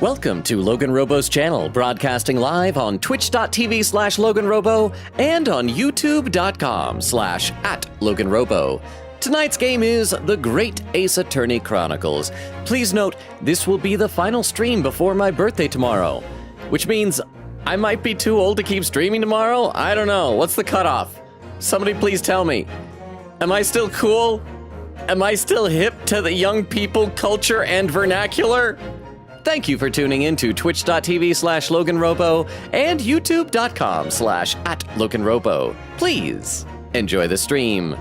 Welcome to LoganRobo's channel, broadcasting live on twitch.tv/LoganRobo and on youtube.com/@LoganRobo. Tonight's game is The Great Ace Attorney Chronicles. Please note, this will be the final stream before my birthday tomorrow, which means I might be too old to keep streaming tomorrow? I don't know. What's the cutoff? Somebody please tell me. Am I still cool? Am I still hip to the young people culture and vernacular? Thank you for tuning in to twitch.tv/LoganRobo and youtube.com/@LoganRobo. Please enjoy the stream.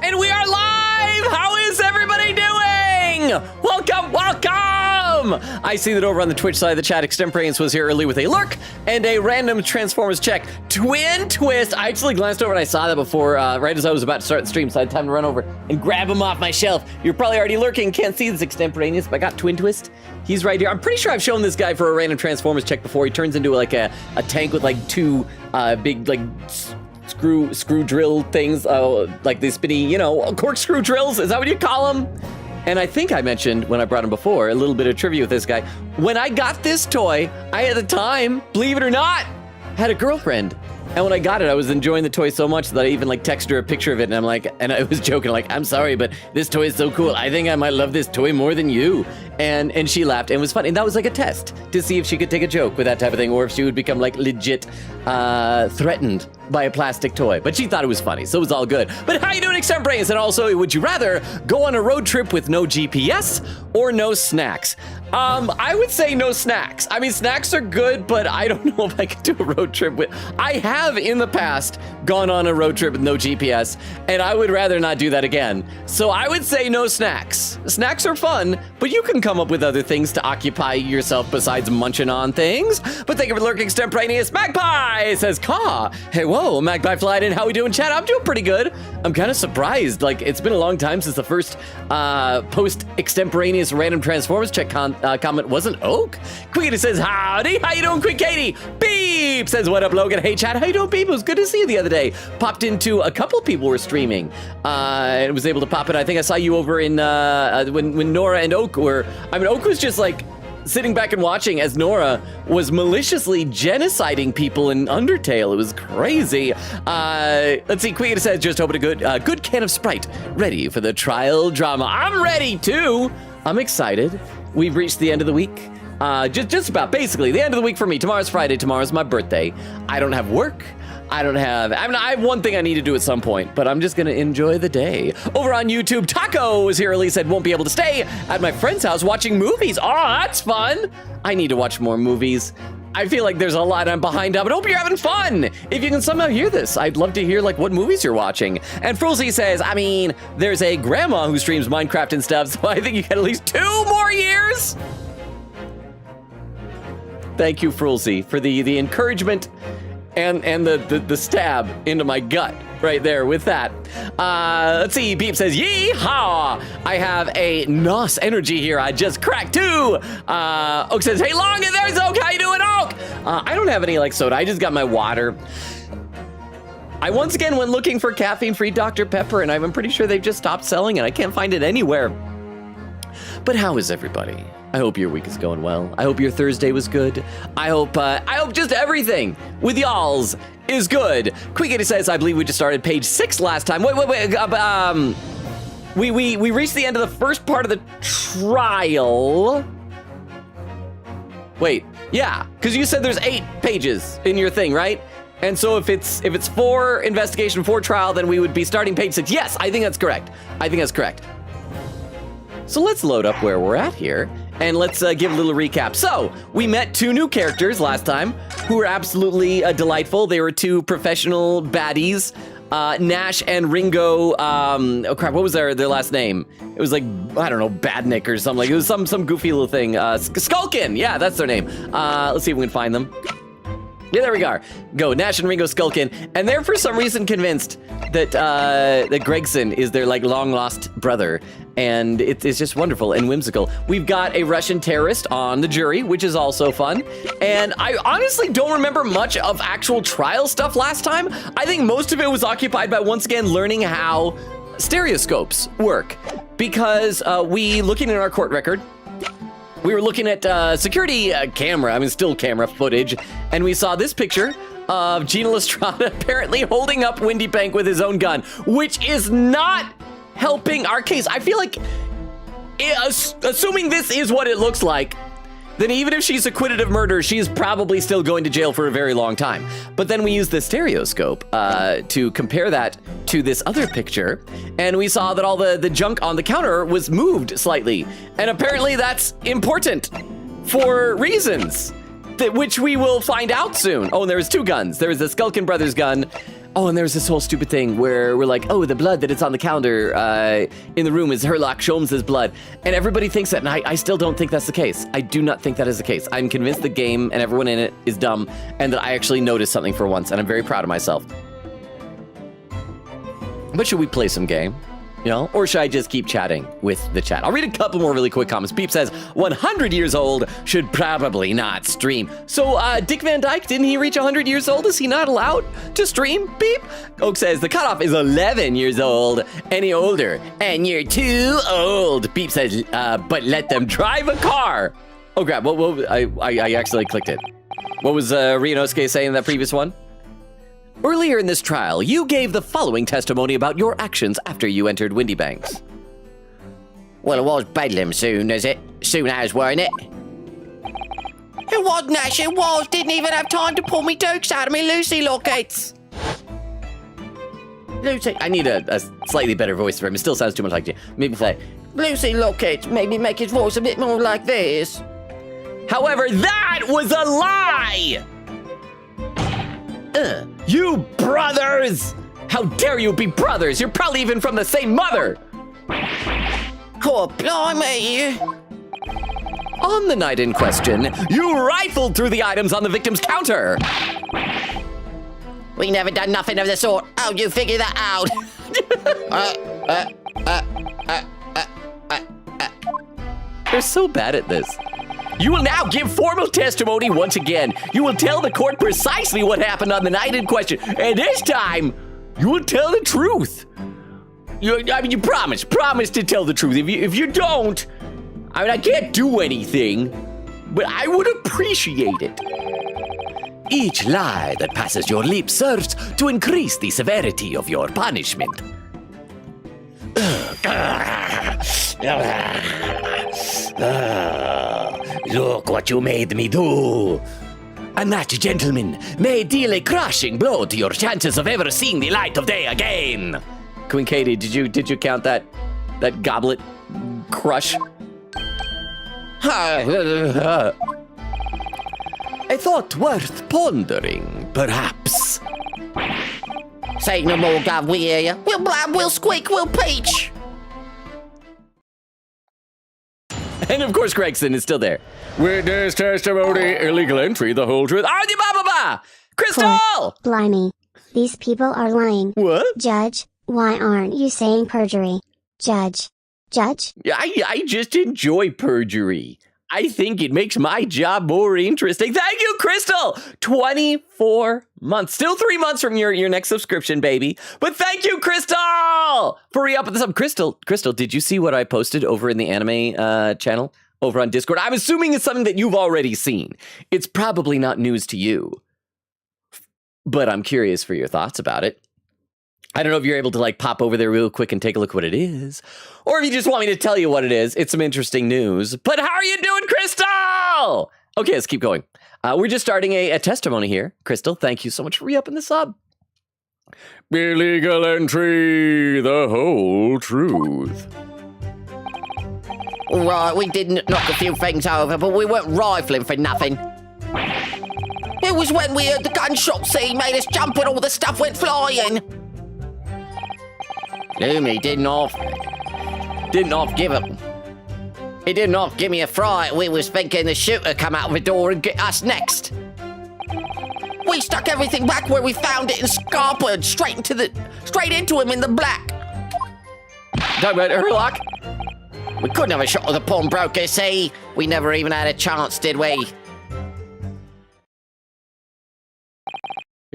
And we are live! How is everybody doing? Welcome, welcome! I see that over on the Twitch side of the chat, Extemporaneous was here early with a lurk and a random Transformers check. Twin twist! I actually glanced over and I saw that before, right as I was about to start the stream, so I had time to run over and grab him off my shelf. You're probably already lurking, can't see this Extemporaneous, but I got Twin Twist. He's right here. I'm pretty sure I've shown this guy for a random Transformers check before. He turns into like a tank with like two big like screw drill things, like the spinny, you know, corkscrew drills. Is that what you call them? And I think I mentioned when I brought him before, a little bit of trivia with this guy. When I got this toy, I at the time, believe it or not, had a girlfriend. And when I got it, I was enjoying the toy so much that I even like texted her a picture of it. And I'm like, and I was joking, like, I'm sorry, but this toy is so cool. I think I might love this toy more than you. And she laughed, and it was fun. And that was like a test to see if she could take a joke with that type of thing, or if she would become like legit threatened by a plastic toy. But she thought it was funny, so it was all good. But how you doing, Extemporaneous? And also, would you rather go on a road trip with no GPS or no snacks? I would say no snacks. I mean, snacks are good, but I don't know if I could do a road trip with... I have in the past gone on a road trip with no GPS, and I would rather not do that again. So I would say no snacks. Snacks are fun, but you can come up with other things to occupy yourself besides munching on things. But thank you for lurking, Extemporaneous. Magpie says, Caw. Hey, whoa, Magpie flied in. How we doing, chat? I'm doing pretty good. I'm kind of surprised. Like, it's been a long time since the first post-Extemporaneous random Transformers check comment wasn't Oak. Quickity says, howdy. How you doing, Quick Katie? Beep says, what up, Logan? Hey, chat. How you doing, Beep? It was good to see you the other day. Popped into a couple people were streaming. And was able to pop in. I think I saw you over in when Nora and Oak were... I mean, Oak was just like sitting back and watching as Nora was maliciously genociding people in Undertale. It was crazy. Let's see, Queen says, just open a good can of Sprite. Ready for the trial drama. I'm ready too. I'm excited. We've reached the end of the week. Just about basically the end of the week for me. Tomorrow's Friday. Tomorrow's my birthday. I don't have work. I have one thing I need to do at some point, but I'm just gonna enjoy the day. Over on YouTube, Taco was here early, said won't be able to stay at my friend's house watching movies. Oh, that's fun. I need to watch more movies. I feel like there's a lot I'm behind on, but hope you're having fun. If you can somehow hear this, I'd love to hear like what movies you're watching. And Frulzy says, I mean, there's a grandma who streams Minecraft and stuff, so I think you get at least 2 more years. Thank you, Frulzy, for the encouragement and the stab into my gut right there with that. Let's see, Beep says, yee-haw! I have a NOS energy here. I just cracked 2. Oak says, hey, Longa, there's Oak. How you doing, Oak? I don't have any like soda. I just got my water. I once again went looking for caffeine-free Dr. Pepper, and I'm pretty sure they've just stopped selling it. I can't find it anywhere. But how is everybody? I hope your week is going well. I hope your Thursday was good. I hope just everything with y'alls is good. Quickity says, I believe we just started page 6 last time. Wait. We reached the end of the first part of the trial. Wait, yeah, because you said there's 8 pages in your thing, right? And so if it's for investigation, for trial, then we would be starting page 6. Yes, I think that's correct. So let's load up where we're at here, and let's give a little recap. So we met 2 new characters last time who were absolutely delightful. They were 2 professional baddies, Nash and Ringo. Oh crap, what was their last name? It was like, I don't know, Badnick or something. Like, it was some goofy little thing. Skulkin, yeah, that's their name. Let's see if we can find them. Yeah, there we go. Nash and Ringo Skulkin, and they're for some reason convinced that that Gregson is their like long lost brother, and it's just wonderful and whimsical. We've got a Russian terrorist on the jury, which is also fun, and I honestly don't remember much of actual trial stuff last time. I think most of it was occupied by once again learning how stereoscopes work, because looking at our court record. We were looking at security camera, still camera footage, and we saw this picture of Gina Lestrada apparently holding up Windy Bank with his own gun, which is not helping our case. I feel like, assuming this is what it looks like, then even if she's acquitted of murder, she's probably still going to jail for a very long time. But then we used the stereoscope to compare that to this other picture, and we saw that all the junk on the counter was moved slightly. And apparently that's important for reasons, which we will find out soon. Oh, and there was 2 guns. There was the Skulkin Brothers gun. Oh, and there's this whole stupid thing where we're like, oh, the blood that it's on the calendar in the room is Herlock Sholmes' blood. And everybody thinks that, and I still don't think that's the case. I do not think that is the case. I'm convinced the game and everyone in it is dumb, and that I actually noticed something for once, and I'm very proud of myself. But should we play some game? You know, or should I just keep chatting with the chat? I'll read a couple more really quick comments. Beep says, 100 years old, should probably not stream. So, Dick Van Dyke, didn't he reach 100 years old? Is he not allowed to stream? Beep. Oak says, the cutoff is 11 years old. Any older, and you're too old. Beep says, but let them drive a car. Oh, crap. I actually clicked it. What was Ryunosuke saying in that previous one? Earlier in this trial, you gave the following testimony about your actions after you entered Windy Banks. Well, it was bedlam soon as, weren't it? It was, Nash, it was. Didn't even have time to pull me dukes out of me Lucy lockets. Lucy, I need a slightly better voice for him. It still sounds too much like you. Maybe say, Lucy lockets, maybe make his voice a bit more like this. However, that was a lie! You brothers! How dare you be brothers? You're probably even from the same mother! Oh, blimey! On the night in question, you rifled through the items on the victim's counter! We never done nothing of the sort. Oh, you figure that out! They're so bad at this. You will now give formal testimony once again. You will tell the court precisely what happened on the night in question. And this time, you will tell the truth. You promise to tell the truth. If you don't, I can't do anything, but I would appreciate it. Each lie that passes your lips serves to increase the severity of your punishment. Look what you made me do. And that, gentlemen, may deal a crushing blow to your chances of ever seeing the light of day again. Queen Katie, did you count that goblet crush? A thought worth pondering, perhaps. Say no more, Gov, we hear you. We'll blab, we'll squeak, we'll peach. And of course, Gregson is still there. Witness testimony, illegal entry, the whole truth. Ardy ba ba ba! Crystal! Blimey. These people are lying. What? Judge, why aren't you saying perjury? Judge. I just enjoy perjury. I think it makes my job more interesting. Thank you, Crystal! 24 months. Still 3 months from your next subscription, baby. But thank you, Crystal! For re-upping this up. Crystal, did you see what I posted over in the anime channel? Over on Discord? I'm assuming it's something that you've already seen. It's probably not news to you. But I'm curious for your thoughts about it. I don't know if you're able to pop over there real quick and take a look what it is. Or if you just want me to tell you what it is. It's some interesting news. But how are you doing, Crystal? Okay, let's keep going. We're just starting a testimony here. Crystal, thank you so much for re-upping the sub. Illegal entry, the whole truth. All right, we did knock a few things over, but we weren't rifling for nothing. It was when we heard the gunshot scene made us jump and all the stuff went flying. Lumi didn't give me a fright. We was thinking the shooter come out of the door and get us next. We stuck everything back where we found it and scarpered straight into him in the black. Talk about Herlock. We couldn't have a shot with the pawnbroker, see? We never even had a chance, did we?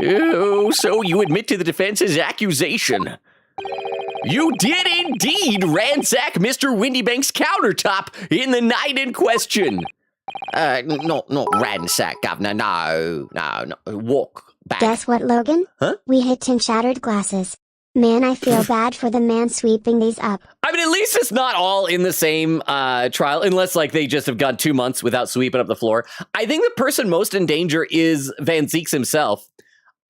Oh, so you admit to the defense's accusation. You did indeed ransack Mr. Windybank's countertop in the night in question. Not ransack, Governor, no. Walk back. Guess what, Logan? Huh? We hit 10 shattered glasses. Man, I feel bad for the man sweeping these up. I mean, at least it's not all in the same trial, unless, like, they just have gone 2 months without sweeping up the floor. I think the person most in danger is Van Zeeks himself.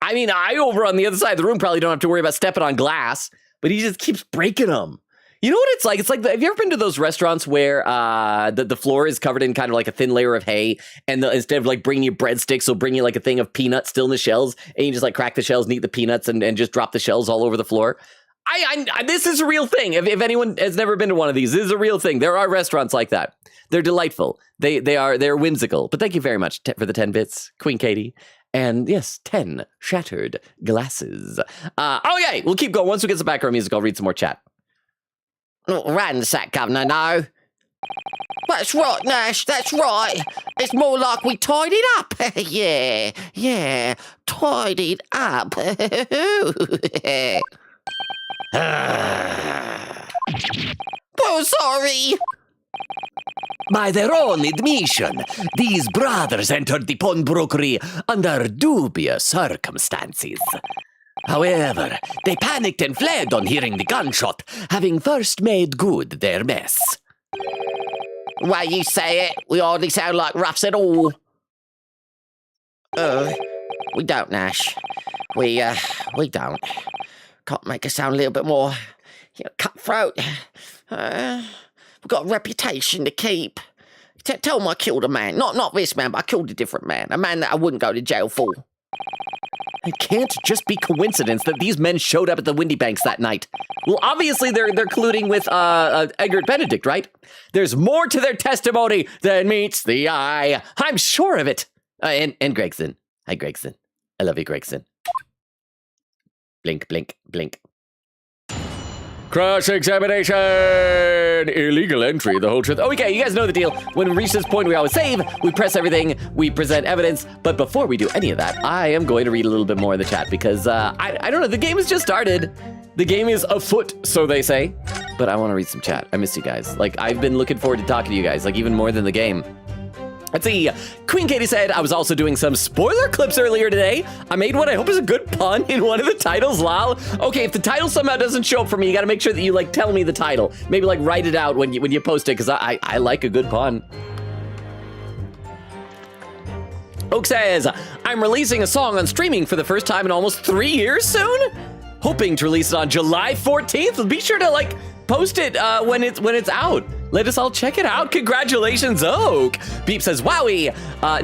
I mean, I, over on the other side of the room, probably don't have to worry about stepping on glass, but he just keeps breaking them. You know what it's like? It's like, have you ever been to those restaurants where the floor is covered in kind of like a thin layer of hay, and instead of like bringing you breadsticks, they'll bring you like a thing of peanuts still in the shells, and you just like crack the shells and eat the peanuts and just drop the shells all over the floor? This is a real thing. If anyone has never been to one of these, this is a real thing. There are restaurants like that. They're delightful. They're whimsical. But thank you very much for the 10 bits, Queen Katie. And yes, 10 shattered glasses. Okay, we'll keep going. Once we get some background music, I'll read some more chat. Ransack, Governor, no. That's right, Nash, that's right. It's more like we tidied up. yeah, tidied up. Oh, sorry. By their own admission, these brothers entered the pawnbrokery under dubious circumstances. However, they panicked and fled on hearing the gunshot, having first made good their mess. Way you say it, we hardly sound like roughs at all. We don't, Nash. We don't. Can't make us sound a little bit more, cutthroat. We've got a reputation to keep. Tell them I killed a man. Not this man, but I killed a different man. A man that I wouldn't go to jail for. It can't just be coincidence that these men showed up at the Windybanks that night. Well, obviously they're colluding with Egbert Benedict, right? There's more to their testimony than meets the eye. I'm sure of it. And Gregson. Hi, Gregson. I love you, Gregson. Blink, blink, blink. Cross-examination! Illegal entry, the whole truth. Okay, you guys know the deal. When we reach this point, we always save, we press everything, we present evidence. But before we do any of that, I am going to read a little bit more in the chat because, I don't know, the game has just started. The game is afoot, so they say. But I want to read some chat. I miss you guys. Like, I've been looking forward to talking to you guys, like, even more than the game. Let's see. Queen Katie said, I was also doing some spoiler clips earlier today. I made what I hope is a good pun in one of the titles, lol. Okay, if the title somehow doesn't show up for me, you gotta make sure that you, like, tell me the title. Maybe, like, write it out when you post it, because I like a good pun. Oak says, I'm releasing a song on streaming for the first time in almost 3 years soon? Hoping to release it on July 14th. Be sure to, like, post it when it's out. Let us all check it out. Congratulations, Oak. Beep says, wowie.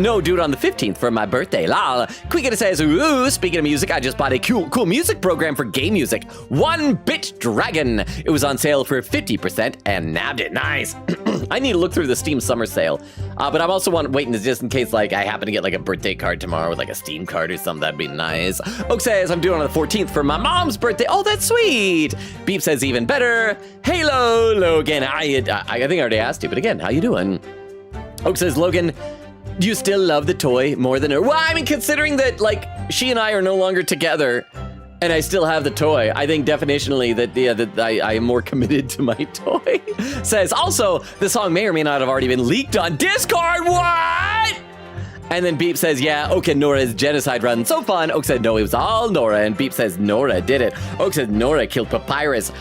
No, do it on the 15th for my birthday. Lol. Quickita says, ooh, speaking of music, I just bought a cool music program for game music. 1-Bit Dragon. It was on sale for 50% and nabbed it. Nice. I need to look through the Steam summer sale. But I'm also waiting just in case, like, I happen to get, like, a birthday card tomorrow with, like, a Steam card or something. That'd be nice. Oak says, I'm doing it on the 14th for my mom's birthday. Oh, that's sweet. Beep says, even better. Hello, Logan. I think I already asked you, but again, how you doing? Oak says, Logan, do you still love the toy more than her? Well, I mean, considering that, like, she and I are no longer together, and I still have the toy, I think definitionally that I am more committed to my toy. Says, also, the song may or may not have already been leaked on Discord. What? And then Beep says, yeah, Oak and Nora's genocide run, so fun. Oak said, no, it was all Nora. And Beep says, Nora did it. Oak said, Nora killed Papyrus.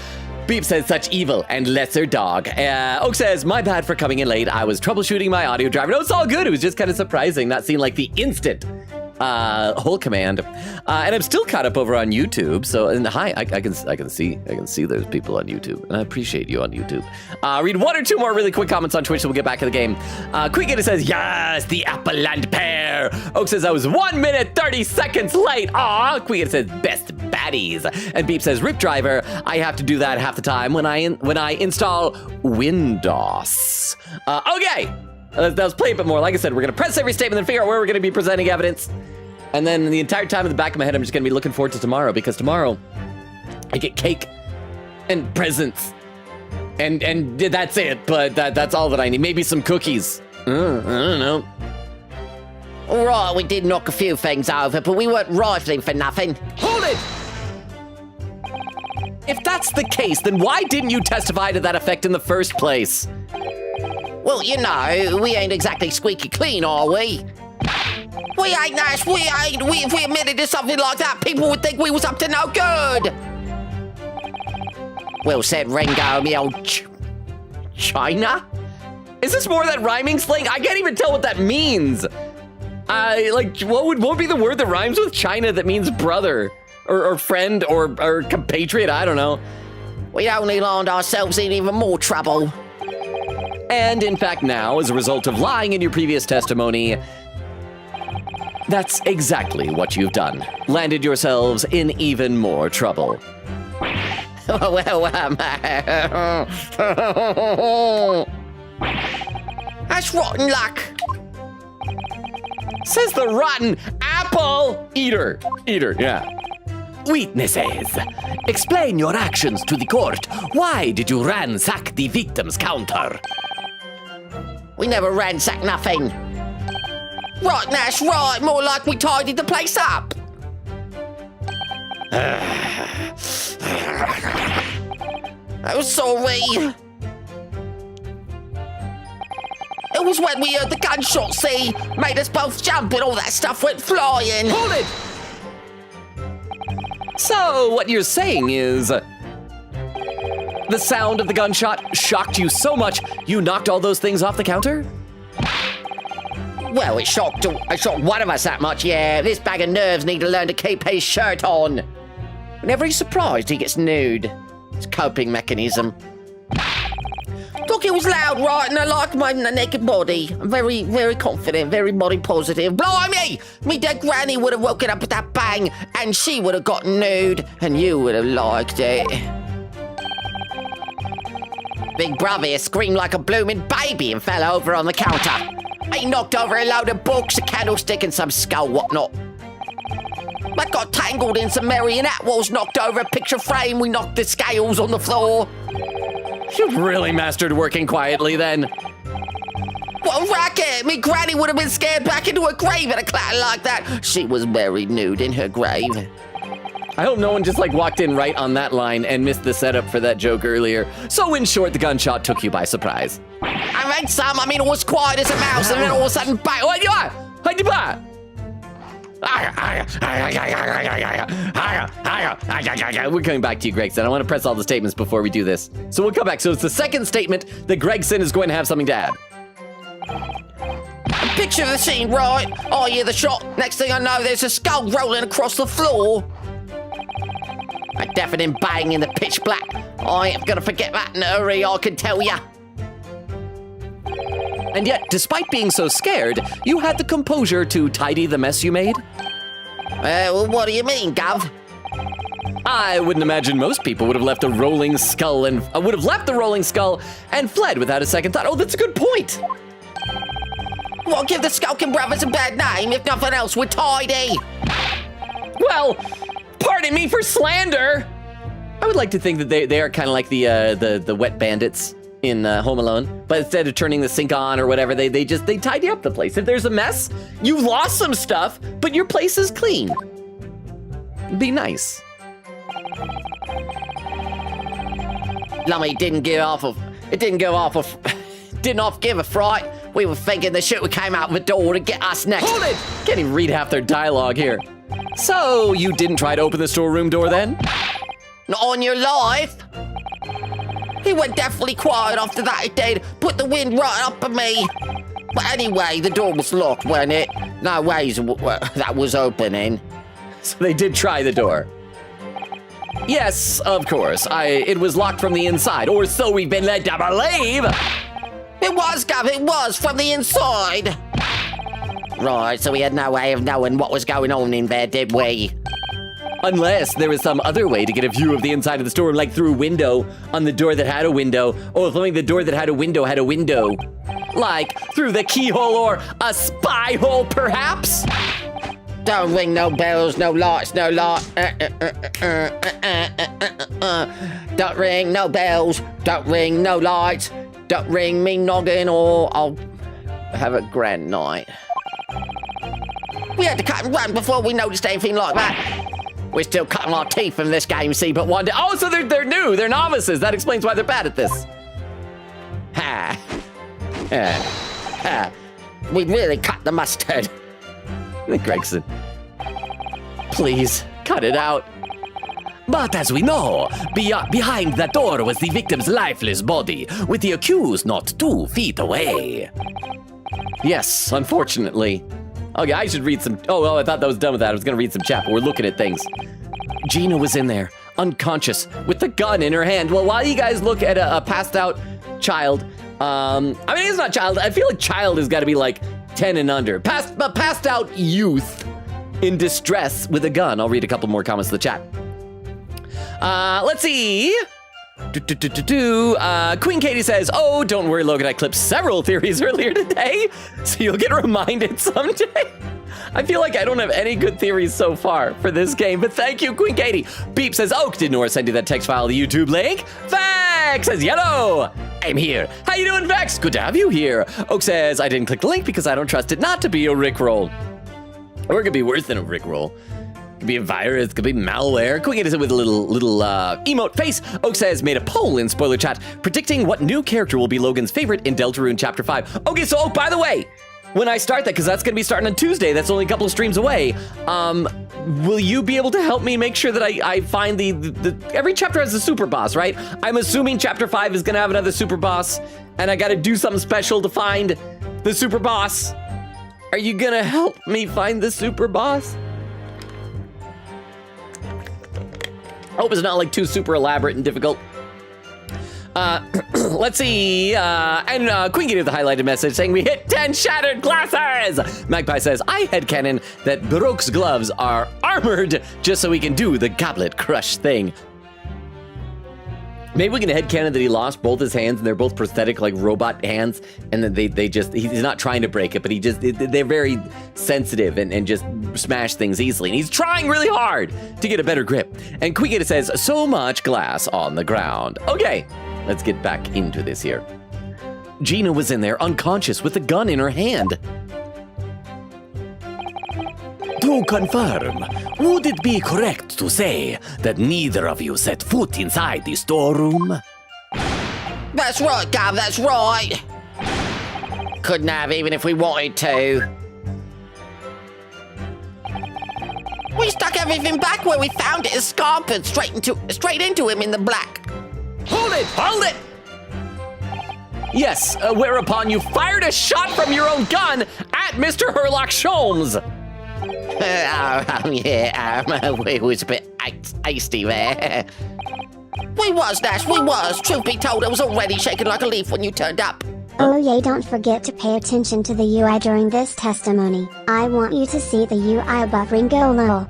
Beep says, such evil and lesser dog. Oak says, my bad for coming in late. I was troubleshooting my audio driver. No, it's all good. It was just kind of surprising not seeing like the instant whole command. And I'm still caught up over on YouTube. So, and hi, I can see there's people on YouTube. And I appreciate you on YouTube. Read one or two more really quick comments on Twitch, so we'll get back to the game. Quick says, yes, the apple and pear. Oak says, I was 1 minute, 30 seconds late. Aw, Quick says, best baddies. And Beep says, Rip Driver, I have to do that half the time when I install Windows. Okay. Let's play a bit more. Like I said, we're going to press every statement and figure out where we're going to be presenting evidence. And then the entire time in the back of my head, I'm just going to be looking forward to tomorrow, because tomorrow I get cake and presents. And that's it, but that's all that I need. Maybe some cookies. I don't know. All right, we did knock a few things over, but we weren't rifling for nothing. Hold it! If that's the case, then why didn't you testify to that effect in the first place? Well, you know, we ain't exactly squeaky clean, are we? We ain't, Nash, we ain't. If we admitted to something like that, people would think we was up to no good. Well said, Ringo, me old China? Is this more of that rhyming slang? I can't even tell what that means. What would be the word that rhymes with China that means brother? Or friend, or compatriot, I don't know. We only land ourselves in even more trouble. And in fact now, as a result of lying in your previous testimony, that's exactly what you've done. Landed yourselves in even more trouble. That's rotten luck. Says the rotten apple eater. Yeah. Witnesses, explain your actions to the court. Why did you ransack the victim's counter? We never ransacked nothing. Right, Nash, right. More like we tidied the place up. I'm sorry. It was when we heard the gunshot, see? Made us both jump and all that stuff went flying. Hold it! So, what you're saying is, the sound of the gunshot shocked you so much, you knocked all those things off the counter? Well, it shocked one of us that much, yeah. This bag of nerves need to learn to keep his shirt on. Whenever he's surprised, he gets nude. It's a coping mechanism. Look, it was loud, right, and I like my naked body. I'm very, very confident, very body positive. Blimey! Me dead granny would have woken up with that bang, and she would have gotten nude, and you would have liked it. Big brother here screamed like a blooming baby and fell over on the counter. He knocked over a load of books, a candlestick, and some skull whatnot. I got tangled in some marionette walls, knocked over a picture frame, we knocked the scales on the floor. You really mastered working quietly then. What a racket! Me granny would have been scared back into her grave at a clatter like that. She was buried nude in her grave. I hope no one just walked in right on that line and missed the setup for that joke earlier. So in short, the gunshot took you by surprise. I meant some. I mean, it was quiet as a mouse, and then all of a sudden, bang! What you are? What you are? We're coming back to you, Gregson. I want to press all the statements before we do this. So we'll come back. So it's the second statement that Gregson is going to have something to add. Picture the scene, right? I hear the shot. Next thing I know, there's a skull rolling across the floor. A deafening bang in the pitch black. I ain't gonna forget that in a hurry, I can tell ya. And yet, despite being so scared, you had the composure to tidy the mess you made? Well, what do you mean, Gov? I wouldn't imagine most people would have left the rolling skull and fled without a second thought. Oh, that's a good point. Well, give the Skulking Brothers a bad name. If nothing else, we're tidy. Well, pardon me for slander. I would like to think that they are kind of like the wet bandits in Home Alone, but instead of turning the sink on or whatever, they tidy up the place. If there's a mess, you lost some stuff, but your place is clean. Be nice. Lummy didn't give a fright. We were thinking the shooter came out the door to get us next. Hold it! Can't even read half their dialogue here. So, you didn't try to open the storeroom door then? Not on your life. He went deathly quiet after that, he did. Put the wind right up at me. But anyway, the door was locked, wasn't it? No ways that was opening. So they did try the door. Yes, of course. It was locked from the inside, or so we've been led to believe. It was, Gav, it was, from the inside. Right, so we had no way of knowing what was going on in there, did we? Unless there was some other way to get a view of the inside of the store, like through a window on the door that had a window, or if only the door that had a window had a window. Like through the keyhole or a spy hole, perhaps? Don't ring no bells, no lights, no light. Don't ring no bells, don't ring no lights, don't ring me noggin or I'll have a grand night. We had to cut and run before we noticed anything like that. We're still cutting our teeth in this game, see, but one day. Oh, so they're new, they're novices. That explains why they're bad at this. Ha. We really cut the mustard. Gregson, please, cut it out. But as we know, behind that door was the victim's lifeless body, with the accused not 2 feet away. Yes, unfortunately. Okay, I should read some. Oh, well, I thought that was done with that. I was going to read some chat, but we're looking at things. Gina was in there, unconscious, with the gun in her hand. Well, while you guys look at a passed out child, I mean, it's not child. I feel like child has got to be like 10 and under. Passed out youth in distress with a gun. I'll read a couple more comments in the chat. Let's see. Queen Katie says, oh, don't worry, Logan, I clipped several theories earlier today, so you'll get reminded someday. I feel like I don't have any good theories so far for this game, but thank you, Queen Katie. Beep says, Oak, did Nora send you that text file, the YouTube link? Vex says, yellow, I'm here. How you doing, Vex? Good to have you here. Oak says, I didn't click the link because I don't trust it not to be a Rickroll. Or it could be worse than a Rickroll. Could be a virus, could be malware. Queen Katie says with a little emote face. Oak says, made a poll in spoiler chat predicting what new character will be Logan's favorite in Deltarune Chapter 5. Okay, so Oak, by the way, when I start that, because that's going to be starting on Tuesday, that's only a couple of streams away, will you be able to help me make sure that I find the every chapter has a super boss, right? I'm assuming Chapter 5 is going to have another super boss, and I got to do something special to find the super boss. Are you going to help me find the super boss? I hope it's not like too super elaborate and difficult. Let's see. And Queen gave the highlighted message saying we hit 10 shattered glasses. Magpie says, I headcanon that Baroque's gloves are armored just so he can do the goblet crush thing. Maybe we can headcanon that he lost both his hands and they're both prosthetic, like robot hands, and then they just, he's not trying to break it, but they're very sensitive and just smash things easily. And he's trying really hard to get a better grip. And Queen says, so much glass on the ground. Okay, let's get back into this here. Gina was in there unconscious with a gun in her hand. To confirm, would it be correct to say that neither of you set foot inside the storeroom? That's right, Gav, that's right. Couldn't have, even if we wanted to. We stuck everything back where we found it, scampered straight into him in the black. Hold it! Hold it! Yes, whereupon you fired a shot from your own gun at Mr. Herlock Sholmes. We was a bit hasty there. We was, Nash, we was. Truth be told, I was already shaking like a leaf when you turned up. Oh yay, don't forget to pay attention to the UI during this testimony. I want you to see the UI above Ringo Little.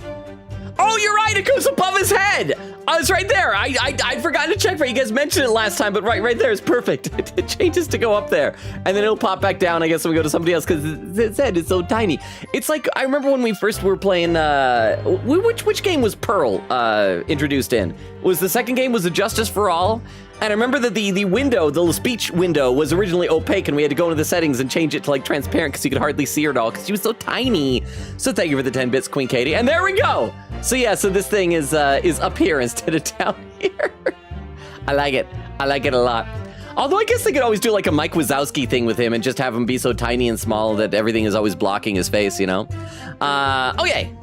Oh, you're right, it goes above his head. Oh, it's right there. I forgot to check for it. You guys mentioned it last time, but right there is perfect. It changes to go up there, and then it'll pop back down, I guess, when we go to somebody else, because his head is so tiny. It's like, I remember when we first were playing, which game was Pearl introduced in? Was the second game, was it Justice for All? And I remember that the window, the speech window, was originally opaque, and we had to go into the settings and change it to like transparent because you could hardly see her at all because she was so tiny. So thank you for the 10 bits, Queen Katie. And there we go. So yeah, so this thing is up here instead of down here. I like it. I like it a lot. Although I guess they could always do like a Mike Wazowski thing with him and just have him be so tiny and small that everything is always blocking his face, you know? Okay.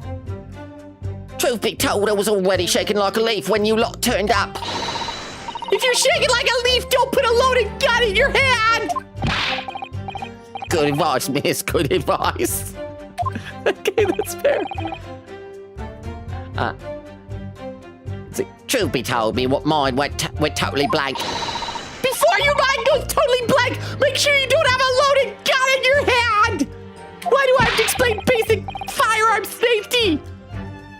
Truth be told, I was already shaking like a leaf when you lot turned up. If you're shaking like a leaf, don't put a loaded gun in your hand! Good advice, miss. Good advice. Okay, that's fair. See, truth be told, mine went totally blank. Before your mind goes totally blank, make sure you don't have a loaded gun in your hand! Why do I have to explain basic firearm safety?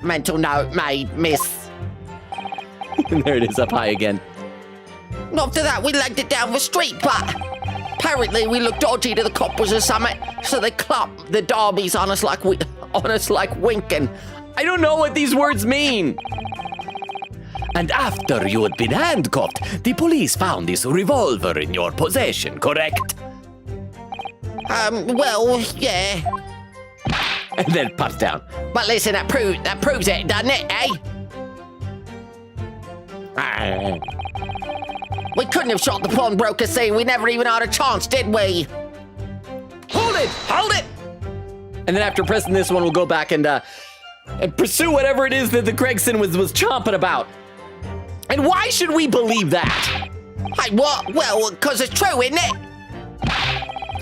Mental note made, miss. And there it is, up high again. After that, we legged it down the street, but apparently we looked dodgy to the coppers or something, so they clapped the derbies on us like winking. I don't know what these words mean. And after you had been handcuffed, the police found this revolver in your possession, correct? Well, yeah. And then it pops down. But listen, that proves it, doesn't it, eh? We couldn't have shot the pawnbroker saying we never even had a chance, did we? Hold it! Hold it! And then after pressing this one, we'll go back and pursue whatever it is that the Gregson was chomping about. And why should we believe that? Hey, what? Well, because it's true, isn't it?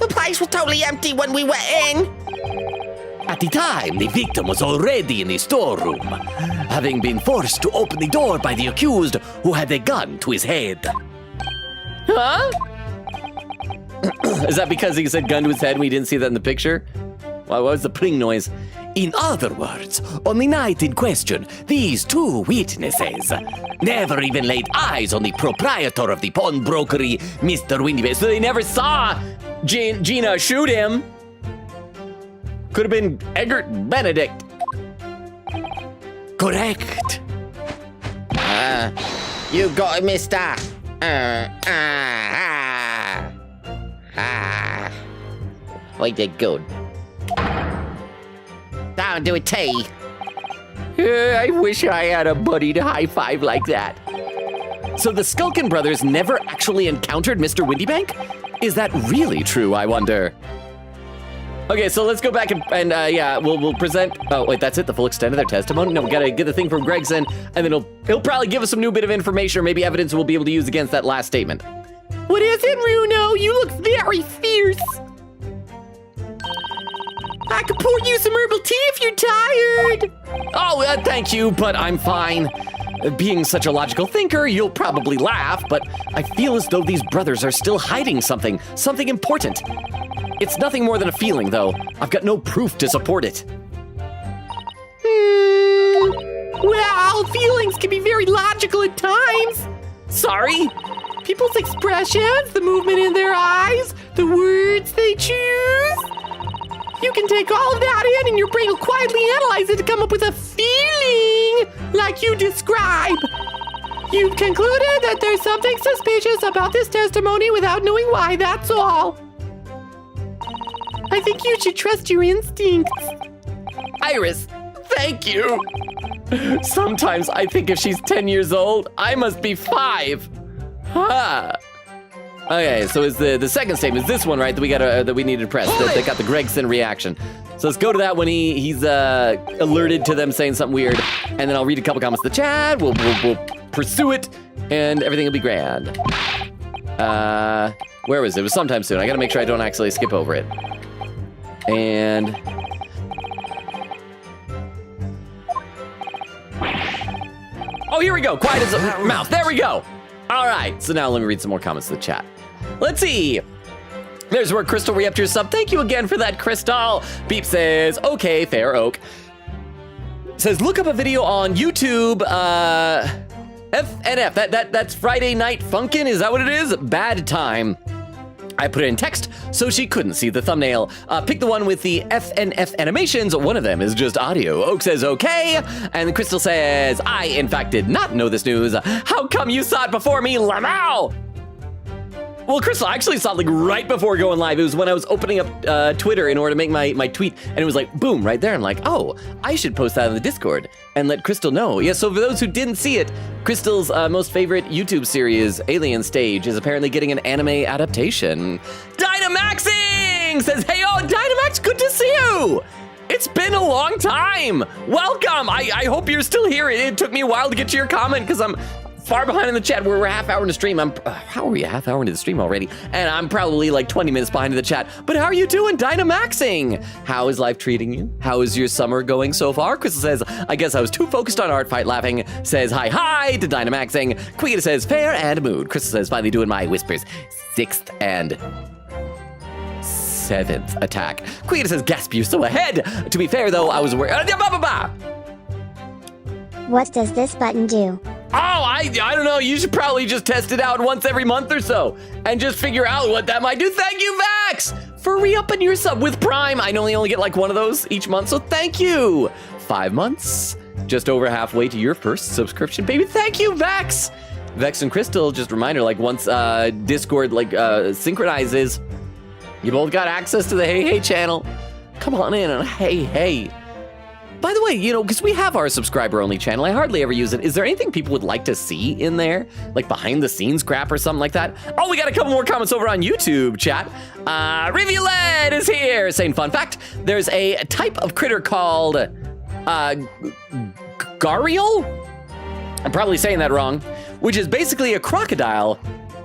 The place was totally empty when we went in. At the time, the victim was already in the storeroom, having been forced to open the door by the accused who had a gun to his head. Huh? Is that because he said gun to his head and we didn't see that in the picture? What was the pling noise? In other words, on the night in question, these two witnesses never even laid eyes on the proprietor of the pawnbrokery, Mr. Windyface. So they never saw Gina shoot him. Could have been Egbert Benedict. Correct. You got it, mister. We did good. Down to a T. I wish I had a buddy to high five like that. So the Skulkin brothers never actually encountered Mr. Windybank? Is that really true, I wonder? Okay, so let's go back and yeah, we'll present. Oh wait, that's it. The full extent of their testimony. No, we gotta get the thing from Gregson, and then he'll probably give us some new bit of information or maybe evidence we'll be able to use against that last statement. What is it, Runo? You look very fierce. I could pour you some herbal tea if you're tired. Oh, thank you, but I'm fine. Being such a logical thinker, you'll probably laugh, but I feel as though these brothers are still hiding something important. It's nothing more than a feeling, though. I've got no proof to support it. Well, feelings can be very logical at times. Sorry? People's expressions, the movement in their eyes, the words they choose. You can take all of that in and your brain will quietly analyze it to come up with a feeling like you describe. You've concluded that there's something suspicious about this testimony without knowing why, that's all. I think you should trust your instincts. Iris, thank you. Sometimes I think if she's 10 years old, I must be 5. Huh. Okay, so is the second statement is this one, right? That we needed to press. That got the Gregson reaction. So let's go to that when he's alerted to them saying something weird, and then I'll read a couple comments in the chat. We'll pursue it, and everything will be grand. Where was it? It was sometime soon. I gotta make sure I don't actually skip over it. And oh, here we go. Quiet as a mouse. There we go. All right. So now let me read some more comments in the chat. Let's see. There's where Crystal re-upped your sub. Thank you again for that, Crystal. Beep says, okay, fair oak. Says, look up a video on YouTube. FNF. That's Friday Night Funkin'. Is that what it is? Bad time. I put it in text so she couldn't see the thumbnail. Pick the one with the FNF animations. One of them is just audio. Oak says, okay. And Crystal says, I, in fact, did not know this news. How come you saw it before me, Lamau? Well, Crystal, I actually saw it like right before going live. It was when I was opening up Twitter in order to make my tweet, and it was like, boom, right there. I'm like, oh, I should post that on the Discord and let Crystal know. Yeah, so for those who didn't see it, Crystal's most favorite YouTube series, Alien Stage, is apparently getting an anime adaptation. Dynamaxing says, hey, yo, Dynamax, good to see you. It's been a long time. Welcome. I hope you're still here. It took me a while to get to your comment because I'm far behind in the chat. We're a half hour into the stream. How are we a half hour into the stream already? And I'm probably like 20 minutes behind in the chat. But how are you doing, Dynamaxing? How is life treating you? How is your summer going so far? Crystal says, I guess I was too focused on art fight laughing. Says hi to Dynamaxing. Quita says fair and mood. Crystal says finally doing my whispers. 6th and 7th attack. Quita says gasp, you're so ahead. To be fair though, I was worried. What does this button do? Oh, I don't know. You should probably just test it out once every month or so and just figure out what that might do. Thank you, Vax, for re-upping your sub with Prime. I know you only get like one of those each month, so thank you. 5 months, just over halfway to your first subscription, baby. Thank you, Vax. Vex and Crystal, just a reminder, like once Discord synchronizes, you both got access to the Hey Hey channel. Come on in and hey. By the way, you know, because we have our subscriber-only channel, I hardly ever use it. Is there anything people would like to see in there? Like behind-the-scenes crap or something like that? Oh, we got a couple more comments over on YouTube, chat. Rivulet is here, saying, fun fact, there's a type of critter called Gharial? I'm probably saying that wrong. Which is basically a crocodile,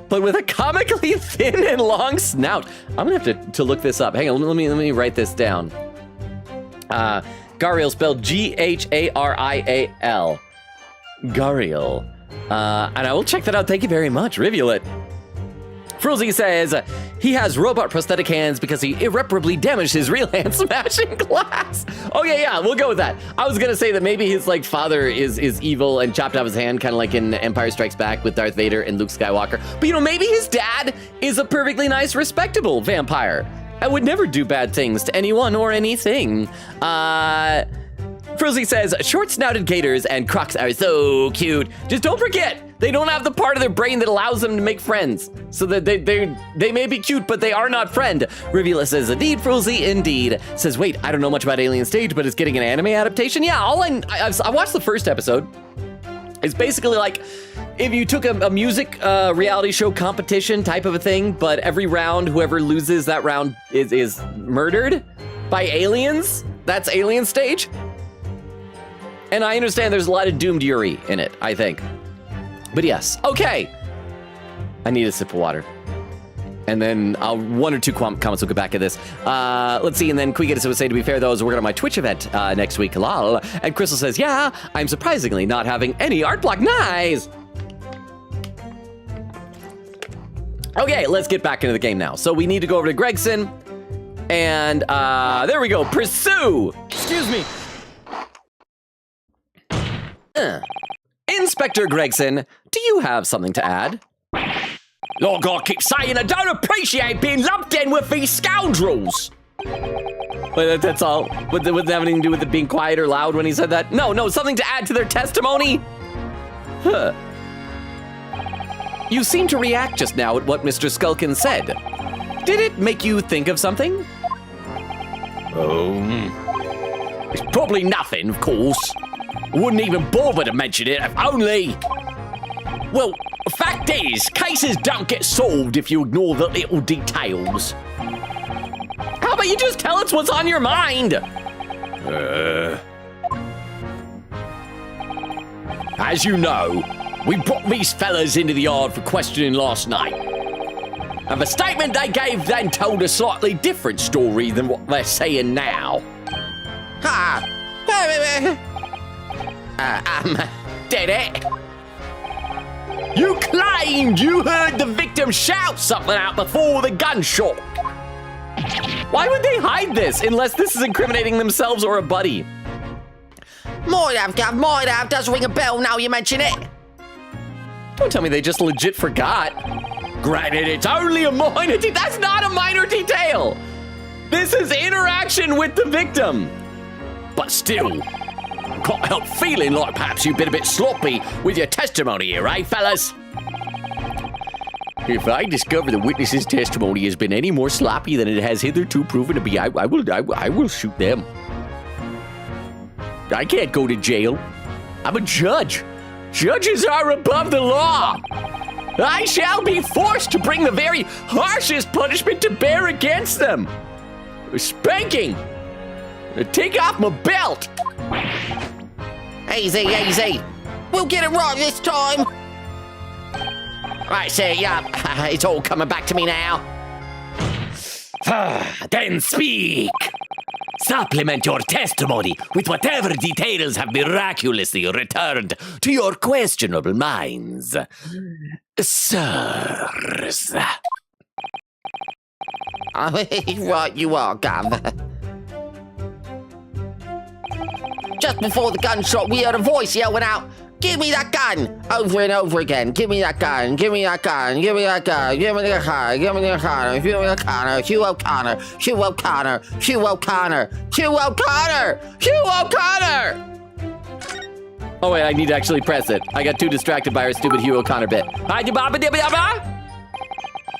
but with a comically thin and long snout. I'm gonna have to look this up. Hang on, let me write this down. Gharial spelled Gharial. Gharial. And I will check that out. Thank you very much, Rivulet. Fruzzy says he has robot prosthetic hands because he irreparably damaged his real hand smashing glass. Oh yeah, we'll go with that. I was gonna say that maybe his like father is evil and chopped off his hand, kind of like in Empire Strikes Back with Darth Vader and Luke Skywalker. But you know, maybe his dad is a perfectly nice, respectable vampire. I would never do bad things to anyone or anything. Fruzzy says, short-snouted gators and crocs are so cute. Just don't forget, they don't have the part of their brain that allows them to make friends. So that they may be cute, but they are not friend. Rivula says, indeed, Fruzzy, indeed. Says, wait, I don't know much about Alien Stage, but it's getting an anime adaptation? Yeah, I watched the first episode. It's basically like if you took a music reality show competition type of a thing, but every round, whoever loses that round is murdered by aliens. That's Alien Stage. And I understand there's a lot of doomed Yuri in it, I think. But yes, okay. I need a sip of water. And then one or two comments will get back at this. Let's see, and then Quigatus would say, to be fair though, is we're going to my Twitch event next week, lol. And Crystal says, yeah, I'm surprisingly not having any art block, nice. Okay, let's get back into the game now. So we need to go over to Gregson, and there we go, pursue. Excuse me. Inspector Gregson, do you have something to add? Look, I keep saying I don't appreciate being lumped in with these scoundrels. But that's all. Would that have anything to do with it being quiet or loud when he said that? No, something to add to their testimony? Huh. You seemed to react just now at what Mr. Skulkin said. Did it make you think of something? It's probably nothing, of course. I wouldn't even bother to mention it if only... Well, the fact is, cases don't get solved if you ignore the little details. How about you just tell us what's on your mind? As you know, we brought these fellas into the yard for questioning last night. And the statement they gave then told a slightly different story than what they're saying now. Did it? You claimed you heard the victim shout something out before the gunshot. Why would they hide this unless this is incriminating themselves or a buddy? Might have, Gav, might have. Does ring a bell now you mention it. Don't tell me they just legit forgot. Granted, it's only a minor detail. That's not a minor detail. This is interaction with the victim. But still, can't help feeling like perhaps you've been a bit sloppy with your testimony here, eh, fellas? If I discover the witness's testimony has been any more sloppy than it has hitherto proven to be, I will shoot them. I can't go to jail. I'm a judge. Judges are above the law. I shall be forced to bring the very harshest punishment to bear against them. Spanking. Take off my belt. Easy. We'll get it right this time. Right, so, yeah, it's all coming back to me now. Then speak! Supplement your testimony with whatever details have miraculously returned to your questionable minds. Sirs. Right you are, Gov. Just before the gunshot, we heard a voice yelling out, "Give me that gun!" Over and over again. "Give me that gun, give me that gun, give me that gun, give me that gun, give me that gun, give me that gun, Hugh O'Connor, Hugh O'Connor, Hugh O'Connor, Hugh O'Connor, Hugh O'Connor!" Oh wait, I need to actually press it. I got too distracted by our stupid Hugh O'Connor bit.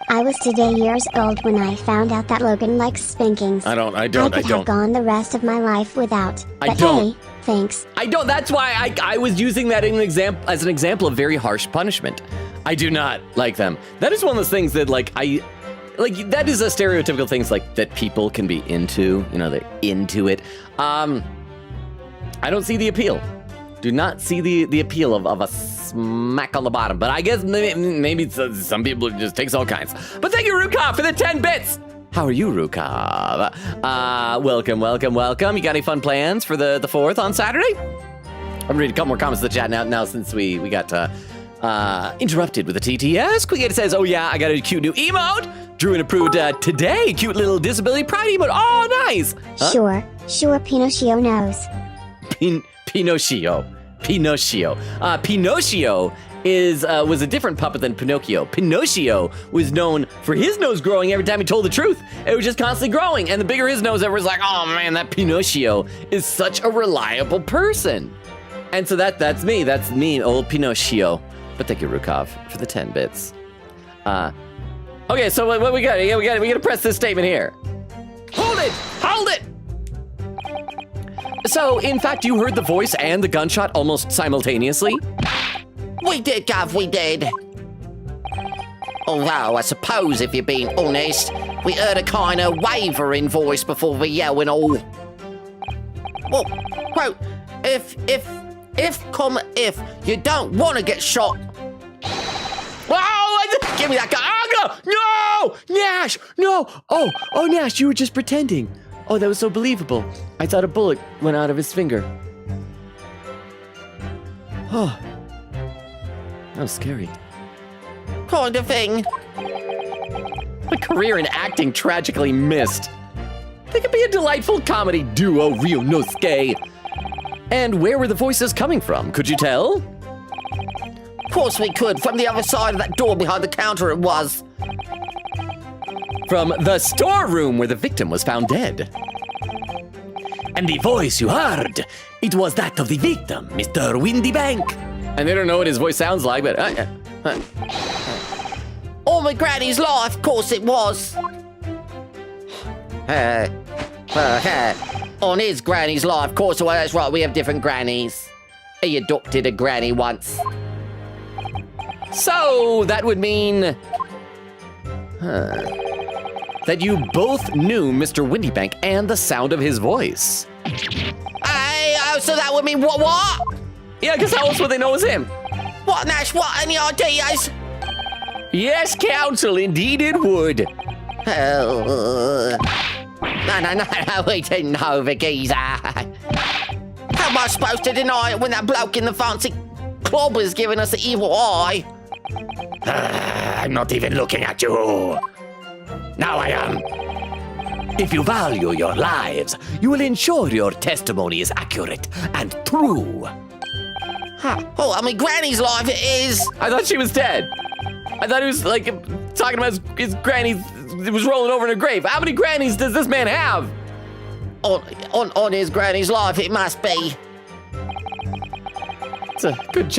I was today years old when I found out that Logan likes spankings. I don't. I could have gone the rest of my life without. I But don't. hey, thanks. I don't. That's why I was using that as an example of very harsh punishment. I do not like them. That is one of those things that that is a stereotypical things like that people can be into. You know, they're into it. I don't see the appeal. Do not see the appeal of a smack on the bottom. But I guess maybe some people just takes all kinds. But thank you, Rukov, for the 10 bits. How are you, Rukov? Welcome. You got any fun plans for the 4th on Saturday? I'm reading a couple more comments in the chat now since we got interrupted with a TTS. Quick says, "Oh yeah, I got a cute new emote. Drew and approved today. Cute little disability pride emote. Oh, nice. Huh? Sure, Pinocchio knows. Pinocchio. Pinocchio was a different puppet than Pinocchio. Pinocchio was known for his nose growing every time he told the truth. It was just constantly growing, and the bigger his nose, everyone's like, "Oh man, that Pinocchio is such a reliable person." And so that's me, old Pinocchio. But thank you, Rukov, for the 10 bits. Okay, so what we got? We got to press this statement here. Hold it. So, in fact, you heard the voice and the gunshot almost simultaneously? We did, Gov, we did. Although, I suppose if you're being honest, we heard a kind of wavering voice before the yell and all. Well, quote, if you don't want to get shot. Oh, give me that gun. Oh, no! Nash, no! Oh, Nash, you were just pretending. Oh, that was so believable. I thought a bullet went out of his finger. Oh, that was scary. Kind of thing. A career in acting tragically missed. They could be a delightful comedy duo, Rio Nosuke. And where were the voices coming from? Could you tell? Of course we could. From the other side of that door behind the counter it was. From the storeroom where the victim was found dead. And the voice you heard, it was that of the victim, Mr. Windybank. And they don't know what his voice sounds like, but... All my granny's life, of course it was. On his granny's life, of course, well, that's right, we have different grannies. He adopted a granny once. So, that would mean... that you both knew Mr. Windybank and the sound of his voice. So that would mean what? Yeah, because how else would they know it was him? What, Nash, what, any ideas? Yes, Counsel, indeed it would. No, we didn't know the geezer. How am I supposed to deny it when that bloke in the fancy clobber's giving us the evil eye? I'm not even looking at you. Now I am. If you value your lives, you will ensure your testimony is accurate and true. Oh, I mean, Granny's life it is. I thought she was dead. I thought he was, like, talking about his granny was rolling over in her grave. How many grannies does this man have? On his granny's life, it must be. It's a good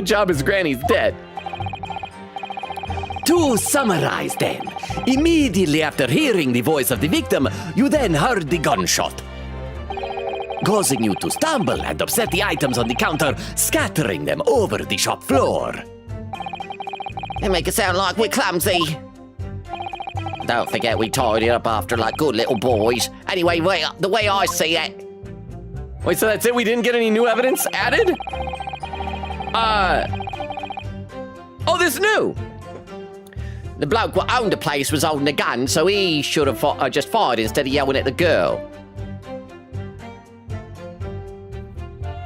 job his granny's dead. To summarize then, immediately after hearing the voice of the victim, you then heard the gunshot, causing you to stumble and upset the items on the counter, scattering them over the shop floor. They make it sound like we're clumsy. Don't forget we tied it up after like good little boys. Anyway, the way I see it. Wait, so that's it? We didn't get any new evidence added? Oh, this new. The bloke who owned the place was holding a gun, so he should have just fired instead of yelling at the girl.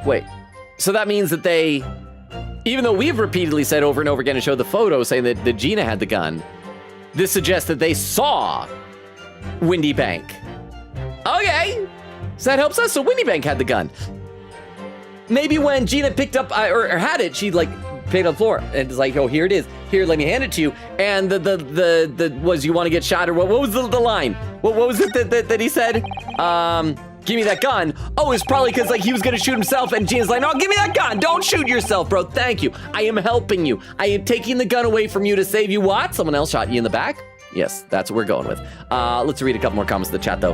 Wait, so that means that they, even though we've repeatedly said over and over again and showed the photo saying that Gina had the gun, this suggests that they saw Windy Bank. Okay, so that helps us. So Windy Bank had the gun. Maybe when Gina picked up or had it, she like paid on the floor and was like, "Oh, here it is. Here, let me hand it to you." And the was you want to get shot or what? What was the line? What was it that he said? Give me that gun. Oh, it's probably because like he was gonna shoot himself, and Gina's like, "No, give me that gun. Don't shoot yourself, bro. Thank you. I am helping you. I am taking the gun away from you to save you." What? Someone else shot you in the back? Yes, that's what we're going with. Let's read a couple more comments in the chat though.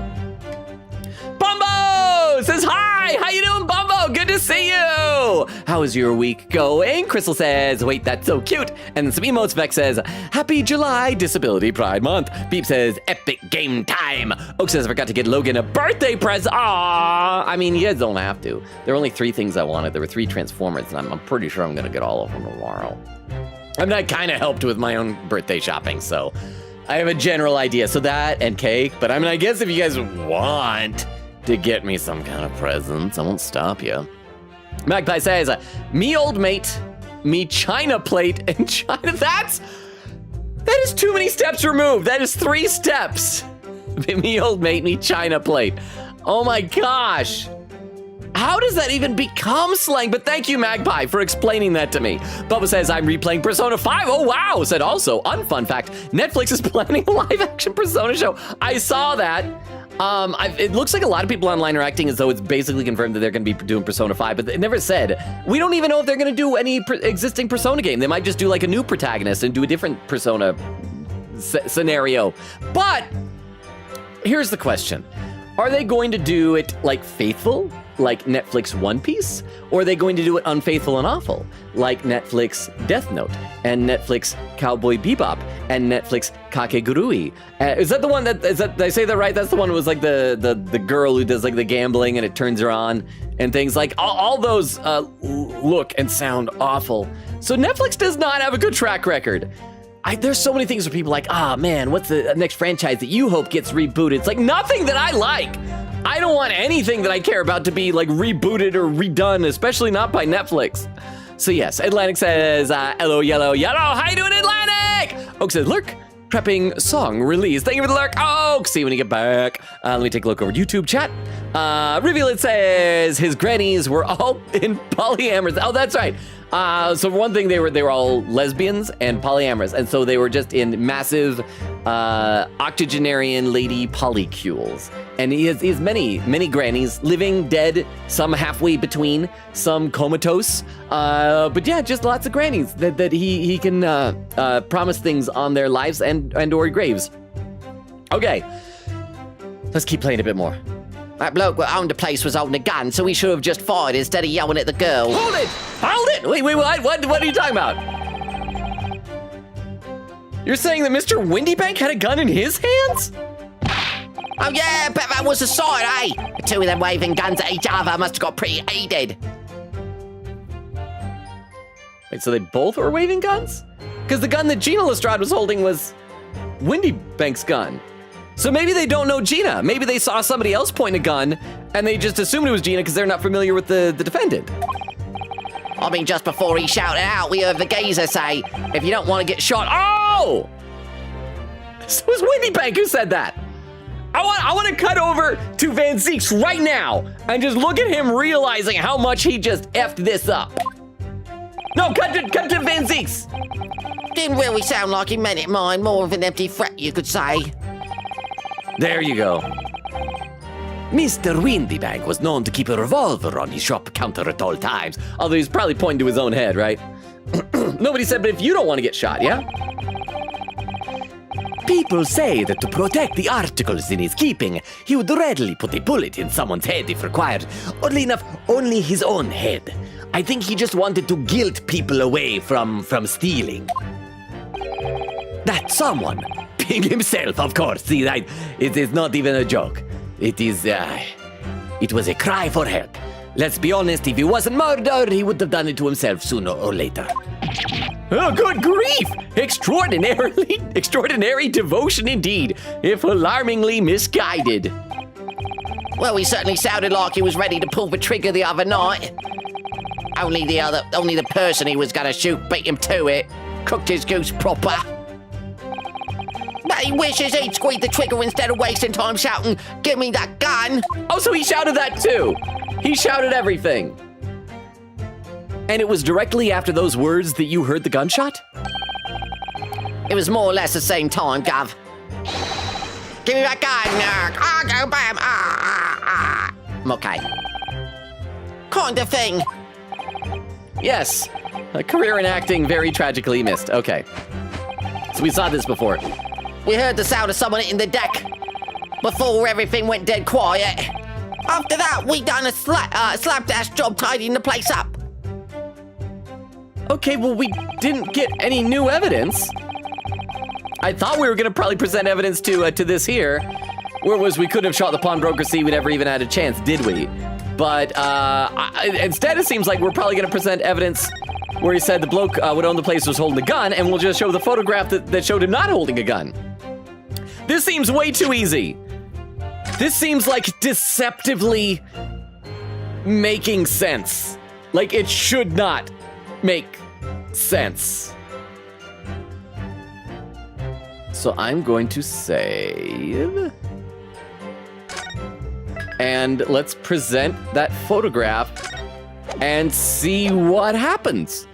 Bumbo says hi. How you doing, Bumbo? Good to see you. How is your week going? Crystal says, wait, that's so cute. And then some emotes. Beck says, happy July Disability Pride Month. Beep says, epic game time. Oak says, I forgot to get Logan a birthday present. Aww. I mean, you guys don't have to. There were only 3 things I wanted. There were 3 Transformers, and I'm pretty sure I'm gonna get all of them tomorrow. I mean, I kind of helped with my own birthday shopping, so I have a general idea. So that and cake, but I mean, I guess if you guys want to get me some kind of presents, I won't stop you. Magpie says, me old mate, me China plate, and China, that is too many steps removed. That is 3 steps. Me old mate, me China plate. Oh my gosh. How does that even become slang? But thank you, Magpie, for explaining that to me. Bubba says, I'm replaying Persona 5. Oh, wow. Said also, unfun fact, Netflix is planning a live-action Persona show. I saw that. It looks like a lot of people online are acting as though it's basically confirmed that they're going to be doing Persona 5, but it never said. We don't even know if they're going to do any existing Persona game. They might just do like a new protagonist and do a different Persona scenario. But here's the question. Are they going to do it like faithful, like Netflix One Piece? Or are they going to do it unfaithful and awful, like Netflix Death Note and Netflix Cowboy Bebop and Netflix Kakegurui? Is that the one that, did I say that right? That's the one who was like the girl who does like the gambling and it turns her on and things like, all those look and sound awful. So Netflix does not have a good track record. There's so many things where people are like, man, what's the next franchise that you hope gets rebooted? It's like nothing that I like. I don't want anything that I care about to be like rebooted or redone, especially not by Netflix. So yes, Atlantic says, hello, yellow. How you doing, Atlantic? Oak says, lurk, prepping song release. Thank you for the lurk, Oak. See you when you get back. Let me take a look over YouTube chat. Reveal it says his grannies were all in polyamorous. Oh, that's right. So for one thing, they were all lesbians and polyamorous, and so they were just in massive octogenarian lady polycules. And he has many grannies, living, dead, some halfway between, some comatose. But yeah, just lots of grannies that he can promise things on their lives and or graves. Okay, let's keep playing a bit more. That bloke who owned the place was holding a gun, so he should have just fired instead of yelling at the girl. Hold it! Wait, what are you talking about? You're saying that Mr. Windybank had a gun in his hands? Oh yeah, but that was a sight, eh? The 2 of them waving guns at each other must have got pretty heated. Wait, so they both were waving guns? Because the gun that Gina Lestrade was holding was Windybank's gun. So maybe they don't know Gina. Maybe they saw somebody else point a gun and they just assumed it was Gina because they're not familiar with the defendant. I mean, just before he shouted out, we heard the geezer say, if you don't want to get shot, oh! So it was Windybank who said that. I want to cut over to Van Zeeks right now and just look at him realizing how much he just effed this up. No, cut to Van Zeeks. Didn't really sound like he meant it, mine. More of an empty threat, you could say. There you go. Mr. Windybank was known to keep a revolver on his shop counter at all times. Although he's probably pointing to his own head, right? Nobody said, but if you don't want to get shot, yeah? People say that to protect the articles in his keeping, he would readily put a bullet in someone's head if required. Oddly enough, only his own head. I think he just wanted to guilt people away from stealing. That someone, being himself, of course. See, it is not even a joke. It was a cry for help. Let's be honest, if he wasn't murdered, he would have done it to himself sooner or later. Oh, good grief! Extraordinary devotion indeed, if alarmingly misguided. Well, he certainly sounded like he was ready to pull the trigger the other night. Only the person he was gonna shoot beat him to it. Cooked his goose proper. But he wishes he'd squeeze the trigger instead of wasting time shouting, "Give me that gun!" Oh, so he shouted that too. He shouted everything. And it was directly after those words that you heard the gunshot? It was more or less the same time, Gov. Give me that gun! Go bam! I'm okay. Kind of thing. Yes. A career in acting very tragically missed. Okay. So we saw this before. We heard the sound of someone hitting the deck before everything went dead quiet. After that, we done a slapdash job tidying the place up. Okay, well, we didn't get any new evidence. I thought we were going to probably present evidence to this here. Where was we couldn't have shot the pawnbroker, see we never even had a chance, did we? But instead it seems like we're probably going to present evidence where he said the bloke would own the place was holding a gun, and we'll just show the photograph that showed him not holding a gun. This seems way too easy. This seems like deceptively making sense. Like it should not make sense. So I'm going to save. And let's present that photograph and see what happens.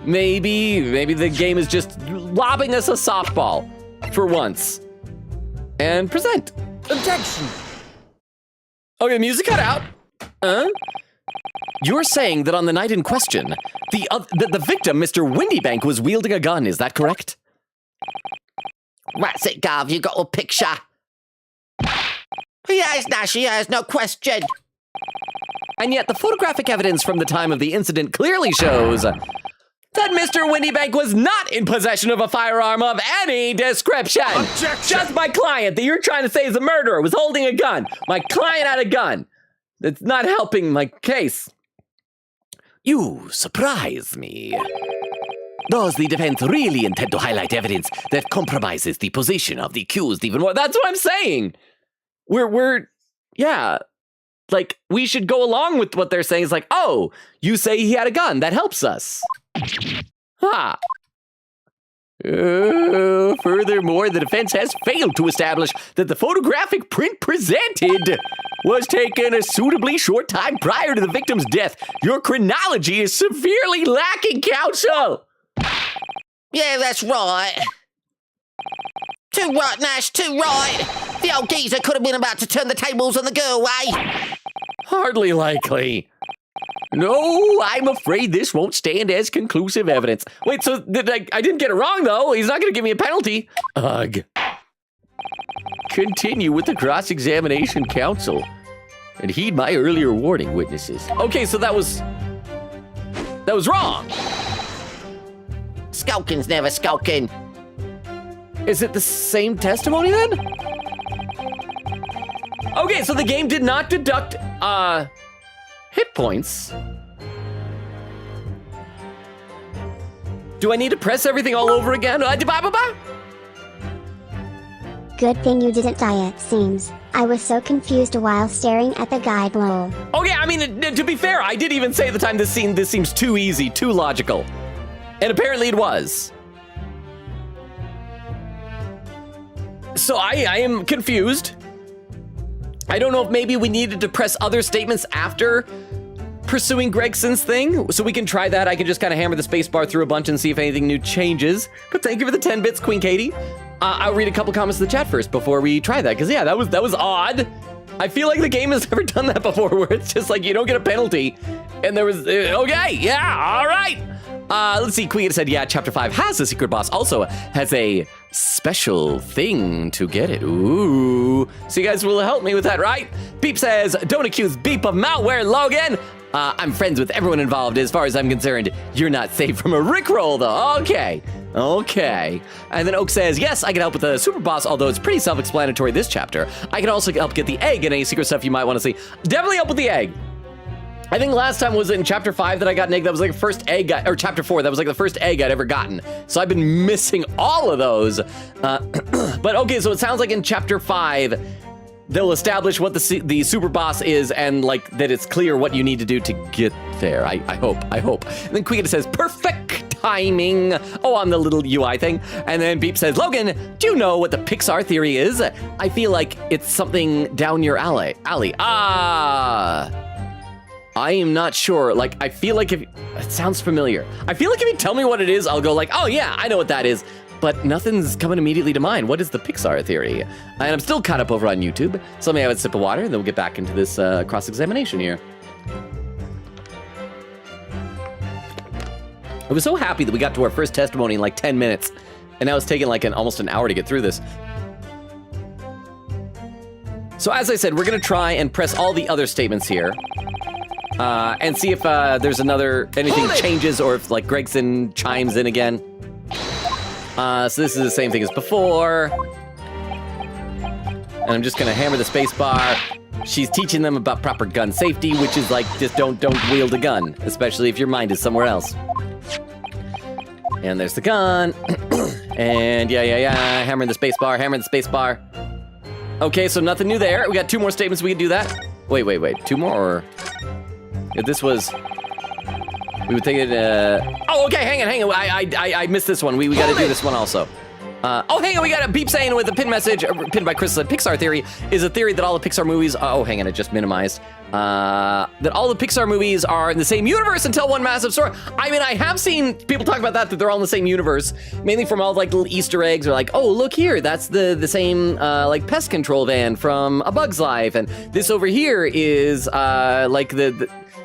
Maybe the game is just lobbing us a softball for once. And present. Objection. Okay, music cut out. You're saying that on the night in question, the victim, Mr. Windybank, was wielding a gun, is that correct? That's it, Gav, you got a picture. Yes, Nash, yes, no question. And yet the photographic evidence from the time of the incident clearly shows that Mr. Windybank was not in possession of a firearm of any description. Objection. Just my client that you're trying to say is a murderer was holding a gun. My client had a gun. That's not helping my case. You surprise me. Does the defense really intend to highlight evidence that compromises the position of the accused even more? That's what I'm saying. Yeah. Like, we should go along with what they're saying. It's like, oh, you say he had a gun. That helps us. Ha. Furthermore, the defense has failed to establish that the photographic print presented was taken a suitably short time prior to the victim's death. Your chronology is severely lacking, counsel. Yeah, that's right. Too right, Nash, too right. The old geezer could have been about to turn the tables on the girl, eh? Hardly likely. No, I'm afraid this won't stand as conclusive evidence. Wait, so I didn't get it wrong, though. He's not going to give me a penalty. Ugh. Continue with the cross-examination, counsel. And heed my earlier warning, witnesses. Okay, so that was wrong. Skulking's never skulking. Is it the same testimony, then? Okay, so the game did not deduct, hit points. Do I need to press everything all over again? Good thing you didn't die, it seems. I was so confused while staring at the guide roll. Okay, I mean, to be fair, I did even say at the time this seems too easy, too logical. And apparently it was. So I am confused. I don't know if maybe we needed to press other statements after pursuing Gregson's thing. So we can try that. I can just kind of hammer the space bar through a bunch and see if anything new changes. But thank you for the 10 bits, Queen Katie. I'll read a couple comments in the chat first before we try that. Because yeah, that was odd. I feel like the game has never done that before where it's just like you don't get a penalty. And there was, okay, yeah, all right. Let's see, Queen said, yeah, Chapter 5 has a secret boss. Also has a special thing to get it. Ooh. So you guys will help me with that, right? Beep says, don't accuse Beep of malware, Logan. I'm friends with everyone involved. As far as I'm concerned, you're not safe from a Rickroll, though. Okay. And then Oak says, yes, I can help with the super boss, although it's pretty self-explanatory this chapter. I can also help get the egg and any secret stuff you might want to see. Definitely help with the egg. I think last time was in chapter 5 that I got an egg. That was like the first egg, or chapter 4, that was like the first egg I'd ever gotten. So I've been missing all of those. But okay, so it sounds like in chapter 5, they'll establish what the super boss is and like that it's clear what you need to do to get there. I hope. And then Quickett says, perfect timing. Oh, on the little UI thing. And then Beep says, Logan, do you know what the Pixar theory is? I feel like it's something down your alley. I am not sure. Like, I feel like it sounds familiar. I feel like if you tell me what it is, I'll go like, oh yeah, I know what that is. But nothing's coming immediately to mind. What is the Pixar theory? And I'm still caught up over on YouTube. So let me have a sip of water and then we'll get back into this cross-examination here. I was so happy that we got to our first testimony in like 10 minutes. And now it's taken like almost an hour to get through this. So as I said, we're gonna try and press all the other statements here. And see if there's anything changes or if like Gregson chimes in again. So this is the same thing as before. And I'm just gonna hammer the space bar. She's teaching them about proper gun safety, which is like, just don't wield a gun, especially if your mind is somewhere else. And there's the gun. And yeah, hammering the space bar, Okay, so nothing new there. We got 2 more statements, we can do that. Wait, 2 more or? If this was, we would take it, oh, okay, hang on, I missed this one. We gotta do this one also. Oh, hang on, we got a Beep saying with a pin message, pinned by Chris, Pixar theory is a theory that all the Pixar movies, oh, hang on, it just minimized. That all the Pixar movies are in the same universe until one massive story. I mean, I have seen people talk about that they're all in the same universe, mainly from all like little Easter eggs or like, oh, look here, that's the same like pest control van from A Bug's Life. And this over here is like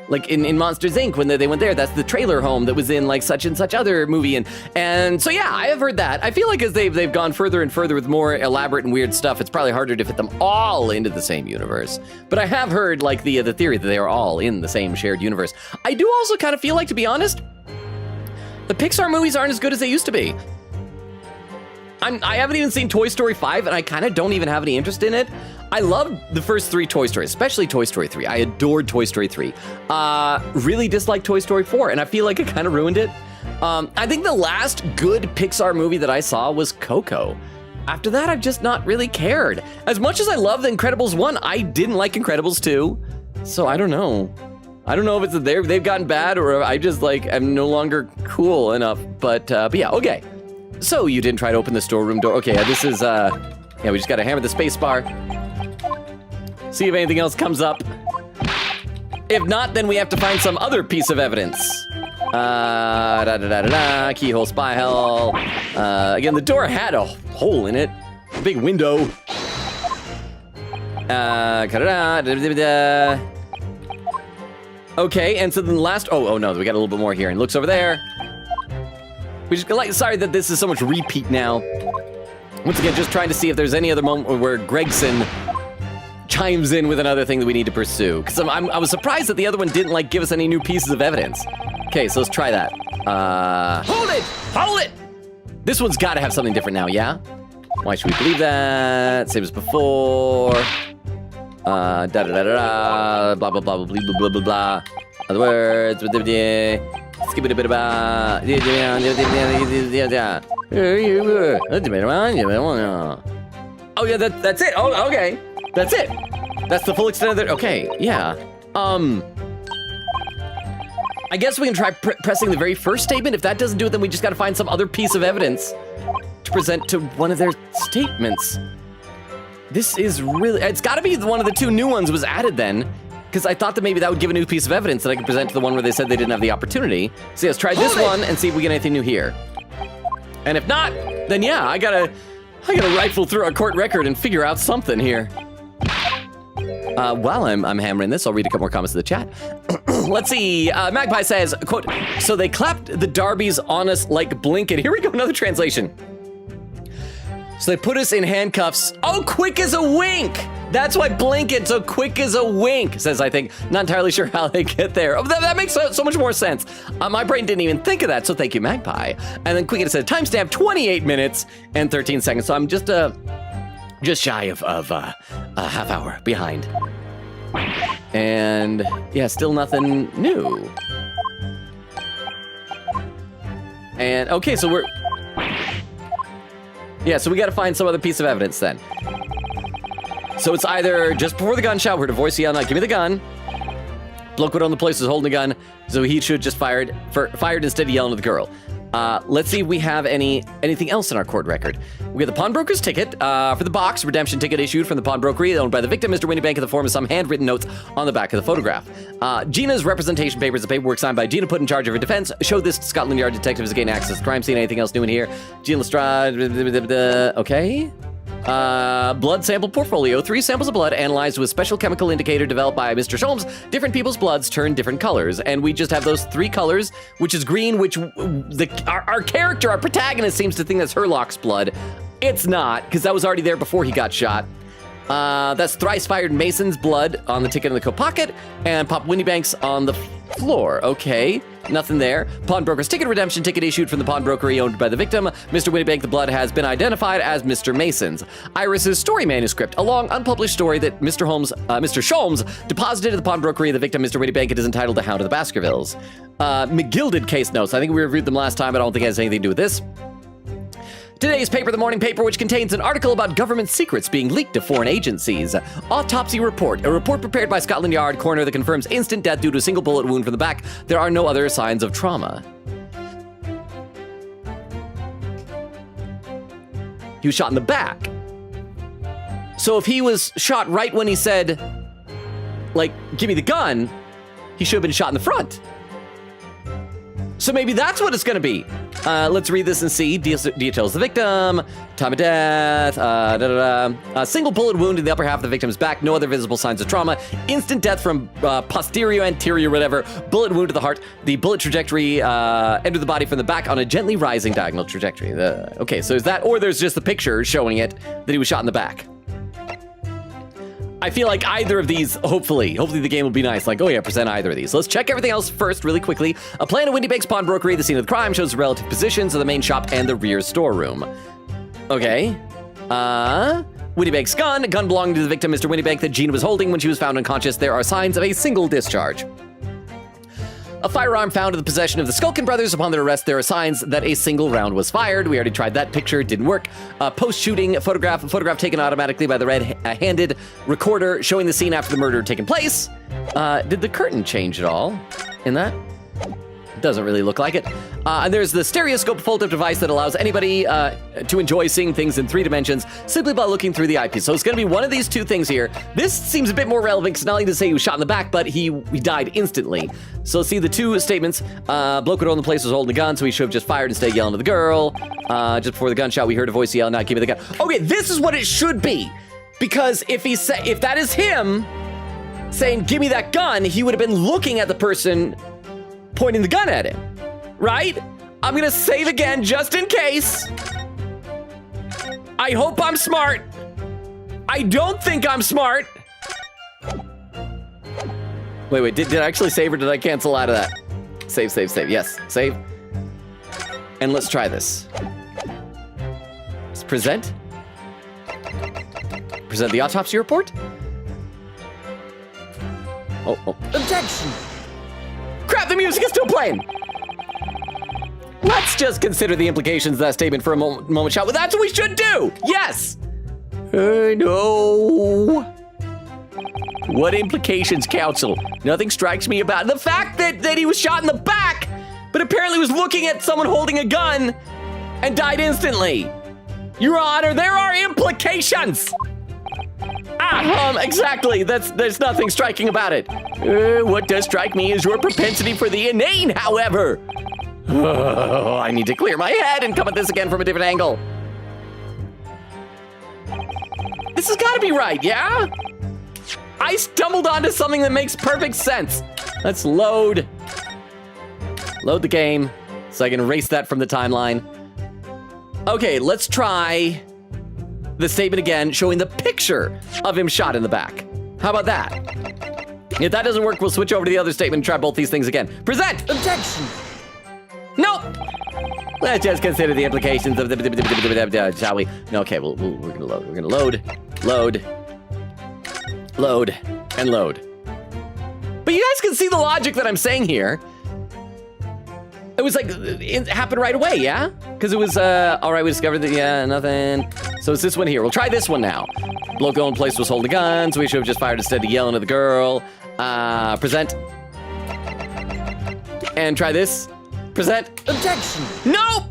like in Monsters, Inc., when they went there, that's the trailer home that was in like such and such other movie. And so yeah, I have heard that. I feel like as they've gone further and further with more elaborate and weird stuff, it's probably harder to fit them all into the same universe. But I have heard like the theory that they are all in the same shared universe. I do also kind of feel like, to be honest, the Pixar movies aren't as good as they used to be. I haven't even seen Toy Story 5, and I kind of don't even have any interest in it. I loved the first 3 Toy Stories, especially Toy Story 3. I adored Toy Story 3. Really disliked Toy Story 4, and I feel like it kind of ruined it. I think the last good Pixar movie that I saw was Coco. After that, I've just not really cared. As much as I love The Incredibles 1, I didn't like Incredibles 2. So I don't know. I don't know if it's that they've gotten bad or I just like am no longer cool enough. But yeah, okay. So you didn't try to open the storeroom door. Okay, this is, yeah, we just gotta hammer the space bar. See if anything else comes up. If not, then we have to find some other piece of evidence. Keyhole, spy hole. Again, the door had a hole in it. A big window. Okay, and so then the last, oh no, we got a little bit more here, and looks over there. We just like, sorry that this is so much repeat now. Once again, just trying to see if there's any other moment where Gregson chimes in with another thing that we need to pursue. Because I was surprised that the other one didn't like give us any new pieces of evidence. Okay, so let's try that. Hold it! This one's got to have something different now, yeah? Why should we believe that? Same as before. Blah blah blah blah blah blah blah blah. Other words. Skip it a bit about. Oh yeah, that's it. Oh, okay, that's it. That's the full extent of it. Okay, yeah. I guess we can try pressing the very first statement. If that doesn't do it, then we just got to find some other piece of evidence to present to one of their statements. This is really, it's got to be one of the 2 new ones was added then, because I thought that maybe that would give a new piece of evidence that I could present to the one where they said they didn't have the opportunity. So let's try this one and see if we get anything new here. And if not, then yeah, I gotta rifle through our court record and figure out something here. While I'm hammering this, I'll read a couple more comments in the chat. Let's see, Magpie says, quote, so they clapped the Darbies on us like blinking. Here we go, another translation. So they put us in handcuffs. Oh, quick as a wink. That's why blinking, so quick as a wink, says I think. Not entirely sure how they get there. Oh, that makes so much more sense. My brain didn't even think of that, so thank you, Magpie. And then Quickett said, timestamp 28 minutes and 13 seconds. So I'm just shy of a half hour behind. And yeah, still nothing new. And okay, so we're... Yeah, so we gotta find some other piece of evidence then. So it's either just before the gunshot, we're to voice yell, "Give me the gun." Blokewood on the place is holding a gun, so he should just fired instead of yelling at the girl. Let's see if we have anything else in our court record. We got the pawnbroker's ticket for the box, redemption ticket issued from the pawnbrokery owned by the victim, Mr. Winniebank, in the form of some handwritten notes on the back of the photograph. Gina's representation papers, the paperwork signed by Gina put in charge of her defense, showed this to Scotland Yard detectives to gain access to the crime scene. Anything else new in here? Gina Lestrade, okay. Blood sample portfolio. 3 samples of blood analyzed with special chemical indicator developed by Mr. Sholmes. Different people's bloods turn different colors. And we just have those 3 colors, which is green, which our character, our protagonist, seems to think that's Herlock's blood. It's not, because that was already there before he got shot. That's thrice-fired Mason's blood on the ticket in the coat pocket, and Pop Winniebank's on the floor. Okay, nothing there. Pawnbroker's ticket, redemption ticket issued from the pawnbrokery owned by the victim. Mr. Winniebank, the blood has been identified as Mr. Mason's. Iris's story manuscript, a long unpublished story that Mr. Sholmes deposited at the pawnbrokery of the victim, Mr. Winniebank. It is entitled The Hound of the Baskervilles. McGilded case notes. I think we reviewed them last time. I don't think it has anything to do with this. Today's paper, the morning paper, which contains an article about government secrets being leaked to foreign agencies. Autopsy report, a report prepared by Scotland Yard coroner that confirms instant death due to a single bullet wound from the back. There are no other signs of trauma. He was shot in the back. So if he was shot right when he said, like, "Give me the gun," he should have been shot in the front. So maybe that's what it's going to be. Let's read this and see. Details the victim, time of death, A single bullet wound in the upper half of the victim's back, no other visible signs of trauma. Instant death from posterior, anterior, whatever. Bullet wound to the heart. The bullet trajectory entered the body from the back on a gently rising diagonal trajectory. Okay, so is that, or there's just the picture showing it that he was shot in the back. I feel like either of these, hopefully the game will be nice. Like, oh yeah, present either of these. Let's check everything else first really quickly. A plan of Winniebank's pawnbrokery, the scene of the crime, shows the relative positions of the main shop and the rear storeroom. Okay. Winniebank's gun belonging to the victim, Mr. Winniebank, that Gina was holding when she was found unconscious. There are signs of a single discharge. A firearm found in the possession of the Skulkin brothers. Upon their arrest, there are signs that a single round was fired. We already tried that picture, didn't work. Post-shooting photograph taken automatically by the red-handed recorder showing the scene after the murder had taken place. Did the curtain change at all in that? Doesn't really look like it. And there's the stereoscope fold-up device that allows anybody to enjoy seeing things in 3 dimensions simply by looking through the eyepiece. So it's going to be one of these 2 things here. This seems a bit more relevant because not only does it say he was shot in the back, but he died instantly. So let's see the 2 statements. Bloke who owned the place was holding a gun, so he should have just fired instead of yelling at the girl. Just before the gunshot, we heard a voice yell, "Now give me the gun." Okay, this is what it should be. Because if that is him saying, "Give me that gun," he would have been looking at the person pointing the gun at him, right? I'm gonna save again just in case. I hope I'm smart. I don't think I'm smart. Wait, did I actually save or did I cancel out of that? Save, yes, save. And let's try this. Let's present. Present the autopsy report. Oh. Objection! Crap, the music is still playing! Let's just consider the implications of that statement for a moment, shall we? That's what we should do! Yes! No. What implications, counsel? Nothing strikes me about the fact that he was shot in the back, but apparently was looking at someone holding a gun and died instantly. Your Honor, there are implications! Exactly. There's nothing striking about it. What does strike me is your propensity for the inane, however. I need to clear my head and come at this again from a different angle. This has got to be right, yeah? I stumbled onto something that makes perfect sense. Let's load the game so I can erase that from the timeline. Okay, let's try the statement again, showing the picture of him shot in the back. How about that? If that doesn't work, we'll switch over to the other statement and try both these things again. Present! Objection! Nope! Let's just consider the implications of the... Shall we? No, okay, we're gonna load. We're gonna load, and load. you guys can see the logic that I'm saying here. It was like, it happened right away, yeah? Because it was, all right, we discovered that, yeah, nothing. So it's this one here. We'll try this one now. Local in place was holding guns. We should have just fired instead of yelling at the girl. Present. And try this. Present. Objection. Nope!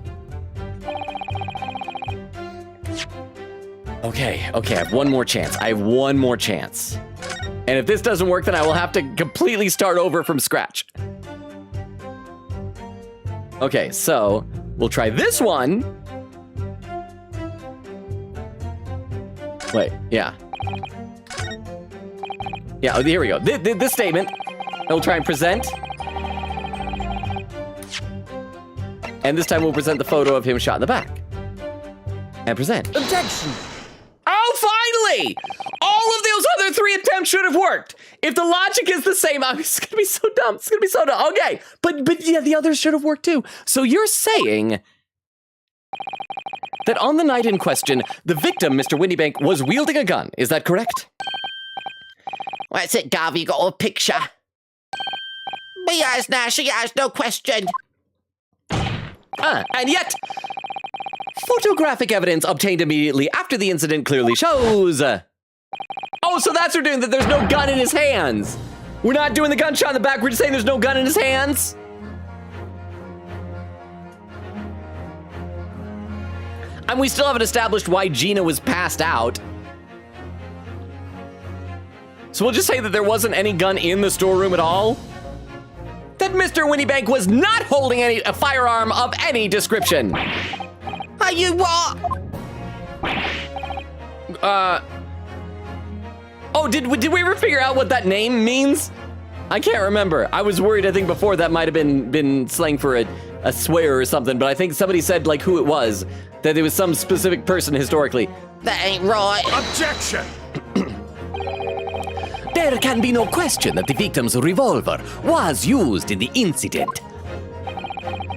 Okay, I have one more chance. And if this doesn't work, then I will have to completely start over from scratch. Okay, so we'll try this one. Wait, yeah. Yeah, here we go. This statement. We'll try and present. And this time we'll present the photo of him shot in the back. And present. Objection. Oh, finally! All of those other 3 attempts should have worked. If the logic is the same, it's gonna be so dumb. It's gonna be so dumb. Okay, but yeah, the others should have worked too. So you're saying that on the night in question, the victim, Mr. Windybank, was wielding a gun. Is that correct? That's it, Gav. You got a picture. Yes, Nash. Yes, no question. And yet, photographic evidence obtained immediately after the incident clearly shows. Oh, so that's what we're doing, that there's no gun in his hands. We're not doing the gunshot in the back, we're just saying there's no gun in his hands. And we still haven't established why Gina was passed out. So we'll just say that there wasn't any gun in the storeroom at all. That Mr. Windybank was not holding a firearm of any description. Are you what? Oh, did we ever figure out what that name means? I can't remember. I was worried, I think before that might have been slang for a swear or something, but I think somebody said like who it was, that it was some specific person historically. That ain't right. Objection! There can be no question that the victim's revolver was used in the incident.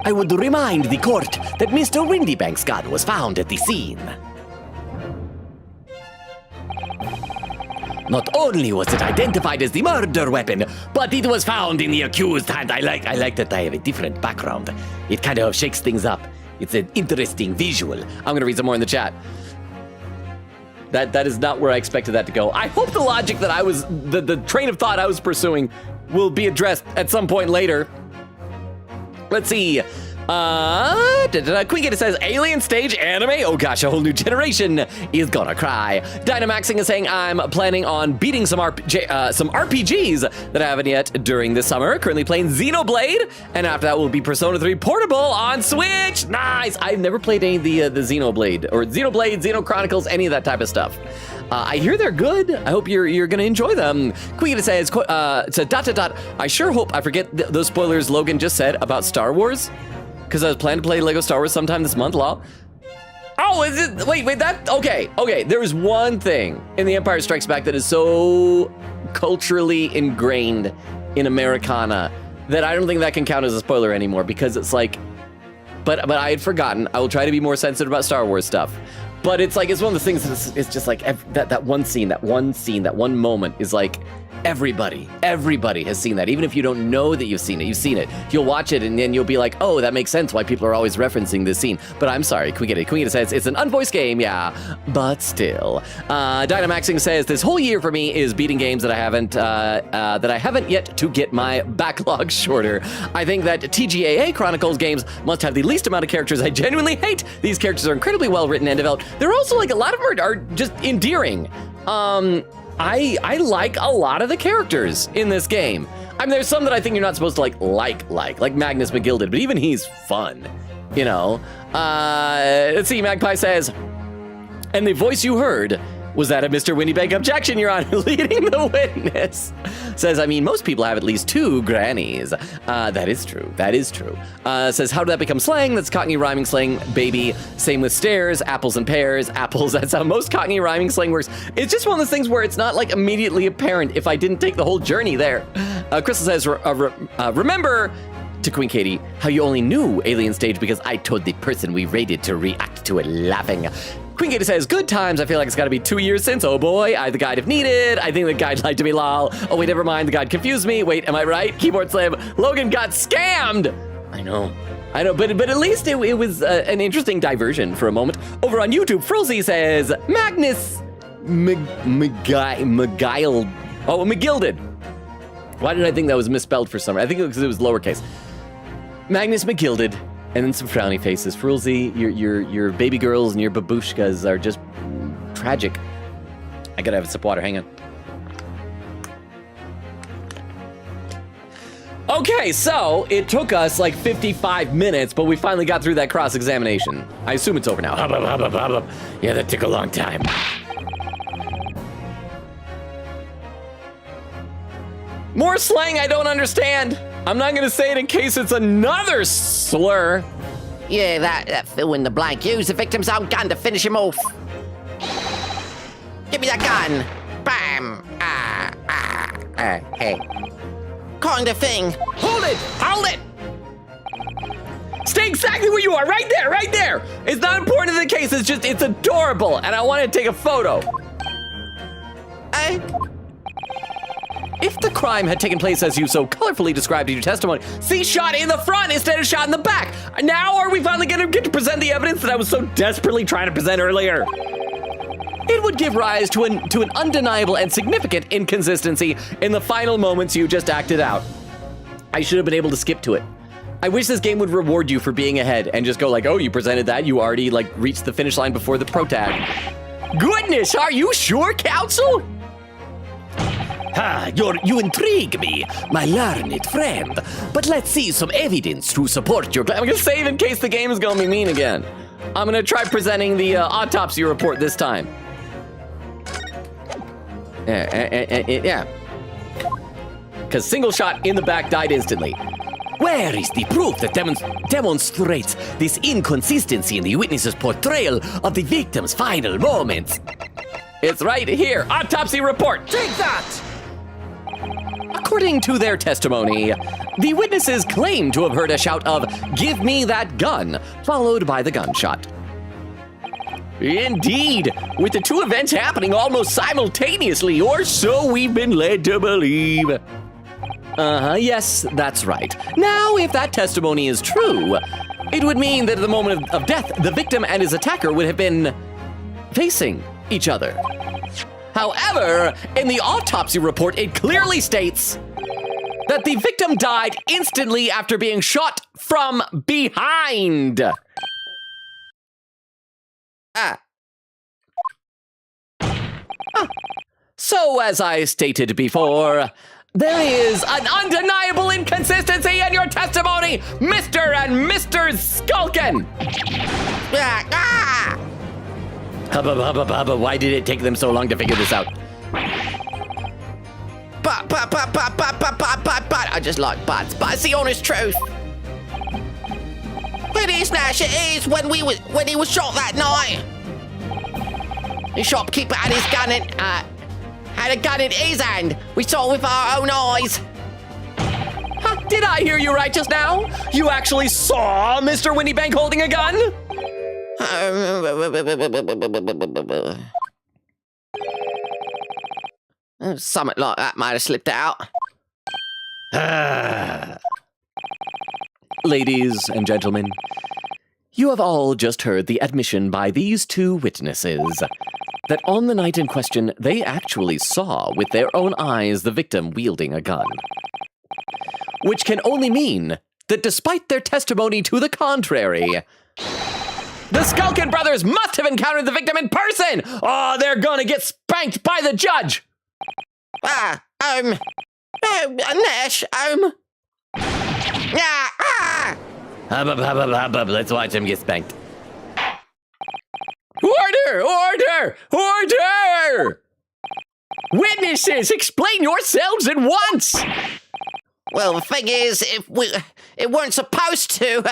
I would remind the court that Mr. Windybank's gun was found at the scene. Not only was it identified as the murder weapon, but it was found in the accused's hand. I like that I have a different background. It kind of shakes things up. It's an interesting visual. I'm gonna read some more in the chat. That is not where I expected that to go. I hope the logic that the train of thought I was pursuing will be addressed at some point later. Let's see. Queen Gator says, alien stage anime? Oh gosh, a whole new generation is gonna cry. Dynamaxing is saying, I'm planning on beating some RPGs that I haven't yet during this summer. Currently playing Xenoblade, and after that will be Persona 3 Portable on Switch. Nice! I've never played any of the Xenoblade, or Xenoblade, Xeno Chronicles, any of that type of stuff. I hear they're good. I hope you're gonna enjoy them. Queen says, I sure hope I forget those spoilers Logan just said about Star Wars. Because I was planning to play Lego Star Wars sometime this month, lol. Oh, is it? Wait, that? Okay. There is one thing in The Empire Strikes Back that is so culturally ingrained in Americana that I don't think that can count as a spoiler anymore, because it's like, but I had forgotten. I will try to be more sensitive about Star Wars stuff. But it's like, it's one of the things it's just like that one scene, that one moment is like, everybody has seen that. Even if you don't know that you've seen it. You'll watch it and then you'll be like, oh, that makes sense why people are always referencing this scene. But I'm sorry, Queen Gator says it's an unvoiced game, yeah, but still. Dynamaxing says this whole year for me is beating games that I haven't yet to get my backlog shorter. I think that TGAA Chronicles games must have the least amount of characters I genuinely hate. These characters are incredibly well written and developed. They're also like, a lot of them are just endearing. I like a lot of the characters in this game. I mean, there's some that I think you're not supposed to like Magnus McGilded, but even he's fun, you know? Let's see, Magpie says, and the voice you heard was that of Mr. Windybank. Objection, Your Honor, leading the witness. Says, I mean, most people have at least 2 grannies. That is true. Says, how did that become slang? That's Cockney rhyming slang, baby. Same with stairs, apples and pears, apples. That's how most Cockney rhyming slang works. It's just one of those things where it's not like immediately apparent if I didn't take the whole journey there. Crystal says, remember to Queen Katie how you only knew Alien Stage because I told the person we raided to react to it laughing. Queen Gator says, good times. I feel like it's got to be 2 years since. Oh boy, I the guide if needed. I think the guide lied to me, lol. Oh wait, never mind. The guide confused me. Wait, am I right? Keyboard slam. Logan got scammed. I know, but at least it was an interesting diversion for a moment. Over on YouTube, Frozy says, Magnus McGilded. Why did I think that was misspelled for some reason? I think it was because it was lowercase. Magnus McGilded, and then some frowny faces. Frulzy, your baby girls and your babushkas are just tragic. I gotta have a sip of water, hang on. Okay, so it took us like 55 minutes, but we finally got through that cross-examination. I assume it's over now. Yeah, that took a long time. More slang I don't understand. I'm not gonna say it in case it's another slur. Yeah, that fill in the blank. Use the victim's own gun to finish him off. Give me that gun. Bam. Hey. Kind of thing. Hold it! Stay exactly where you are, right there! It's not important in the case, it's adorable, and I want to take a photo. If the crime had taken place as you so colorfully described in your testimony, see, shot in the front instead of shot in the back. Now are we finally gonna get to present the evidence that I was so desperately trying to present earlier? It would give rise to an undeniable and significant inconsistency in the final moments you just acted out. I should have been able to skip to it. I wish this game would reward you for being ahead and just go like, oh, you presented that, you already like reached the finish line before the pro tag. Goodness, are you sure, counsel? You intrigue me, my learned friend. But let's see some evidence to support your I'm gonna save in case the game is gonna be mean again. I'm gonna try presenting the autopsy report this time. Yeah. Because single shot in the back died instantly. Where is the proof that demonstrates this inconsistency in the witness's portrayal of the victim's final moments? It's right here. Autopsy report. Take that! According to their testimony, the witnesses claim to have heard a shout of, "Give me that gun," followed by the gunshot. Indeed, with the two events happening almost simultaneously, or so we've been led to believe. Yes, that's right. Now, if that testimony is true, it would mean that at the moment of death, the victim and his attacker would have been facing each other. However, in the autopsy report, it clearly states that the victim died instantly after being shot from behind. So, as I stated before, there is an undeniable inconsistency in your testimony, Mr. and Mr. Skulkin. Hubba, why did it take them so long to figure this out? But, I just like butts, but it's the honest truth. It is, Nash, it is, when he was shot that night. The shopkeeper had his gun had a gun in his hand. We saw it with our own eyes. Did I hear you right just now? You actually saw Mr. Winniebank holding a gun? Something like that might have slipped out. Ladies and gentlemen, you have all just heard the admission by these two witnesses that on the night in question, they actually saw with their own eyes the victim wielding a gun. Which can only mean that despite their testimony to the contrary, the Skulkin brothers must have encountered the victim in person! Oh, they're gonna get spanked by the judge! Nash, Let's watch him get spanked. Order! Witnesses, explain yourselves at once! Well, the thing is, it weren't supposed to.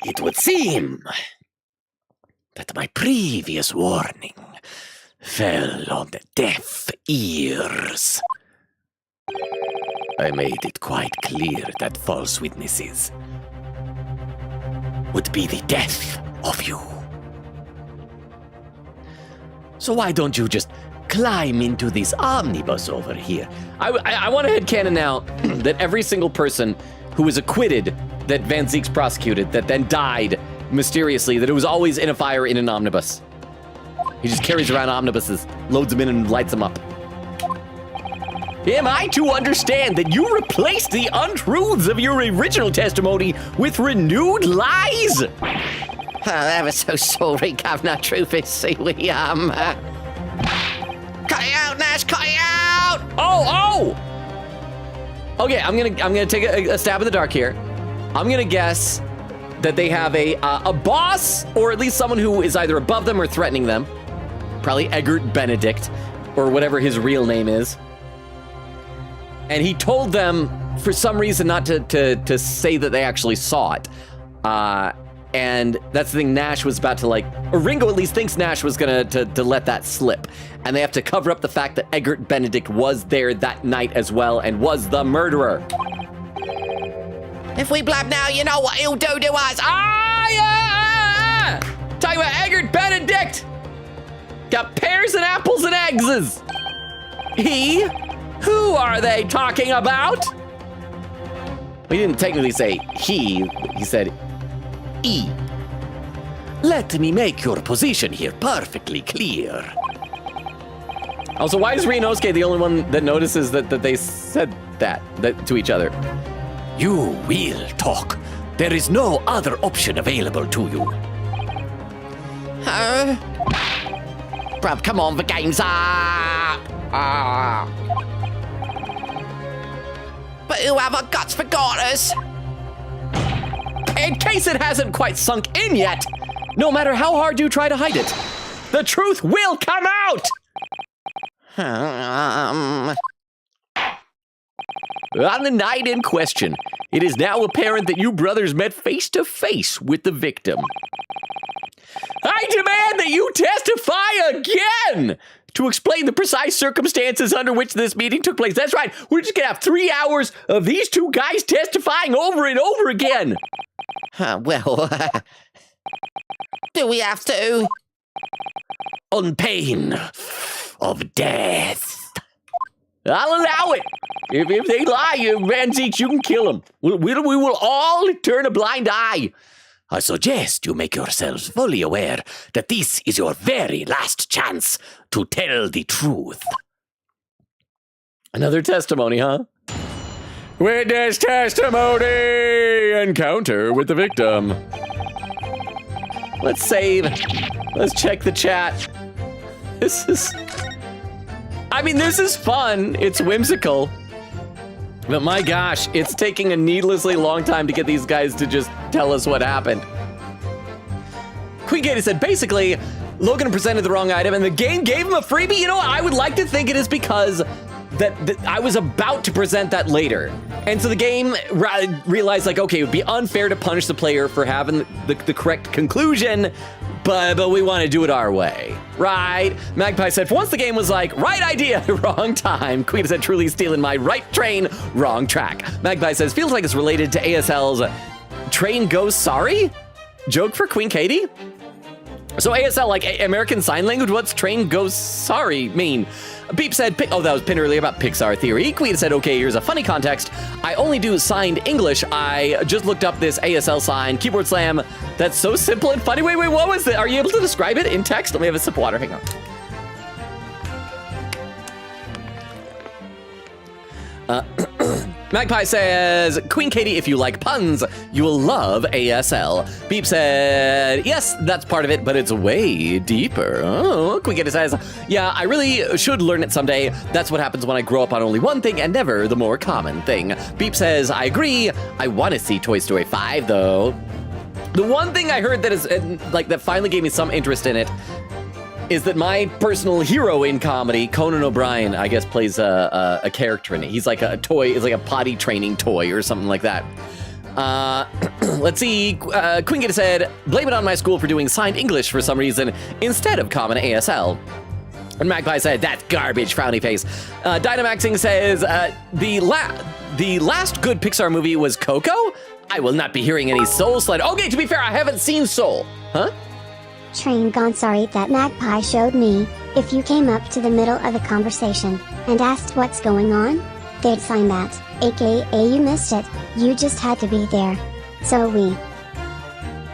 It would seem that my previous warning fell on deaf ears. I made it quite clear that false witnesses would be the death of you. So why don't you just climb into this omnibus over here? I want to headcanon now that every single person who was acquitted that Van Zeek's prosecuted that then died mysteriously, that it was always in a fire in an omnibus. He just carries around omnibuses, loads them in and lights them up. Am I to understand that you replaced the untruths of your original testimony with renewed lies? Oh, ever so sorry, Governor. Truth is, see, we, Cut it out, Nash, cut it out! Oh! Okay, I'm gonna take a stab in the dark here. I'm gonna guess that they have a boss, or at least someone who is either above them or threatening them. Probably Egbert Benedict, or whatever his real name is. And he told them, for some reason, not to say that they actually saw it. And that's the thing Nash was about to or Ringo at least thinks Nash was gonna to let that slip. And they have to cover up the fact that Egbert Benedict was there that night as well and was the murderer. If we blab now, you know what he'll do to us. Talking about Egbert Benedict! Got pears and apples and eggs! He? Who are they talking about? He didn't technically say he said E. Let me make your position here perfectly clear. Also, why is Ryunosuke the only one that notices that they said that to each other? You will talk. There is no other option available to you. Bruv, come on, the game's up! But whoever guts forgot us! In case it hasn't quite sunk in yet, no matter how hard you try to hide it, the truth will come out! On the night in question, it is now apparent that you brothers met face to face with the victim. I demand that you testify again to explain the precise circumstances under which this meeting took place. That's right, we're just gonna have 3 hours of these two guys testifying over and over again. Well, do we have to? On pain of death. I'll allow it. If they lie, Van Zeek, you can kill them. We will all turn a blind eye. I suggest you make yourselves fully aware that this is your very last chance to tell the truth. Another testimony, huh? Witness testimony! Encounter with the victim. Let's save. Let's check the chat. This is fun. It's whimsical. But my gosh, it's taking a needlessly long time to get these guys to just tell us what happened. Queen Katie said, basically, Logan presented the wrong item and the game gave him a freebie. You know what? I would like to think it is because that I was about to present that later. And so the game realized, okay, it would be unfair to punish the player for having the correct conclusion, but we want to do it our way, right? Magpie said, for once the game was like, right idea, wrong time. Queen said, truly stealing my right train, wrong track. Magpie says, feels like it's related to ASL's train goes sorry? Joke for Queen Katie? So ASL, like American Sign Language, what's train goes sorry mean? Beep said, oh, that was pinned earlier about Pixar theory. Queen said, okay, here's a funny context. I only do signed English. I just looked up this ASL sign, keyboard slam. That's so simple and funny. Wait, what was it? Are you able to describe it in text? Let me have a sip of water, hang on. Magpie says, Queen Katie, if you like puns, you will love ASL. Beep said, yes, that's part of it, but it's way deeper. Oh, Queen Katie says, yeah, I really should learn it someday. That's what happens when I grow up on only one thing and never the more common thing. Beep says, I agree. I want to see Toy Story 5, though. The one thing I heard that is that finally gave me some interest in it is that my personal hero in comedy, Conan O'Brien, I guess plays a character in it. He's like a toy, it's like a potty training toy or something like that. Let's see, Queen Gita said, blame it on my school for doing signed English for some reason instead of common ASL. And Magpie said, that's garbage, frowny face. Dynamaxing says, the last good Pixar movie was Coco? I will not be hearing any Soul Slide. Okay, to be fair, I haven't seen Soul. Huh? Train gone. Sorry, that magpie showed me. If you came up to the middle of a conversation and asked what's going on, they'd sign that, aka you missed it. You just had to be there. So we.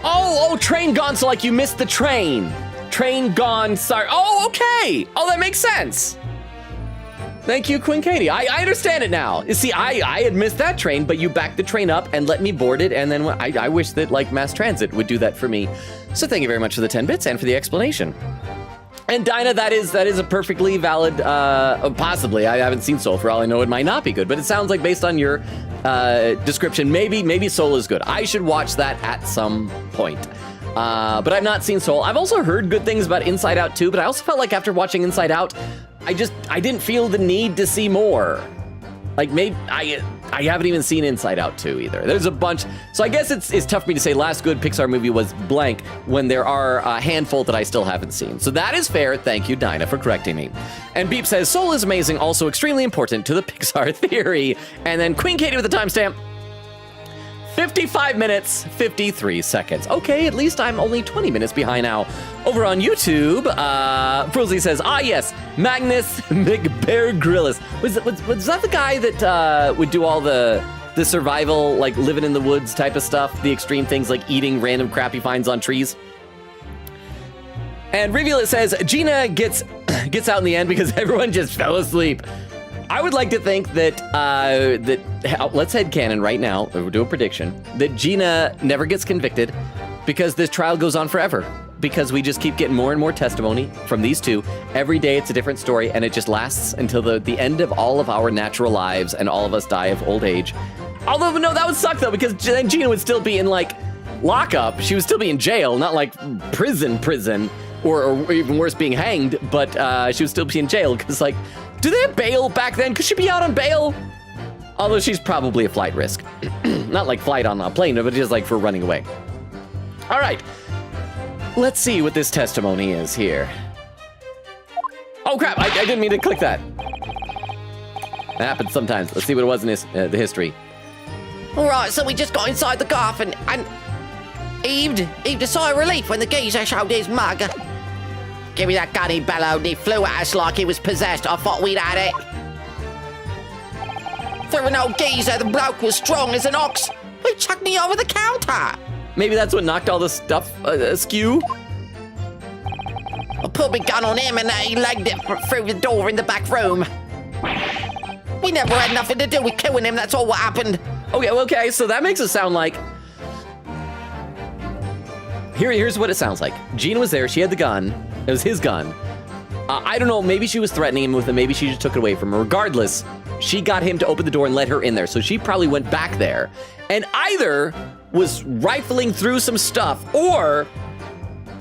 Oh, train gone, so like you missed the train. Train gone, sorry. Oh, okay. Oh, that makes sense. Thank you, Queen Katie. I understand it now. You see, I had missed that train, but you backed the train up and let me board it, and then I wish that, like, mass transit would do that for me. So thank you very much for the 10 bits and for the explanation. And Dinah, that is a perfectly valid, possibly. I haven't seen Soul. For all I know, it might not be good, but it sounds like based on your description, maybe Soul is good. I should watch that at some point. But I've not seen Soul. I've also heard good things about Inside Out too, but I also felt like after watching Inside Out, I didn't feel the need to see more. Like maybe I haven't even seen Inside Out 2 either. There's a bunch. So I guess it's tough for me to say last good Pixar movie was blank when there are a handful that I still haven't seen. So that is fair. Thank you, Dinah, for correcting me. And Beep says, Soul is amazing, also extremely important to the Pixar theory. And then Queen Katie with the timestamp. 55 minutes, 53 seconds. Okay, at least I'm only 20 minutes behind now. Over on YouTube, Frozzy says, yes, Magnus McBear-Grylls. Was that the guy that would do all the survival, like living in the woods type of stuff? The extreme things like eating random crap he finds on trees? And Reveal It says, Gina gets out in the end because everyone just fell asleep. I would like to think that, let's headcanon right now, we'll do a prediction, that Gina never gets convicted because this trial goes on forever. Because we just keep getting more and more testimony from these two. Every day it's a different story, and it just lasts until the end of all of our natural lives and all of us die of old age. Although, no, that would suck though, because then Gina would still be in like lockup. She would still be in jail, not like prison, or even worse, being hanged, but she would still be in jail because like, do they have bail back then? Could she be out on bail? Although she's probably a flight risk. Not like flight on a plane, but just like for running away. All right. Let's see what this testimony is here. Oh crap, I didn't mean to click that. That happens sometimes. Let's see what it was in the history. All right, so we just got inside the coffin and heaved a sigh of relief when the geezer showed his mug. Give me that gun, he bellowed. He flew at us like he was possessed. I thought we'd had it. For an old geezer, the bloke was strong as an ox. He chucked me over the counter. Maybe that's what knocked all the stuff askew? I put my gun on him and he legged it through the door in the back room. We never had nothing to do with killing him, that's all what happened. Okay, so that makes it sound like... Here's what it sounds like. Gina was there, she had the gun. It was his gun. I don't know, maybe she was threatening him with it, maybe she just took it away from him. Regardless, she got him to open the door and let her in there, so she probably went back there and either was rifling through some stuff, or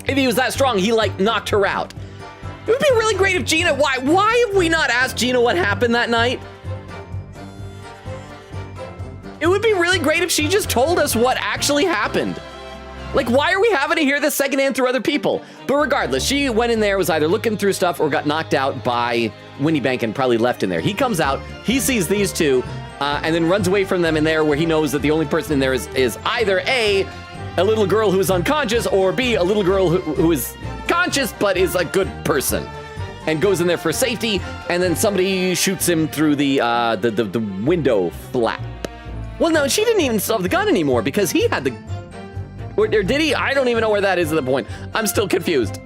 if he was that strong, he like knocked her out. It would be really great if Gina, why have we not asked Gina what happened that night? It would be really great if she just told us what actually happened. Like, why are we having to hear this secondhand through other people? But regardless, she went in there, was either looking through stuff or got knocked out by Winnie Bank and probably left in there. He comes out, he sees these two, and then runs away from them in there where he knows that the only person in there is either A, a little girl who is unconscious, or B, a little girl who is conscious but is a good person. And goes in there for safety, and then somebody shoots him through the window flap. Well, no, she didn't even still have the gun anymore because he had the... Or did he? I don't even know where that is at the point. I'm still confused.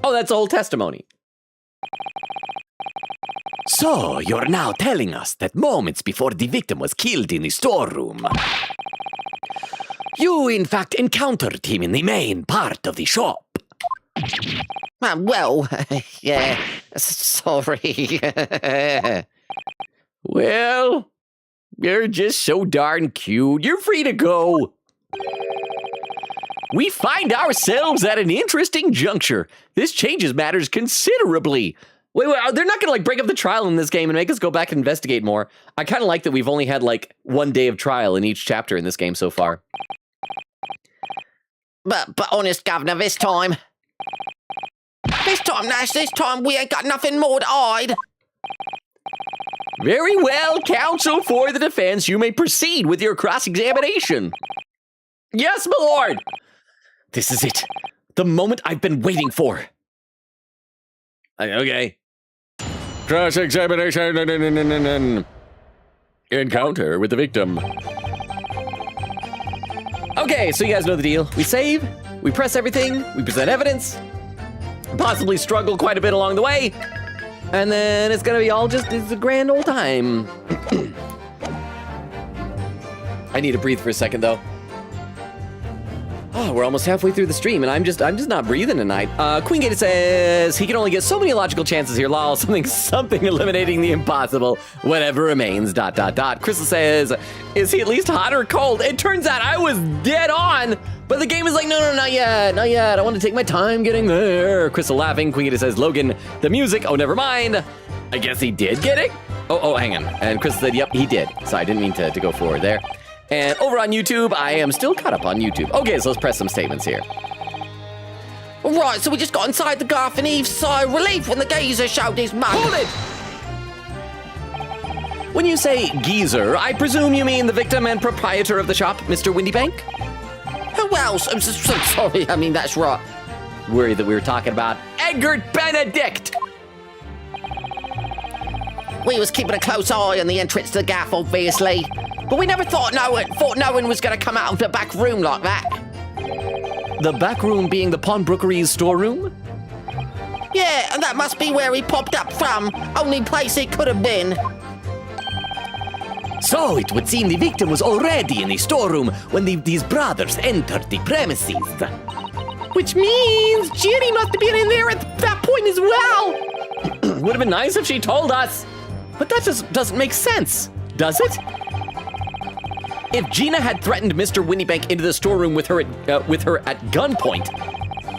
Oh, that's a whole testimony. So, you're now telling us that moments before the victim was killed in the storeroom, you in fact encountered him in the main part of the shop. Well, yeah, sorry. Well, you're just so darn cute. You're free to go. We find ourselves at an interesting juncture. This changes matters considerably. Wait, they're not gonna like break up the trial in this game and make us go back and investigate more. I kind of like that we've only had like one day of trial in each chapter in this game so far. But honest, Governor, this time, Nash, this time we ain't got nothing more to hide. Very well, counsel for the defense. You may proceed with your cross-examination. Yes, my lord. This is it. The moment I've been waiting for. Okay. Cross-examination. Encounter with the victim. Okay, so you guys know the deal. We save, we press everything, we present evidence, possibly struggle quite a bit along the way, and then it's gonna be all it's a grand old time. I need to breathe for a second though. Oh, we're almost halfway through the stream, and I'm just not breathing tonight. Queen Gated says he can only get so many logical chances here. Lol, something eliminating the impossible. Whatever remains. ... Crystal says, is he at least hot or cold? It turns out I was dead on, but the game is like, no, not yet. I want to take my time getting there. Crystal laughing. Queen Gated says, Logan, the music. Oh, never mind. I guess he did get it. Oh, hang on. And Crystal said, yep, he did. So I didn't mean to go forward there. And over on YouTube, I am still caught up on YouTube. Okay, so let's press some statements here. Right, so we just got inside the Garth and Eve's sigh of relief when the geezer showed his mug. Hold it! When you say geezer, I presume you mean the victim and proprietor of the shop, Mr. Windybank? Who else? I'm so sorry. I mean, that's right. Worried that we were talking about Edgar Benedict. We was keeping a close eye on the entrance to the gaff, obviously. But we never thought no one was going to come out of the back room like that. The back room being the pawnbrokery's storeroom? Yeah, and that must be where he popped up from. Only place he could have been. So it would seem the victim was already in the storeroom when these brothers entered the premises. Which means Ginny must have been in there at that point as well. Would have been nice if she told us. But that just doesn't make sense, does it? If Gina had threatened Mr. Windybank into the storeroom with her at gunpoint,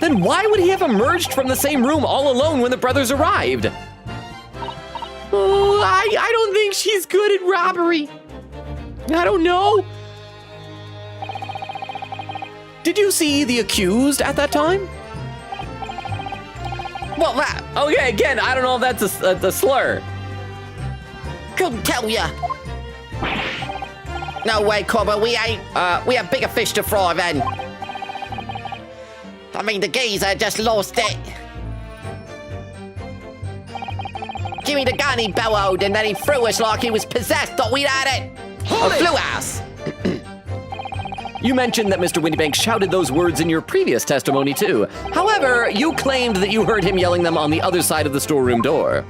then why would he have emerged from the same room all alone when the brothers arrived? Oh, I don't think she's good at robbery. I don't know. Did you see the accused at that time? What that? Okay, again, I don't know if that's a slur. Couldn't tell ya. No way, Cobber, we ain't, we have bigger fish to fry then. I mean, the geezer just lost it. Give me the gun, he bellowed, and then he threw us like he was possessed, thought we'd had it. Flew us. You mentioned that Mr. Windybank shouted those words in your previous testimony, too. However, you claimed that you heard him yelling them on the other side of the storeroom door.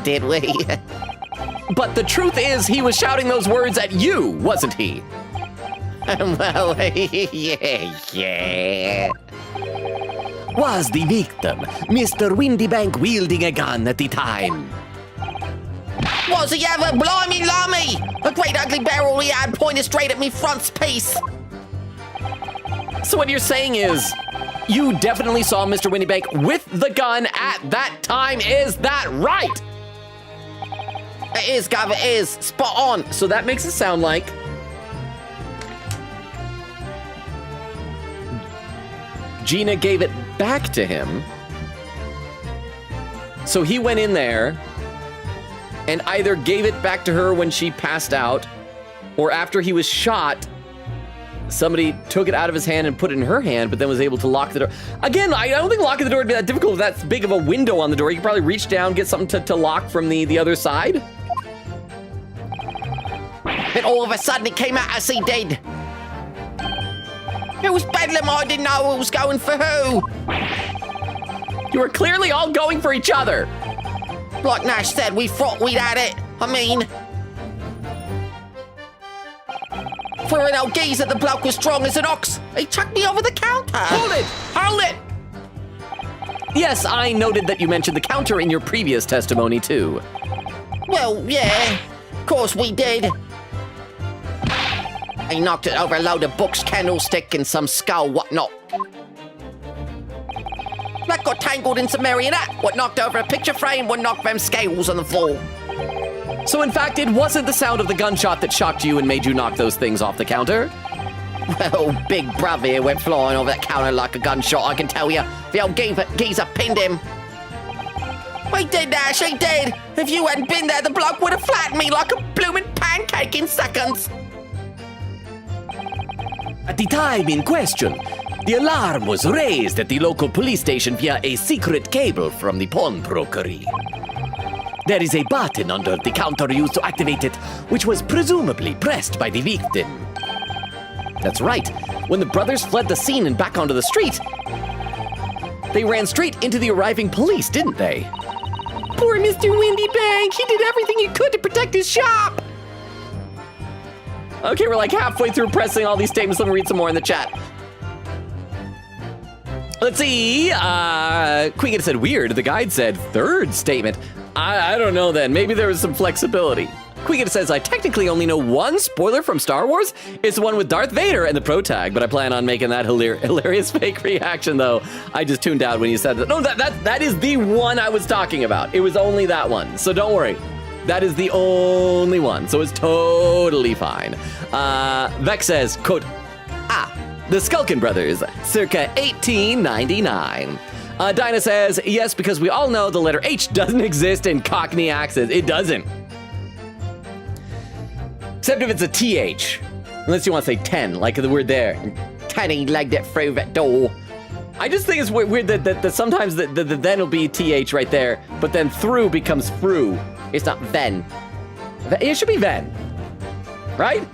Did we? But the truth is, he was shouting those words at you, wasn't he? Well, yeah. Was the victim Mr. Windybank wielding a gun at the time? Was he ever? Blimey lummy! A great ugly barrel he had pointed straight at me frontispiece. So what you're saying is, you definitely saw Mr. Windybank with the gun at that time, is that right? It is, Gav, it is. Spot on. So that makes it sound like Gina gave it back to him. So he went in there and either gave it back to her when she passed out, or after he was shot, somebody took it out of his hand and put it in her hand, but then was able to lock the door. Again, I don't think locking the door would be that difficult with that big of a window on the door. You could probably reach down, get something to lock from the other side. And all of a sudden it came out as he did. It was bedlam, I didn't know who was going for who. You were clearly all going for each other. Like Nash said, we thought we'd had it. I mean, for an old geezer, the bloke was strong as an ox. He chucked me over the counter. Hold it! Hold it! Yes, I noted that you mentioned the counter in your previous testimony, too. Well, yeah, of course we did. He knocked it over a load of books, candlestick, and some skull, whatnot. That got tangled in some marionette. What knocked over a picture frame, what knocked them scales on the floor. So in fact, it wasn't the sound of the gunshot that shocked you and made you knock those things off the counter? Well, big brother here went flying over that counter like a gunshot, I can tell you. The old geezer pinned him. He did, Nash, he did. If you hadn't been there, the bloke would have flattened me like a bloomin' pancake in seconds. At the time in question, the alarm was raised at the local police station via a secret cable from the pawnbrokery. There is a button under the counter used to activate it, which was presumably pressed by the victim. That's right. When the brothers fled the scene and back onto the street, they ran straight into the arriving police, didn't they? Poor Mr. Windybank, he did everything he could to protect his shop. Okay, we're like halfway through pressing all these statements. Let me read some more in the chat. Let's see. Queen said weird. The guide said third statement. I don't know then. Maybe there was some flexibility. Queen says, I technically only know one spoiler from Star Wars. It's the one with Darth Vader and the pro tag, but I plan on making that hilarious fake reaction, though. I just tuned out when you said that. No, that is the one I was talking about. It was only that one, so don't worry. That is the only one, so it's totally fine. Vex says, quote, the Skulkin Brothers, circa 1899. Dinah says, yes, because we all know the letter H doesn't exist in Cockney accents. It doesn't. Except if it's a TH. Unless you want to say 10, like the word there. Tenny legged it through that door. I just think it's weird that sometimes the then will be TH right there, but then through becomes through. It's not then. It should be then. Right?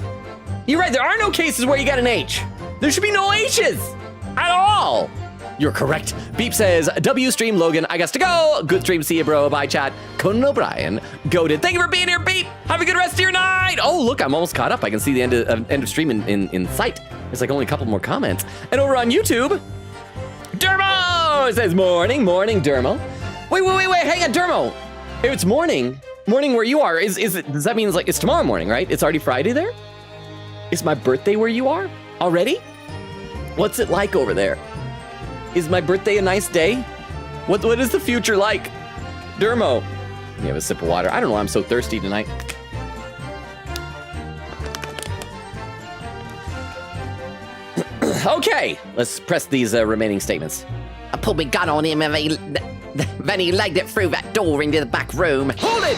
You're right, there are no cases where you got an H. There should be no H's at all. You're correct. Beep says, W stream Logan, I guess to go. Good stream, see you, bro. Bye, chat. Conan O'Brien, goated. Thank you for being here, Beep. Have a good rest of your night. Oh, look, I'm almost caught up. I can see the end of stream in sight. There's like only a couple more comments. And over on YouTube, Dermo says, morning, Dermo. Wait, hang on, Dermo. It's morning where you are. Does that mean it's tomorrow morning, right? It's already Friday there? Is my birthday where you are already? What's it like over there? Is my birthday a nice day? What is the future like? Dermo. You have a sip of water. I don't know why I'm so thirsty tonight. Okay, let's press these remaining statements. I pulled my gun on him and then he legged it through that door into the back room. Hold it!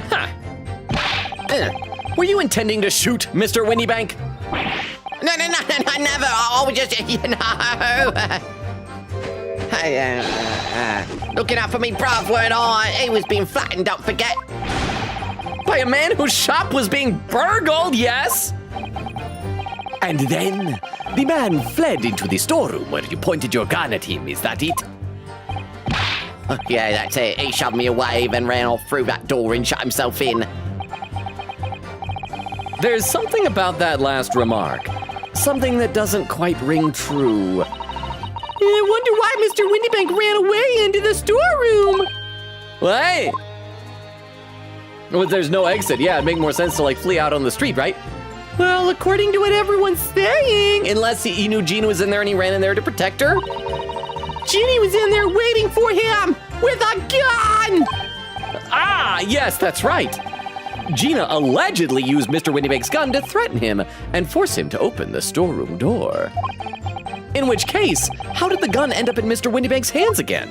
Huh. Were you intending to shoot Mr. Windybank? No, never. I was just, looking out for me, bruv, weren't I? He was being flattened, don't forget. By a man whose shop was being burgled, yes? And then, the man fled into the storeroom where you pointed your gun at him, is that it? Yeah, that's it. He shoved me away, then ran off through that door and shut himself in. There's something about that last remark. Something that doesn't quite ring true. I wonder why Mr. Windybank ran away into the storeroom. What? Well, there's no exit. Yeah, it'd make more sense to flee out on the street, right? Well, according to what everyone's saying. Unless he knew Gina was in there and he ran in there to protect her? Ginny was in there waiting for him with a gun! Ah, yes, that's right. Gina allegedly used Mr. Windybank's gun to threaten him and force him to open the storeroom door. In which case, how did the gun end up in Mr. Windybank's hands again?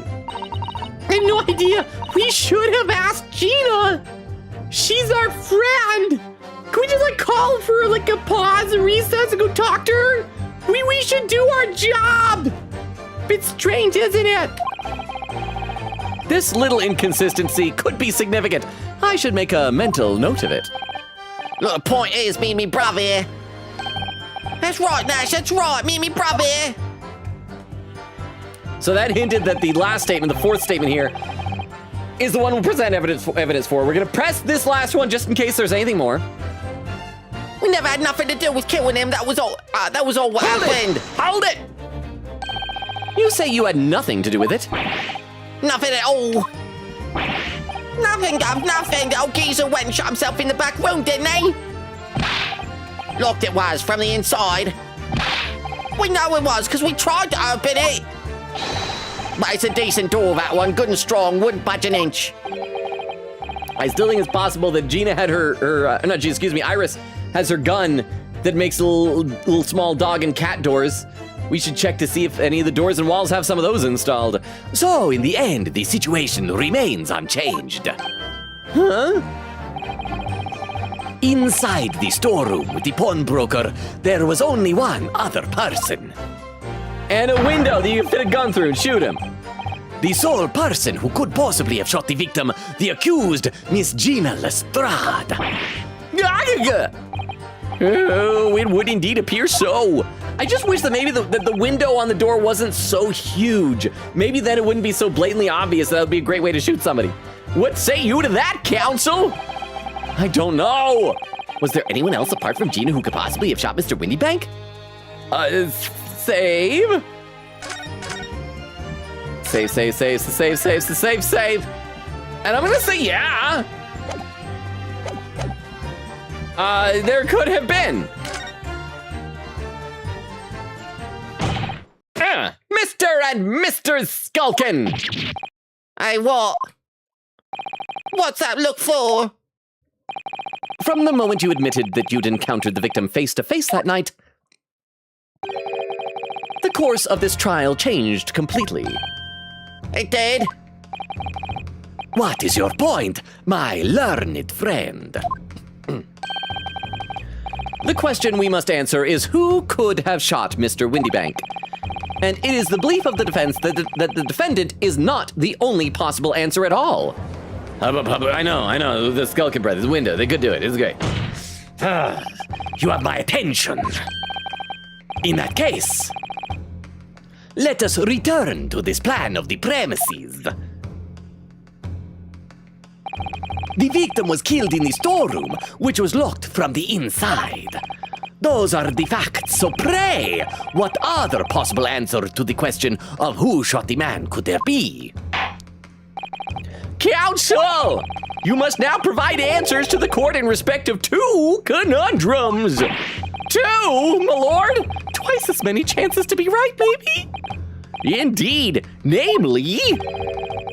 I have no idea. We should have asked Gina. She's our friend. Can we just call for a pause and recess and go talk to her? We should do our job. It's strange, isn't it? This little inconsistency could be significant. I should make a mental note of it. Look, the point is, me and me brother here. That's right, Nash, that's right, me and me brother here. So that hinted that the last statement, the fourth statement here, is the one we'll present evidence for. We're gonna press this last one just in case there's anything more. We never had nothing to do with killing him. That was all what happened. Hold it! You say you had nothing to do with it? Nothing at all. Nothing, Gov, nothing. The old geezer went and shut himself in the back room, didn't he? Locked it was from the inside. We know it was, because we tried to open it. But it's a decent door, that one. Good and strong, wouldn't budge an inch. I still think it's possible that Gina had Iris has her gun that makes little small dog and cat doors. We should check to see if any of the doors and walls have some of those installed. So, in the end, the situation remains unchanged. Huh? Inside the storeroom with the pawnbroker, there was only one other person. And a window that you can fit a gun through and shoot him. The sole person who could possibly have shot the victim, the accused, Miss Gina Lestrade. Oh, it would indeed appear so. I just wish that maybe the window on the door wasn't so huge. Maybe then it wouldn't be so blatantly obvious. That would be a great way to shoot somebody. What say you to that, counsel? I don't know. Was there anyone else apart from Gina who could possibly have shot Mr. Windybank? Save. Save. And I'm gonna say yeah. There could have been. Mr. and Mr. Skulkin. Hey, what? What's that look for? From the moment you admitted that you'd encountered the victim face to face that night, the course of this trial changed completely. It did? What is your point, my learned friend? The question we must answer is who could have shot Mr. Windybank? And it is the belief of the defense that the defendant is not the only possible answer at all. I know, the Skulkin brothers, the window, they could do it, it's great. You have my attention. In that case, let us return to this plan of the premises. The victim was killed in the storeroom, which was locked from the inside. Those are the facts, so pray, what other possible answer to the question of who shot the man could there be? Counsel! You must now provide answers to the court in respect of 2 conundrums. 2, my lord? Twice as many chances to be right, baby. Indeed, namely,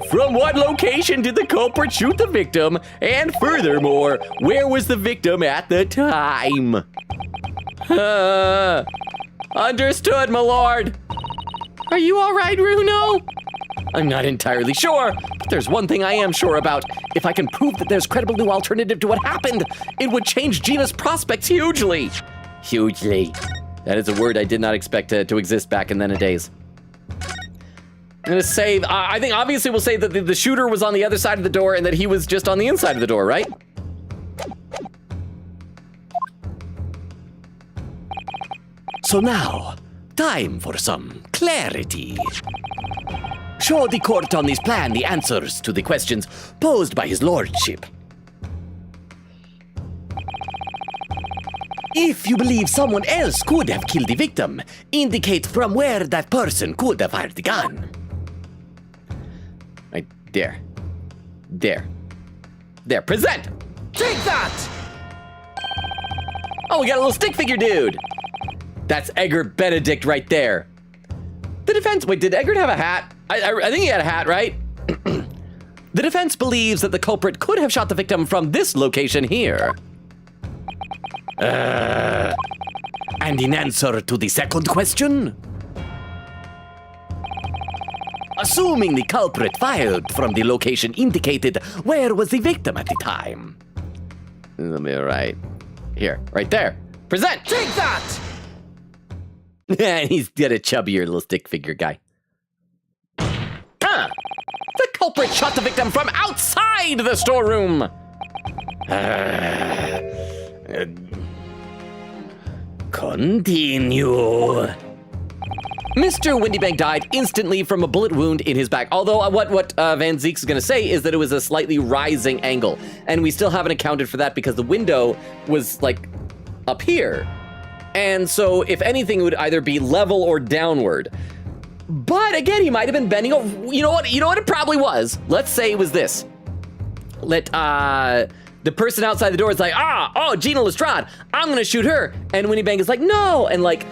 from what location did the culprit shoot the victim? And furthermore, where was the victim at the time? Understood, my lord. Are you all right, Runo? I'm not entirely sure, but there's one thing I am sure about. If I can prove that there's credible new alternative to what happened, it would change Gina's prospects hugely. Hugely. That is a word I did not expect to exist back in the days. I'm gonna say, I think obviously we'll say that the shooter was on the other side of the door and that he was just on the inside of the door, right? So now, time for some clarity. Show the court on this plan the answers to the questions posed by his lordship. If you believe someone else could have killed the victim, indicate from where that person could have fired the gun. Right there. There. Present! Take that! Oh, we got a little stick figure dude. That's Edgar Benedict right there. The defense, wait, did Edgar have a hat? I think he had a hat, right? The defense believes that the culprit could have shot the victim from this location here. And in answer to the second question? Assuming the culprit fired from the location indicated, where was the victim at the time? Let me right here, right there. Present! Take that! And he's got a chubbier little stick figure guy. The culprit shot the victim from outside the storeroom. Continue. Mr. Windybank died instantly from a bullet wound in his back. Although what Van Zeek's going to say is that it was a slightly rising angle. And we still haven't accounted for that because the window was like up here. And so if anything, it would either be level or downward. But again, he might have been bending over. You know what it probably was? Let's say it was this. The person outside the door is like, Gina Lestrade, I'm going to shoot her. And Windybank is like, no. And like,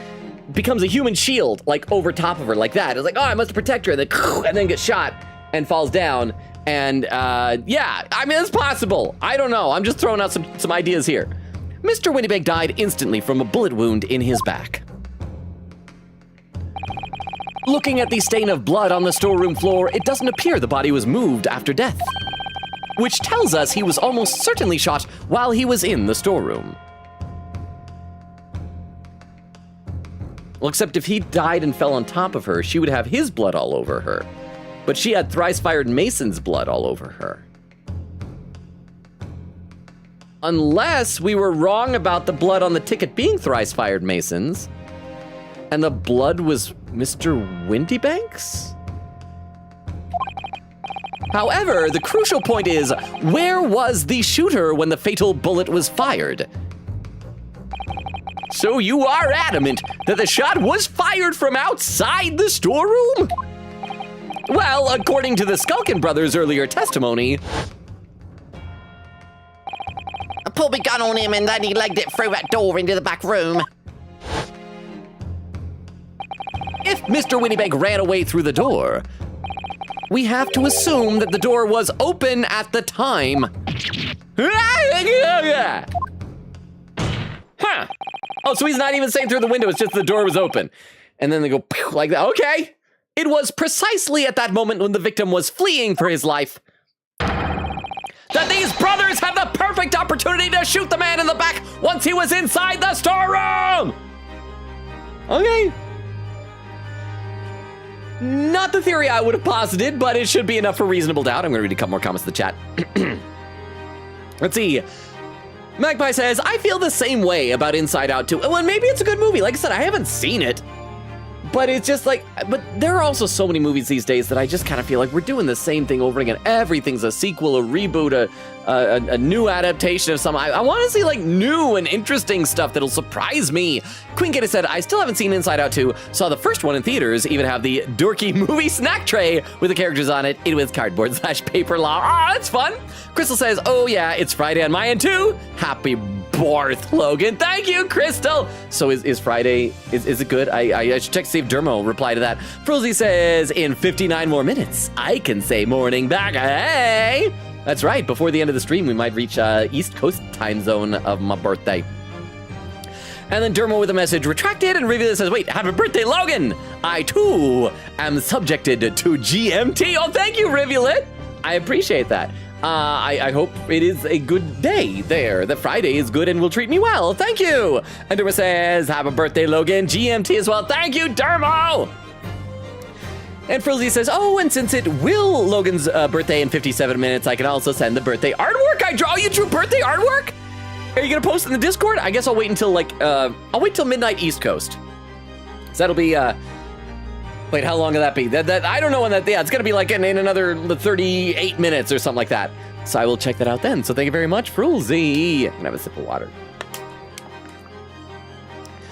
becomes a human shield, like over top of her like that. It's like, I must protect her. And then gets shot and falls down. And yeah, I mean, it's possible. I don't know. I'm just throwing out some ideas here. Mr. Windybank died instantly from a bullet wound in his back. Looking at the stain of blood on the storeroom floor, it doesn't appear the body was moved after death, which tells us he was almost certainly shot while he was in the storeroom. Well, except if he died and fell on top of her, she would have his blood all over her. But she had thrice-fired Mason's blood all over her. Unless we were wrong about the blood on the ticket being thrice-fired Mason's, and the blood was Mr. Windybanks? However, the crucial point is, where was the shooter when the fatal bullet was fired? So you are adamant that the shot was fired from outside the storeroom? Well, according to the Skulkin brothers' earlier testimony, I pulled my gun on him and then he legged it through that door into the back room. if Mr. Windybank ran away through the door, we have to assume that the door was open at the time. Huh. Oh, so he's not even saying through the window, it's just the door was open. And then they go like that. Okay. It was precisely at that moment when the victim was fleeing for his life that these brothers had the perfect opportunity to shoot the man in the back once he was inside the storeroom. Okay. Not the theory I would have posited, but it should be enough for reasonable doubt. I'm going to read a couple more comments in the chat. Let's see. Magpie says, I feel the same way about Inside Out 2. Well, maybe it's a good movie. Like I said, I haven't seen it. But it's just like, but there are also so many movies these days that I just kind of feel like we're doing the same thing over again. Everything's a sequel, a reboot, a new adaptation of something. I want to see like new and interesting stuff that'll surprise me. Queen Gator said, I still haven't seen Inside Out 2. Saw the first one in theaters, even have the dorky movie snack tray with the characters on it, with cardboard / paper law. Ah, that's fun. Crystal says, oh yeah, it's Friday on my end too. Happy birth, Logan. Thank you, Crystal. So is Friday, is it good? I should check to see if Dermo replied to that. Frozy says, in 59 more minutes, I can say morning back. Hey! That's right, before the end of the stream, we might reach East Coast time zone of my birthday. And then Dermo with a message retracted, and Rivulet says, wait, happy birthday, Logan! I too am subjected to GMT. Oh, thank you, Rivulet. I appreciate that. I hope it is a good day there. That Friday is good and will treat me well. Thank you. And Dermo says, happy birthday, Logan. GMT as well. Thank you, Dermo. And Frilzy says, oh, and since it will Logan's birthday in 57 minutes, I can also send the birthday artwork I draw. You drew birthday artwork? Are you going to post in the Discord? I guess I'll wait until I'll wait till midnight East Coast. So that'll be, wait, how long will that be? That I don't know when that, yeah, it's going to be like in another 38 minutes or something like that. So I will check that out then. So thank you very much, Frilzy. I'm going to have a sip of water.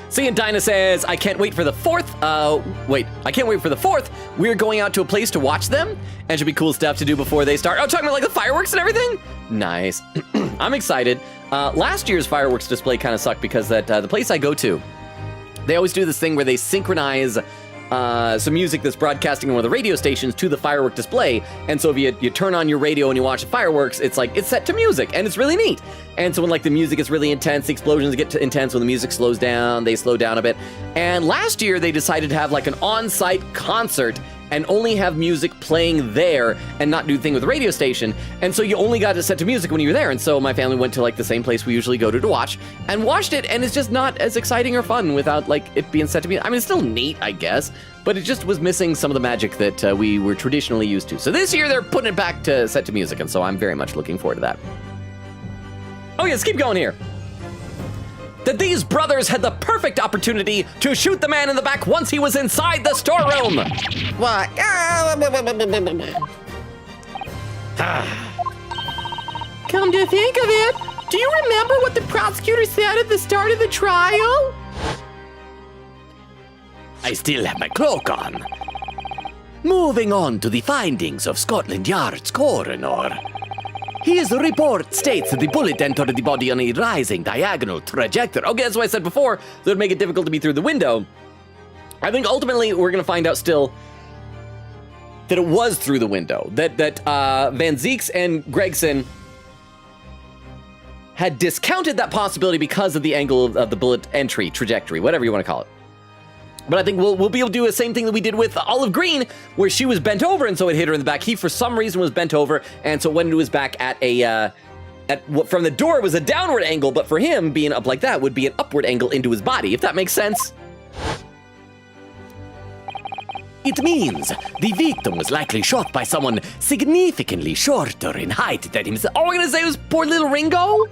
See, and Dinah says, I can't wait for the 4th. I can't wait for the 4th. We're going out to a place to watch them, and should be cool stuff to do before they start. Oh, talking about like the fireworks and everything? Nice. I'm excited. Last year's fireworks display kind of sucked because the place I go to, they always do this thing where they synchronize some music that's broadcasting on one of the radio stations to the firework display. And so if you turn on your radio and you watch the fireworks, it's like, it's set to music, and it's really neat. And so when like the music is really intense, the explosions get intense. When the music slows down, they slow down a bit. And last year they decided to have like an on-site concert and only have music playing there and not do the thing with the radio station. And so you only got it set to music when you were there. And so my family went to like the same place we usually go to watch and watched it. And it's just not as exciting or fun without like it being set to music. I mean, it's still neat, I guess, but it just was missing some of the magic that we were traditionally used to. So this year they're putting it back to set to music. And so I'm very much looking forward to that. Oh yes, keep going here. That these brothers had the perfect opportunity to shoot the man in the back once he was inside the storeroom. What? Come to think of it, do you remember what the prosecutor said at the start of the trial? I still have my cloak on. Moving on to the findings of Scotland Yard's coroner. His report states that the bullet entered the body on a rising diagonal trajectory. Okay, that's what I said before. That would make it difficult to be through the window. I think ultimately we're going to find out still that it was through the window. That Van Zeeks and Gregson had discounted that possibility because of the angle of the bullet entry trajectory, whatever you want to call it. But I think we'll be able to do the same thing that we did with Olive Green, where she was bent over, and so it hit her in the back. He, for some reason, was bent over, and so it went into his back at a, from the door, it was a downward angle, but for him, being up like that would be an upward angle into his body, if that makes sense. It means the victim was likely shot by someone significantly shorter in height than himself. Oh, we're gonna say it was poor little Ringo?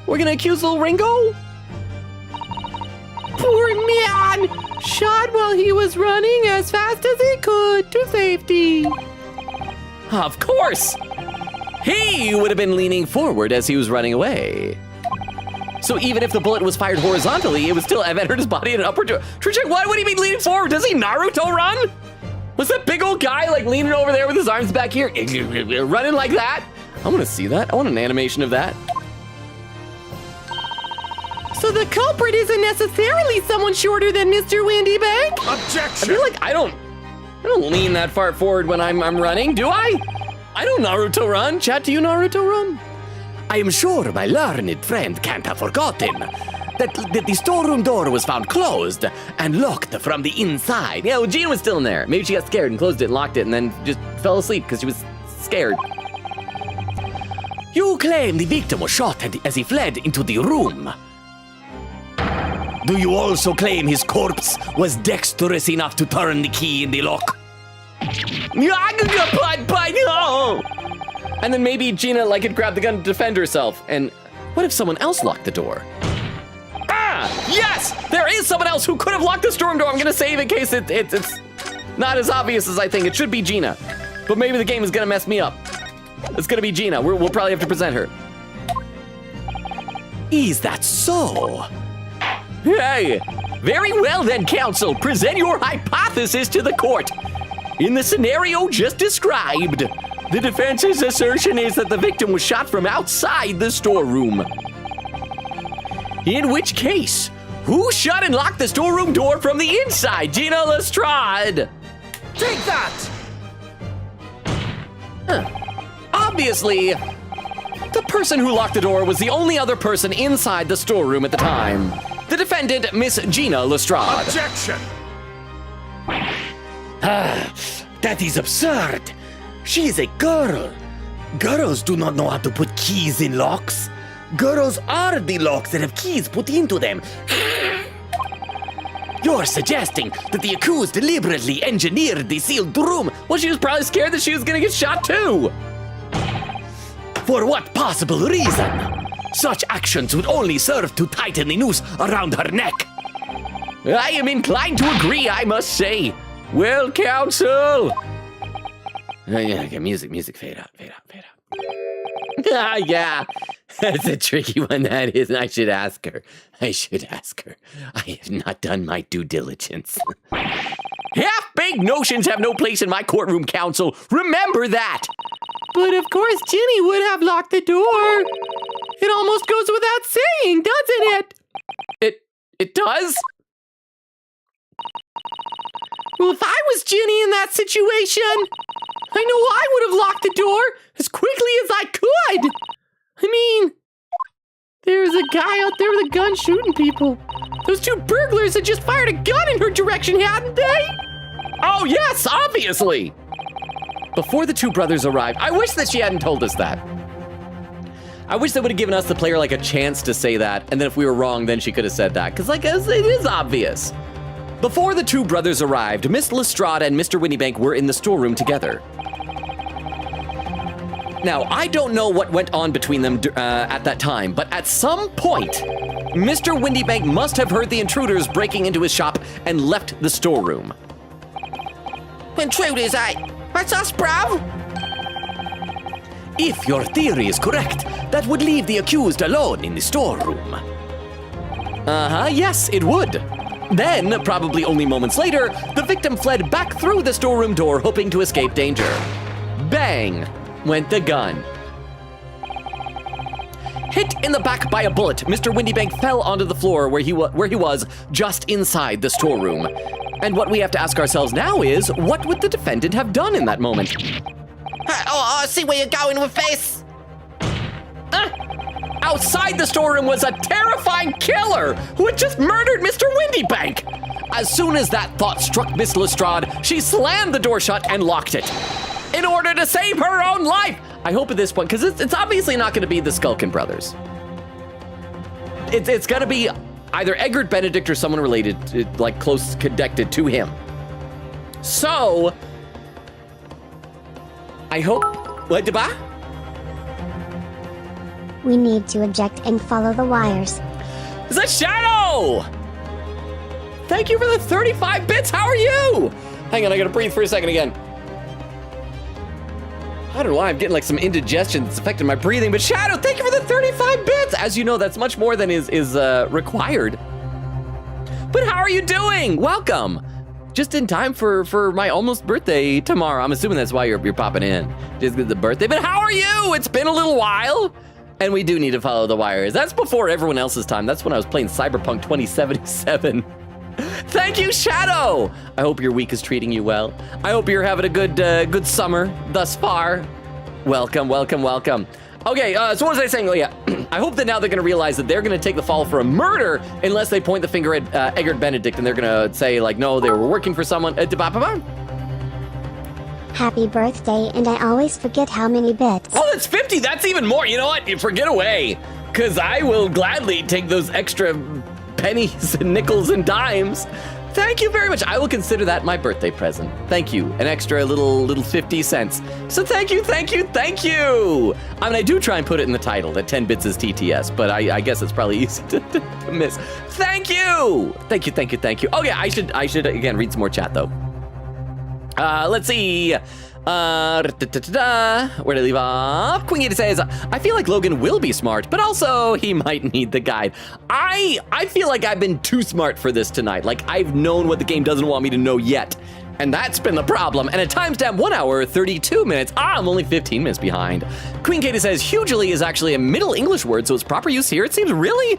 We're gonna accuse little Ringo? Poor man! Shot while he was running as fast as he could to safety. Of course! He would have been leaning forward as he was running away. So even if the bullet was fired horizontally, it would still have entered his body in an upward... Trichek, what do you mean leaning forward? Does he Naruto run? Was that big old guy like leaning over there with his arms back here, running like that? I want to see that. I want an animation of that. So the culprit isn't necessarily someone shorter than Mr. Windybank? I Objection! feel like I don't lean that far forward when I'm running, do I? I don't Naruto run. Chat, do you Naruto run? I am sure my learned friend can't have forgotten that the storeroom door was found closed and locked from the inside. Yeah, well, Gina was still in there. Maybe she got scared and closed it and locked it and then just fell asleep because she was scared. You claim the victim was shot as he fled into the room. Do you also claim his corpse was dexterous enough to turn the key in the lock? And then maybe Gina had grabbed the gun to defend herself. And what if someone else locked the door? Ah, yes! There is someone else who could have locked the storm door. I'm gonna save in case it's not as obvious as I think. It should be Gina. But maybe the game is gonna mess me up. It's gonna be Gina. We'll probably have to present her. Is that so? Hey, very well then, counsel. Present your hypothesis to the court. In the scenario just described, the defense's assertion is that the victim was shot from outside the storeroom. In which case, who shut and locked the storeroom door from the inside? Gina Lestrade. Take that! Obviously, the person who locked the door was the only other person inside the storeroom at the time. The defendant, Miss Gina Lestrade. Objection! That is absurd. She is a girl. Girls do not know how to put keys in locks. Girls are the locks that have keys put into them. You're suggesting that the accused deliberately engineered the sealed room. Well, she was probably scared that she was gonna get shot too. For what possible reason? Such actions would only serve to tighten the noose around her neck. I am inclined to agree, I must say. Well, counsel. Okay, music, fade out. Yeah, that's a tricky one, that is. I should ask her. I have not done my due diligence. Half-baked notions have no place in my courtroom, counsel. Remember that. But of course Ginny would have locked the door. It almost goes without saying, doesn't it? It does? Well, if I was Ginny in that situation, I know I would have locked the door as quickly as I could. I mean, there's a guy out there with a gun shooting people. Those two burglars had just fired a gun in her direction, hadn't they? Oh, yes, obviously. Before the two brothers arrived, I wish that she hadn't told us that. I wish they would have given us, the player, a chance to say that, and then if we were wrong, then she could have said that, because, it is obvious. Before the two brothers arrived, Miss Lestrade and Mr. Windybank were in the storeroom together. Now, I don't know what went on between them at that time, but at some point, Mr. Windybank must have heard the intruders breaking into his shop and left the storeroom. Intruders, That's us, bruv! If your theory is correct, that would leave the accused alone in the storeroom. Yes, it would. Then, probably only moments later, the victim fled back through the storeroom door, hoping to escape danger. Bang went the gun. Hit in the back by a bullet, Mr. Windybank fell onto the floor where he was just inside the storeroom. And what we have to ask ourselves now is, what would the defendant have done in that moment? I see where you're going with this. Outside the storeroom was a terrifying killer who had just murdered Mr. Windybank. As soon as that thought struck Miss Lestrade, she slammed the door shut and locked it in order to save her own life. I hope at this point, because it's obviously not going to be the Skulkin brothers. It's going to be either Egbert Benedict or someone related, like close connected to him. So, I hope. What, Deba? We need to eject and follow the wires. It's a Shadow! Thank you for the 35 bits. How are you? Hang on, I gotta breathe for a second again. I don't know why I'm getting like some indigestion that's affecting my breathing, but Shadow, thank you for the 35 bits. As you know, that's much more than is required. But how are you doing? Welcome. Just in time for my almost birthday tomorrow. I'm assuming that's why you're popping in. Just the birthday. But how are you? It's been a little while. And we do need to follow the wires. That's before everyone else's time. That's when I was playing Cyberpunk 2077. Thank you, Shadow. I hope your week is treating you well. I hope you're having a good summer thus far. Welcome, welcome, welcome. Okay, so what was I saying? Oh yeah, I hope that now they're gonna realize that they're gonna take the fall for a murder unless they point the finger at Egbert Benedict and they're gonna say like, no, they were working for someone. Happy birthday, and I always forget how many bits. Oh, that's 50, that's even more. You know what, you forget away, because I will gladly take those extra pennies and nickels and dimes. Thank you very much. I will consider that my birthday present. Thank you. An extra little 50 cents. So thank you, thank you, thank you. I mean, I do try and put it in the title that 10 bits is TTS, but I guess it's probably easy to miss. Thank you. Thank you, thank you, thank you. Oh yeah, I should again read some more chat though. Let's see. Where did I leave off? Queen Gator says, I feel like Logan will be smart, but also he might need the guide. I feel like I've been too smart for this tonight. Like I've known what the game doesn't want me to know yet. And that's been the problem. And at timestamp 1 hour, 32 minutes. I'm only 15 minutes behind. Queen Katie says, hugely is actually a Middle English word, so its proper use here, it seems really?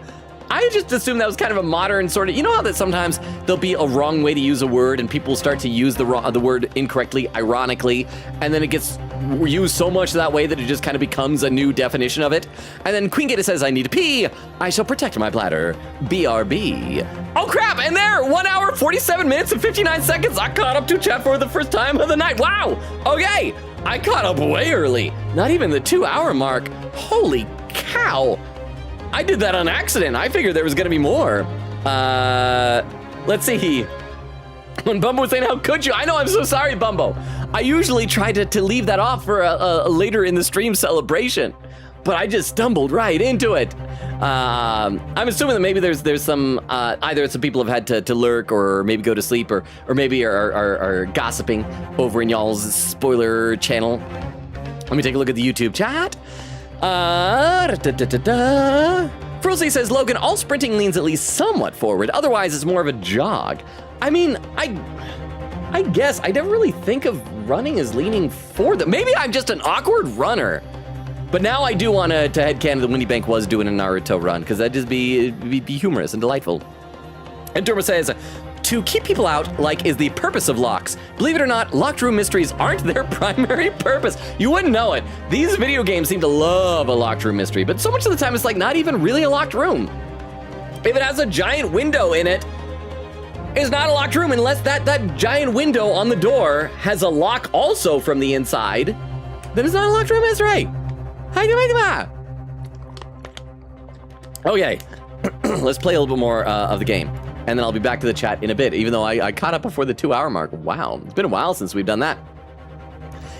I just assumed that was kind of a modern sort of, you know how that sometimes there'll be a wrong way to use a word and people start to use the word incorrectly, ironically, and then it gets used so much that way that it just kind of becomes a new definition of it. And then Queen Gata says, I need to pee. I shall protect my bladder. BRB. Oh crap, and there, 1 hour, 47 minutes and 59 seconds. I caught up to chat for the first time of the night. Wow, okay, I caught up way early. Not even the 2 hour mark. Holy cow. I did that on accident. I figured there was gonna be more. Let's see. When Bumbo was saying, how could you? I know, I'm so sorry, Bumbo. I usually try to leave that off for a later in the stream celebration, but I just stumbled right into it. I'm assuming that maybe there's some, either some people have had to lurk or maybe go to sleep or maybe are gossiping over in y'all's spoiler channel. Let me take a look at the YouTube chat. Frozy says, Logan, all sprinting leans at least somewhat forward. Otherwise, it's more of a jog. I mean, I guess I never really think of running as leaning forward. Maybe I'm just an awkward runner. But now I do want to headcanon that Winnie Bank was doing a Naruto run, because that'd just be humorous and delightful. And Durma says, to keep people out, like, is the purpose of locks. Believe it or not, locked room mysteries aren't their primary purpose. You wouldn't know it. These video games seem to love a locked room mystery, but so much of the time it's like not even really a locked room. If it has a giant window in it, it's not a locked room unless that giant window on the door has a lock also from the inside. Then it's not a locked room mystery. Okay, let's play a little bit more of the game. And then I'll be back to the chat in a bit, even though I caught up before the 2 hour mark. Wow, it's been a while since we've done that.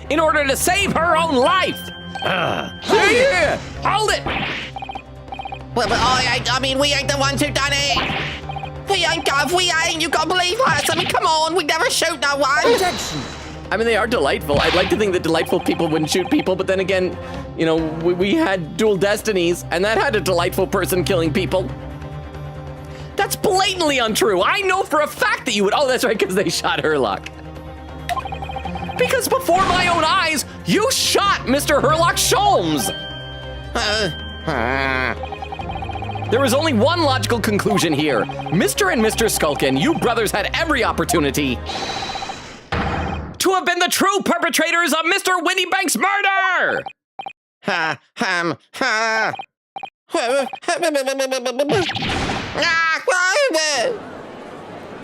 In order to save her own life! Yeah, hold it! Well, but I mean, we ain't the ones who done it. We ain't, Gov, we ain't. You gotta believe us. I mean, come on, we never shoot no one. I mean, they are delightful. I'd like to think that delightful people wouldn't shoot people, but then again, you know, we had Dual Destinies, and that had a delightful person killing people. That's blatantly untrue. I know for a fact that you would. Oh, that's right, because they shot Herlock. Because before my own eyes, you shot Mr. Herlock Sholmes. There was only one logical conclusion here. Mr. and Mr. Skulkin, you brothers had every opportunity to have been the true perpetrators of Mr. Winniebank's murder.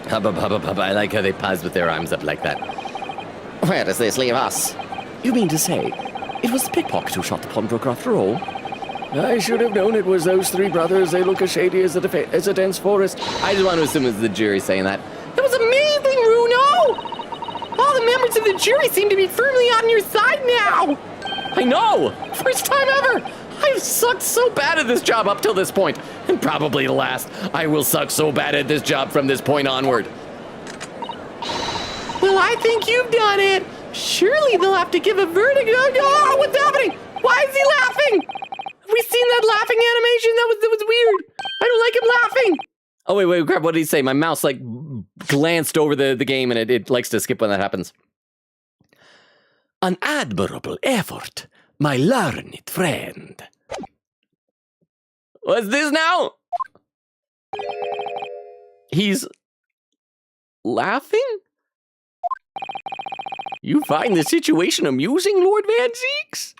I like how they pause with their arms up like that. Where does this leave us? You mean to say, it was the pickpocket who shot the pawnbroker after all? I should have known it was those three brothers. They look as shady as a dense forest. I just want to assume it's the jury saying that. That was amazing, Runo! All the members of the jury seem to be firmly on your side now! I know! First time ever! I've sucked so bad at this job up till this point, and probably the last. I will suck so bad at this job from this point onward. Well, I think you've done it. Surely they'll have to give a verdict. Oh, what's happening? Why is he laughing? Have we seen that laughing animation? That was weird. I don't like him laughing. Oh, wait, crap, what did he say? My mouse, like, glanced over the game, and it likes to skip when that happens. An admirable effort, my learned friend. What's this now? He's laughing? You find the situation amusing, Lord Van Zeeks?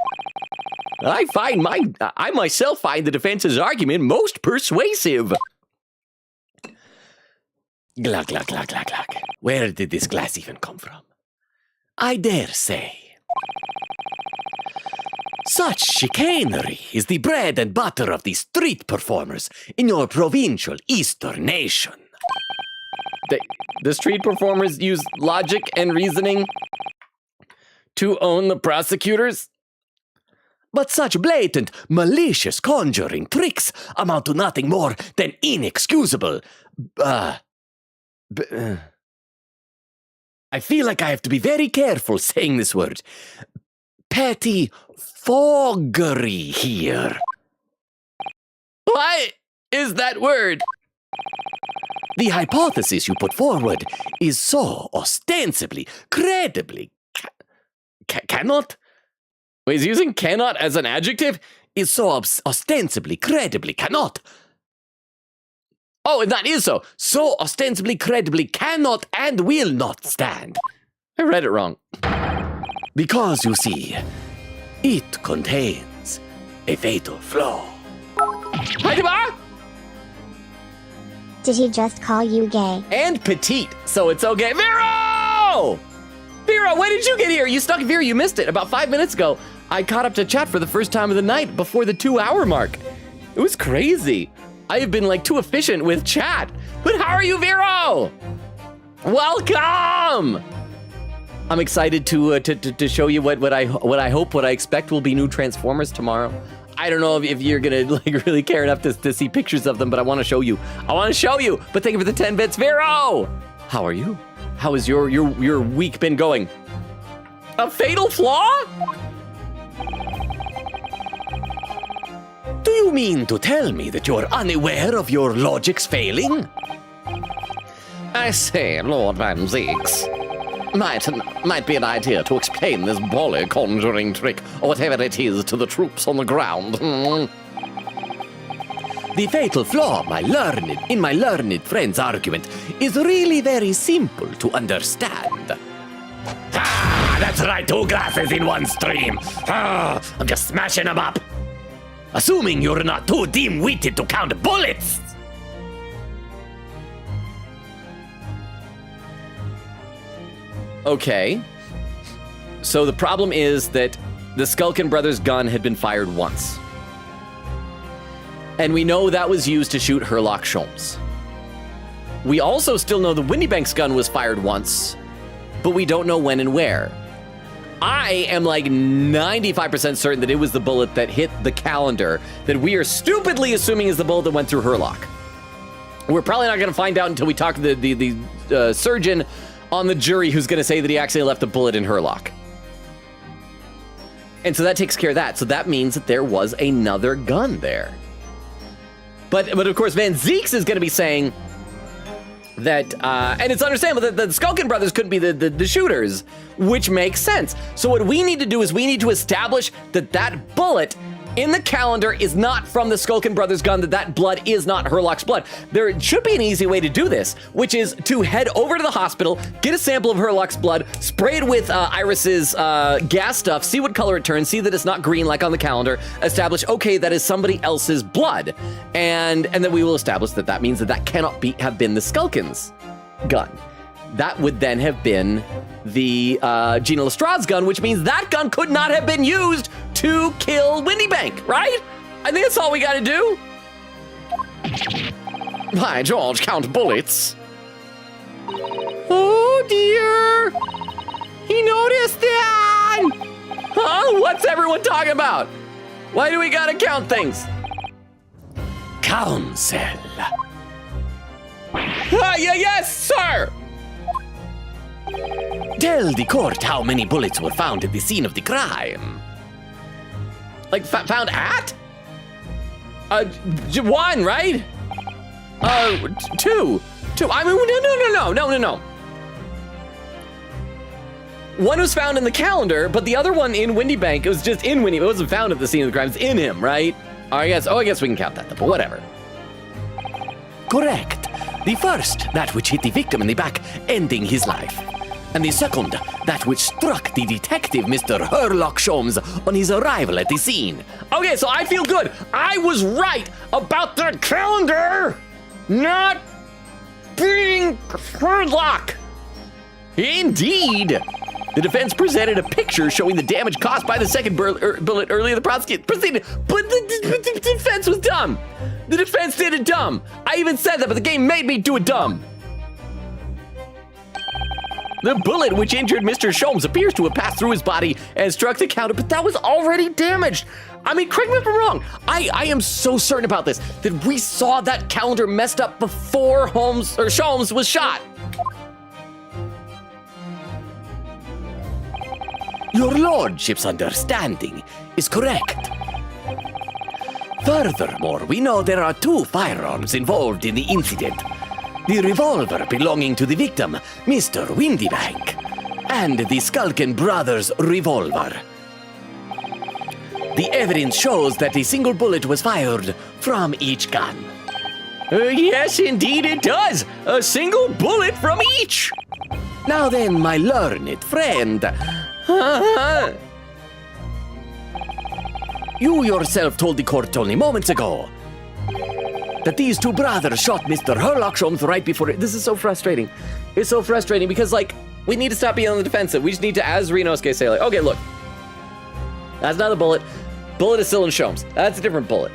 I myself find the defense's argument most persuasive. Glug, glug, glug, glug, glug. Where did this glass even come from? I dare say. Such chicanery is the bread and butter of the street performers in your provincial eastern nation. The street performers use logic and reasoning to own the prosecutors? But such blatant, malicious conjuring tricks amount to nothing more than inexcusable. I feel like I have to be very careful saying this word. Petty foggery here. What is that word? The hypothesis you put forward is so ostensibly, credibly, cannot? Wait, he's using cannot as an adjective? Is so ostensibly, credibly, cannot. Oh, and that is so. So ostensibly, credibly, cannot and will not stand. I read it wrong. Because, you see, it contains a fatal flaw. Did he just call you gay? And petite, so it's okay. Vero! Vera, when did you get here? You stuck Vera, you missed it. About 5 minutes ago, I caught up to chat for the first time of the night before the 2-hour mark. It was crazy. I have been like too efficient with chat. But how are you, Vero? Welcome! I'm excited to show you what I hope, what I expect will be new Transformers tomorrow. I don't know if you're gonna like really care enough to see pictures of them, but I want to show you. But thank you for the 10 bits, Vero. How are you? How has your week been going? A fatal flaw? Do you mean to tell me that you're unaware of your logic's failing? I say, Lord Van Zeeks. Might be an idea to explain this bolly conjuring trick, or whatever it is, to the troops on the ground. The fatal flaw, in my learned friend's argument, is really very simple to understand. Ah, that's right, 2 glasses in one stream. Ah, I'm just smashing them up. Assuming you're not too dim-witted to count bullets. Okay. So the problem is that the Skulkin brothers' gun had been fired once. And we know that was used to shoot Herlock Sholmes. We also still know the Windybank's gun was fired once, but we don't know when and where. I am like 95% certain that it was the bullet that hit the calendar that we are stupidly assuming is the bullet that went through Herlock. We're probably not going to find out until we talk to the surgeon on the jury who's going to say that he actually left a bullet in Herlock. And so that takes care of that. So that means that there was another gun there. But of course, Van Zeeks is going to be saying that, and it's understandable that the Skulkin brothers couldn't be the shooters, which makes sense. So what we need to do is we need to establish that that bullet in the calendar is not from the Skulkin brothers' gun, that blood is not Herlock's blood. There should be an easy way to do this, which is to head over to the hospital, get a sample of Herlock's blood, spray it with Iris's gas stuff, see what color it turns, see that it's not green like on the calendar, establish, okay, that is somebody else's blood. And then we will establish that means that cannot have been the Skulkins. gun. That would then have been the Gina Lestrade's gun, which means that gun could not have been used to kill Windy Bank, right? I think that's all we gotta do. By George, count bullets. Oh dear! He noticed that! Huh? What's everyone talking about? Why do we gotta count things? Council. Yes, sir! Tell the court how many bullets were found at the scene of the crime. Like, found at? One, right? Two. I mean, no. One was found in the calendar, but the other one in Windy Bank, it was just in Windy. It wasn't found at the scene of the crime. It's in him, right? I guess we can count that, but whatever. Correct. The first, that which hit the victim in the back, ending his life. And the second, that which struck the detective, Mr. Sherlock Holmes, on his arrival at the scene. Okay, so I feel good. I was right about the calendar not being Sherlock. Indeed. The defense presented a picture showing the damage caused by the second bullet earlier. The prosecution proceeded, but the defense was dumb. The defense did it dumb. I even said that, but the game made me do it dumb. The bullet which injured Mr. Sholmes appears to have passed through his body and struck the counter, but that was already damaged. I mean, correct me if I'm wrong. I am so certain about this, that we saw that calendar messed up before Sholmes was shot. Your lordship's understanding is correct. Furthermore, we know there are two firearms involved in the incident. The revolver belonging to the victim, Mr. Windybank, and the Skulkin brothers' revolver. The evidence shows that a single bullet was fired from each gun. Yes, indeed it does. A single bullet from each. Now then, my learned friend, you yourself told the court only moments ago that these two brothers shot Mr. Sherlock Holmes right before it. This is so frustrating. It's so frustrating because, like, we need to stop being on the defensive. We just need to, as Renosuke say, like, okay, look. That's not a bullet. Bullet is still in Sholmes. That's a different bullet.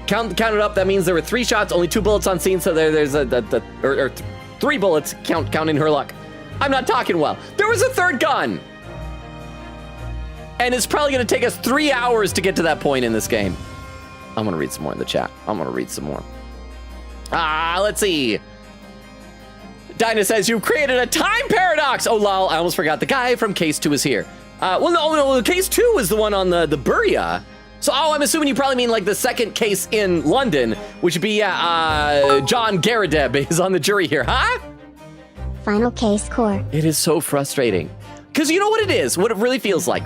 Count it up. That means there were 3 shots, only 2 bullets on scene. So there's 3 bullets. Counting her luck. I'm not talking well. There was a third gun. And it's probably going to take us 3 hours to get to that point in this game. I'm going to read some more in the chat. Let's see. Dinah says, you created a time paradox. Oh, lol, I almost forgot. The guy from Case 2 is here. No, Case 2 was the one on the Buria. So, I'm assuming you probably mean like the second case in London, which would be, John Garadeb is on the jury here, huh? Final case core. It is so frustrating. Because you know what it is? What it really feels like?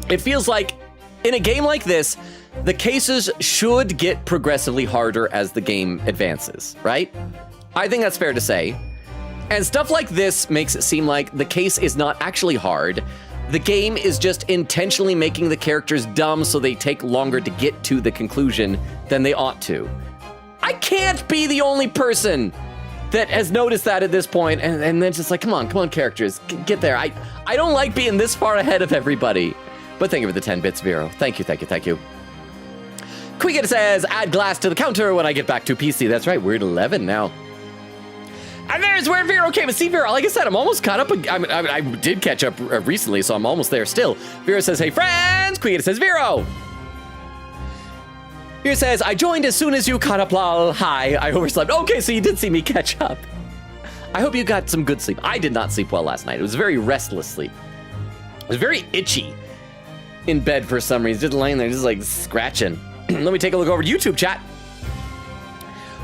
It feels like in a game like this, the cases should get progressively harder as the game advances, right? I think that's fair to say. And stuff like this makes it seem like the case is not actually hard. The game is just intentionally making the characters dumb so they take longer to get to the conclusion than they ought to. I can't be the only person that has noticed that at this point, and then it's just like, come on, characters, get there. I don't like being this far ahead of everybody. But thank you for the 10 bits, Vero. Thank you. Quiggett says, add glass to the counter when I get back to PC. That's right, we're at 11 now. And there's where Vero came. See, Vero, like I said, I'm almost caught up. I did catch up recently, so I'm almost there still. Vero says, hey, friends. Quiggett says, Vero. Vero says, I joined as soon as you caught up, lol. Hi, I overslept. Okay, so you did see me catch up. I hope you got some good sleep. I did not sleep well last night. It was a very restless sleep. It was very itchy in bed for some reason. Just laying there, just like scratching. Let me take a look over YouTube chat.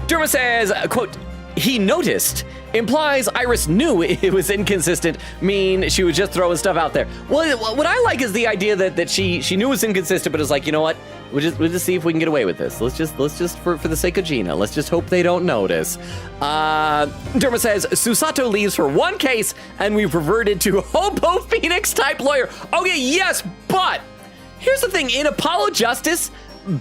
Derma says, quote, he noticed implies Iris knew it was inconsistent, mean she was just throwing stuff out there. Well, what I like is the idea that she knew it was inconsistent, but is like, you know what? We'll just see if we can get away with this. Let's just for the sake of Gina, let's just hope they don't notice. Derma says, Susato leaves for one case and we've reverted to Hobo Phoenix type lawyer. Okay, yes, but here's the thing. In Apollo Justice,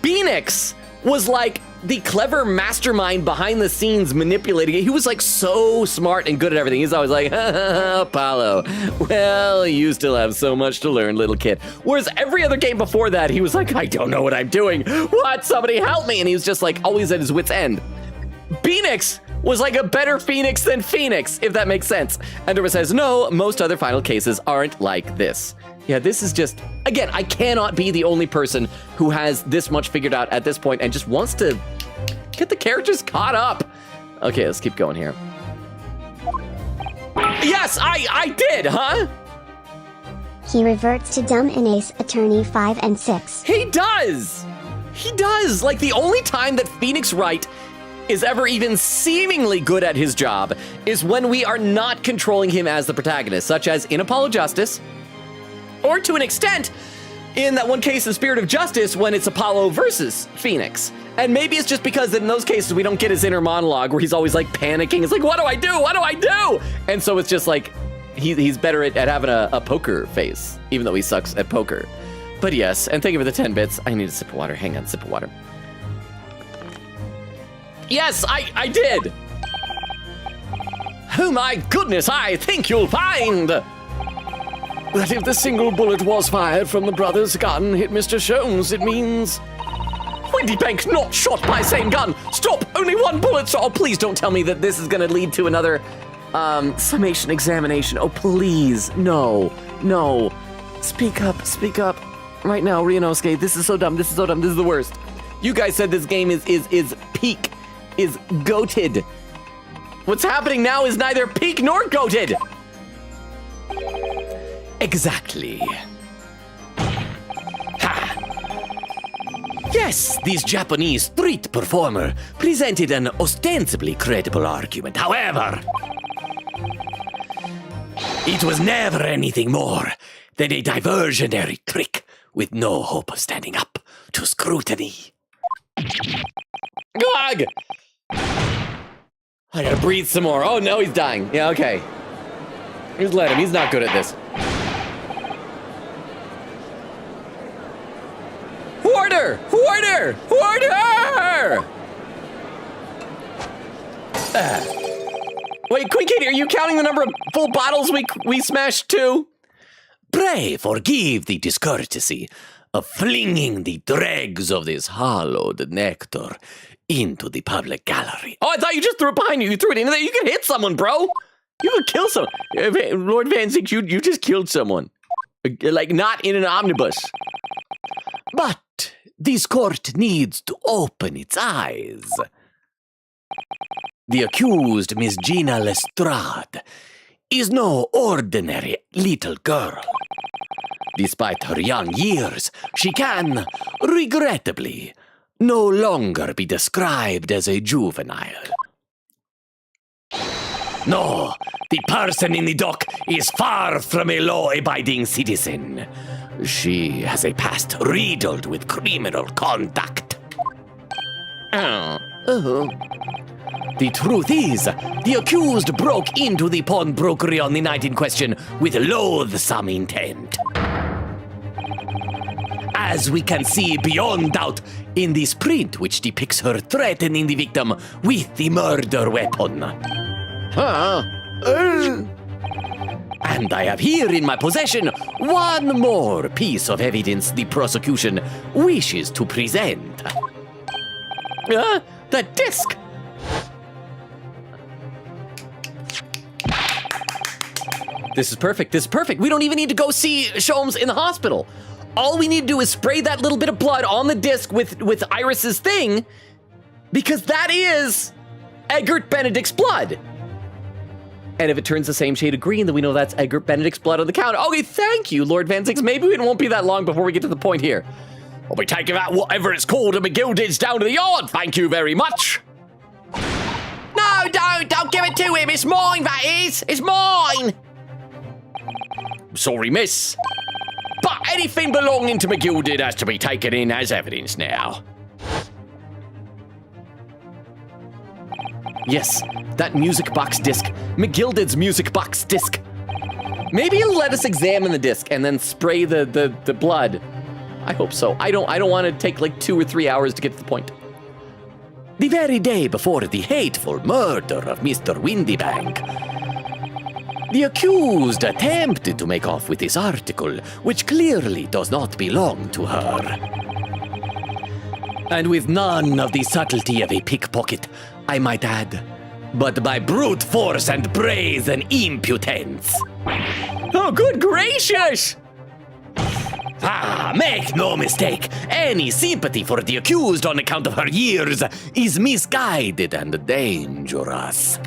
Phoenix was like the clever mastermind behind the scenes manipulating it. He was like so smart and good at everything. He's always like, Apollo, well, you still have so much to learn, little kid. Whereas every other game before that, he was like, I don't know what I'm doing. What? Somebody help me. And he was just like always at his wit's end. Phoenix was like a better Phoenix than Phoenix, if that makes sense. Enderman says, no, most other final cases aren't like this. Yeah, this is just, again, I cannot be the only person who has this much figured out at this point and just wants to get the characters caught up. Okay, let's keep going here. Yes, I did, huh? He reverts to dumb in Ace Attorney 5 and 6. He does. He does. Like, the only time that Phoenix Wright is ever even seemingly good at his job is when we are not controlling him as the protagonist, such as in Apollo Justice, or to an extent, in that one case, the Spirit of Justice, when it's Apollo versus Phoenix. And maybe it's just because in those cases, we don't get his inner monologue where he's always like panicking. It's like, what do I do? What do I do? And so it's just like, he's better at having a poker face, even though he sucks at poker. But yes, and thank you for the 10 bits. I need a sip of water. Hang on, sip of water. Yes, I did. Oh my goodness, I think you'll find that if the single bullet was fired from the brother's gun hit Mr. Sholmes, it means Wendy Bank not shot by same gun. Stop, only one bullet. Oh, please don't tell me that this is gonna lead to another summation examination. Oh, please, no. Speak up right now, Ryunosuke. This is so dumb, this is the worst. You guys said this game is peak, is goated. What's happening now is neither peak nor goated. Exactly. Ha! Yes, this Japanese street performer presented an ostensibly credible argument. However, it was never anything more than a diversionary trick with no hope of standing up to scrutiny. Gog! I gotta breathe some more. Oh no, he's dying. Yeah, okay. Just let him, he's not good at this. Order! Wait, Queen Katie, are you counting the number of full bottles we smashed too? Pray forgive the discourtesy of flinging the dregs of this hallowed nectar into the public gallery. Oh, I thought you just threw it behind you. You threw it into there. You can hit someone, bro. You could kill someone. Lord Van Zink, you just killed someone. Like, not in an omnibus. But this court needs to open its eyes. The accused, Miss Gina Lestrade, is no ordinary little girl. Despite her young years, she can, regrettably, no longer be described as a juvenile. No, the person in the dock is far from a law-abiding citizen. She has a past riddled with criminal conduct. The truth is, the accused broke into the pawnbrokery on the night in question with loathsome intent. As we can see beyond doubt in this print which depicts her threatening the victim with the murder weapon. And I have here in my possession one more piece of evidence the prosecution wishes to present. The disc! This is perfect. We don't even need to go see Sholmes in the hospital. All we need to do is spray that little bit of blood on the disc with Iris's thing, because that is Egbert Benedict's blood. And if it turns the same shade of green, then we know that's Egbert Benedict's blood on the counter. Okay, thank you, Lord Van Zix. Maybe it won't be that long before we get to the point here. I'll be taking that whatever it's called to McGilded's down to the yard. Thank you very much. No, don't give it to him. It's mine, that is. It's mine. Sorry, miss. But anything belonging to McGilded has to be taken in as evidence now. Yes, that music box disc. McGilded's music box disc. Maybe he'll let us examine the disc and then spray the blood. I hope so. I don't want to take like 2 or 3 hours to get to the point. The very day before the hateful murder of Mr. Windybank. The accused attempted to make off with this article, which clearly does not belong to her. And with none of the subtlety of a pickpocket, I might add, but by brute force and brazen impudence. Oh, good gracious! Make no mistake, any sympathy for the accused on account of her years is misguided and dangerous.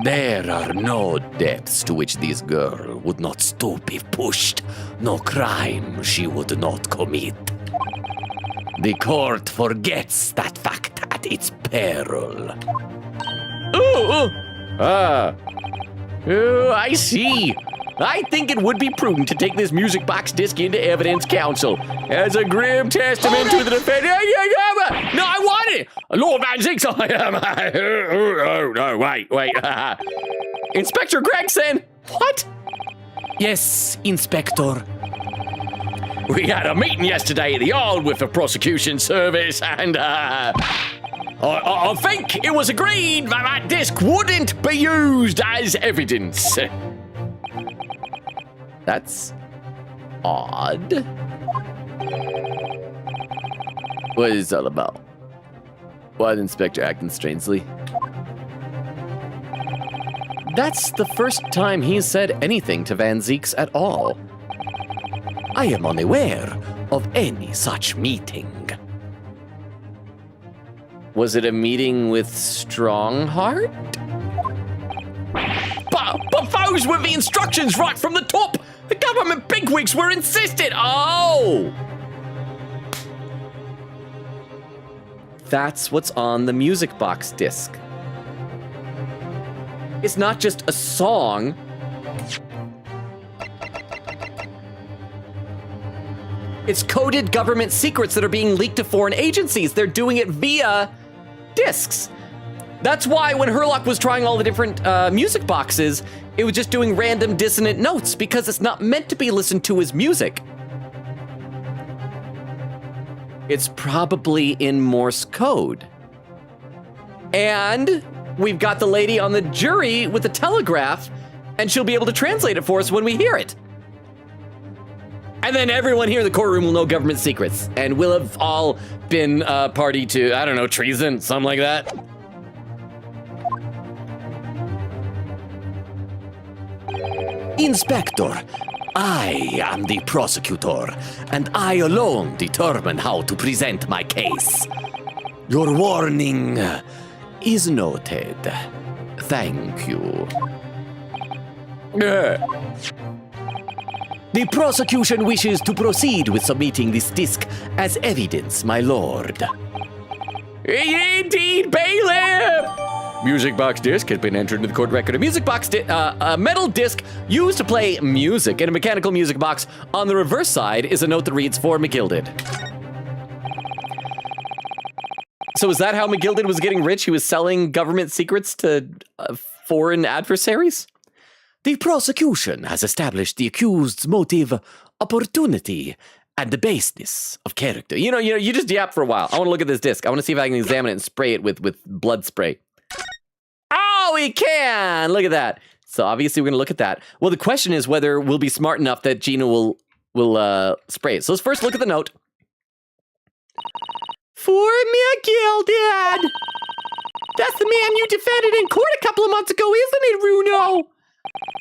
There are no depths to which this girl would not stoop if pushed, no crime she would not commit. The court forgets that fact at its peril. Oh, I see. I think it would be prudent to take this music box disc into evidence counsel as a grim testament to the defense. No, I want it. Lord Van Zeeks. Oh, no, wait. Inspector Gregson. What? Yes, Inspector. We had a meeting yesterday at the Yard with the prosecution service, and I think it was agreed that that disc wouldn't be used as evidence. That's odd. What is this all about? Why is Inspector acting strangely? That's the first time he's said anything to Van Zeeks at all. I am unaware of any such meeting. Was it a meeting with Strongheart? But those were the instructions right from the top! The government bigwigs were insistent! Oh! That's what's on the music box disc. It's not just a song. It's coded government secrets that are being leaked to foreign agencies. They're doing it via discs. That's why when Herlock was trying all the different music boxes, it was just doing random dissonant notes because it's not meant to be listened to as music. It's probably in Morse code. And we've got the lady on the jury with the telegraph, and she'll be able to translate it for us when we hear it. And then everyone here in the courtroom will know government secrets, and we'll have all been party to, I don't know, treason, something like that. Inspector, I am the prosecutor, and I alone determine how to present my case. Your warning is noted. Thank you. The prosecution wishes to proceed with submitting this disc as evidence, my lord. Indeed, bailiff! Music box disc has been entered into the court record. A music box a metal disc used to play music in a mechanical music box. On the reverse side is a note that reads, "For McGilded." So is that how McGilded was getting rich? He was selling government secrets to foreign adversaries? The prosecution has established the accused's motive, opportunity, and the baseness of character. You just yap for a while. I want to look at this disc. I want to see if I can examine it and spray it with blood spray. Oh, we can! Look at that. So obviously we're going to look at that. Well, the question is whether we'll be smart enough that Gina will spray it. So let's first look at the note. For McGilded! That's the man you defended in court a couple of months ago, isn't it, Runo?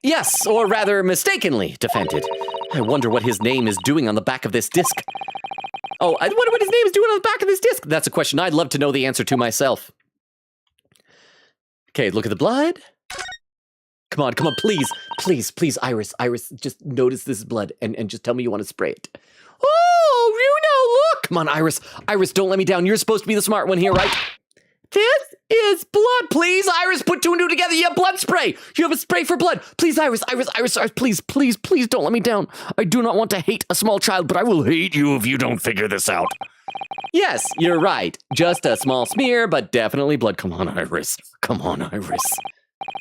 Yes, or rather mistakenly defended. I wonder what his name is doing on the back of this disc. Oh, I wonder what his name is doing on the back of this disc. That's a question I'd love to know the answer to myself. Okay, look at the blood. Come on, please, Iris, just notice this blood and just tell me you want to spray it. Oh, Runo, look! Come on, Iris, don't let me down. You're supposed to be the smart one here, right? This is blood. Please, Iris, put two and two together. You have blood spray. You have a spray for blood. Please, Iris, please don't let me down. I do not want to hate a small child, but I will hate you if you don't figure this out. Yes, you're right. Just a small smear, but definitely blood. Come on, Iris.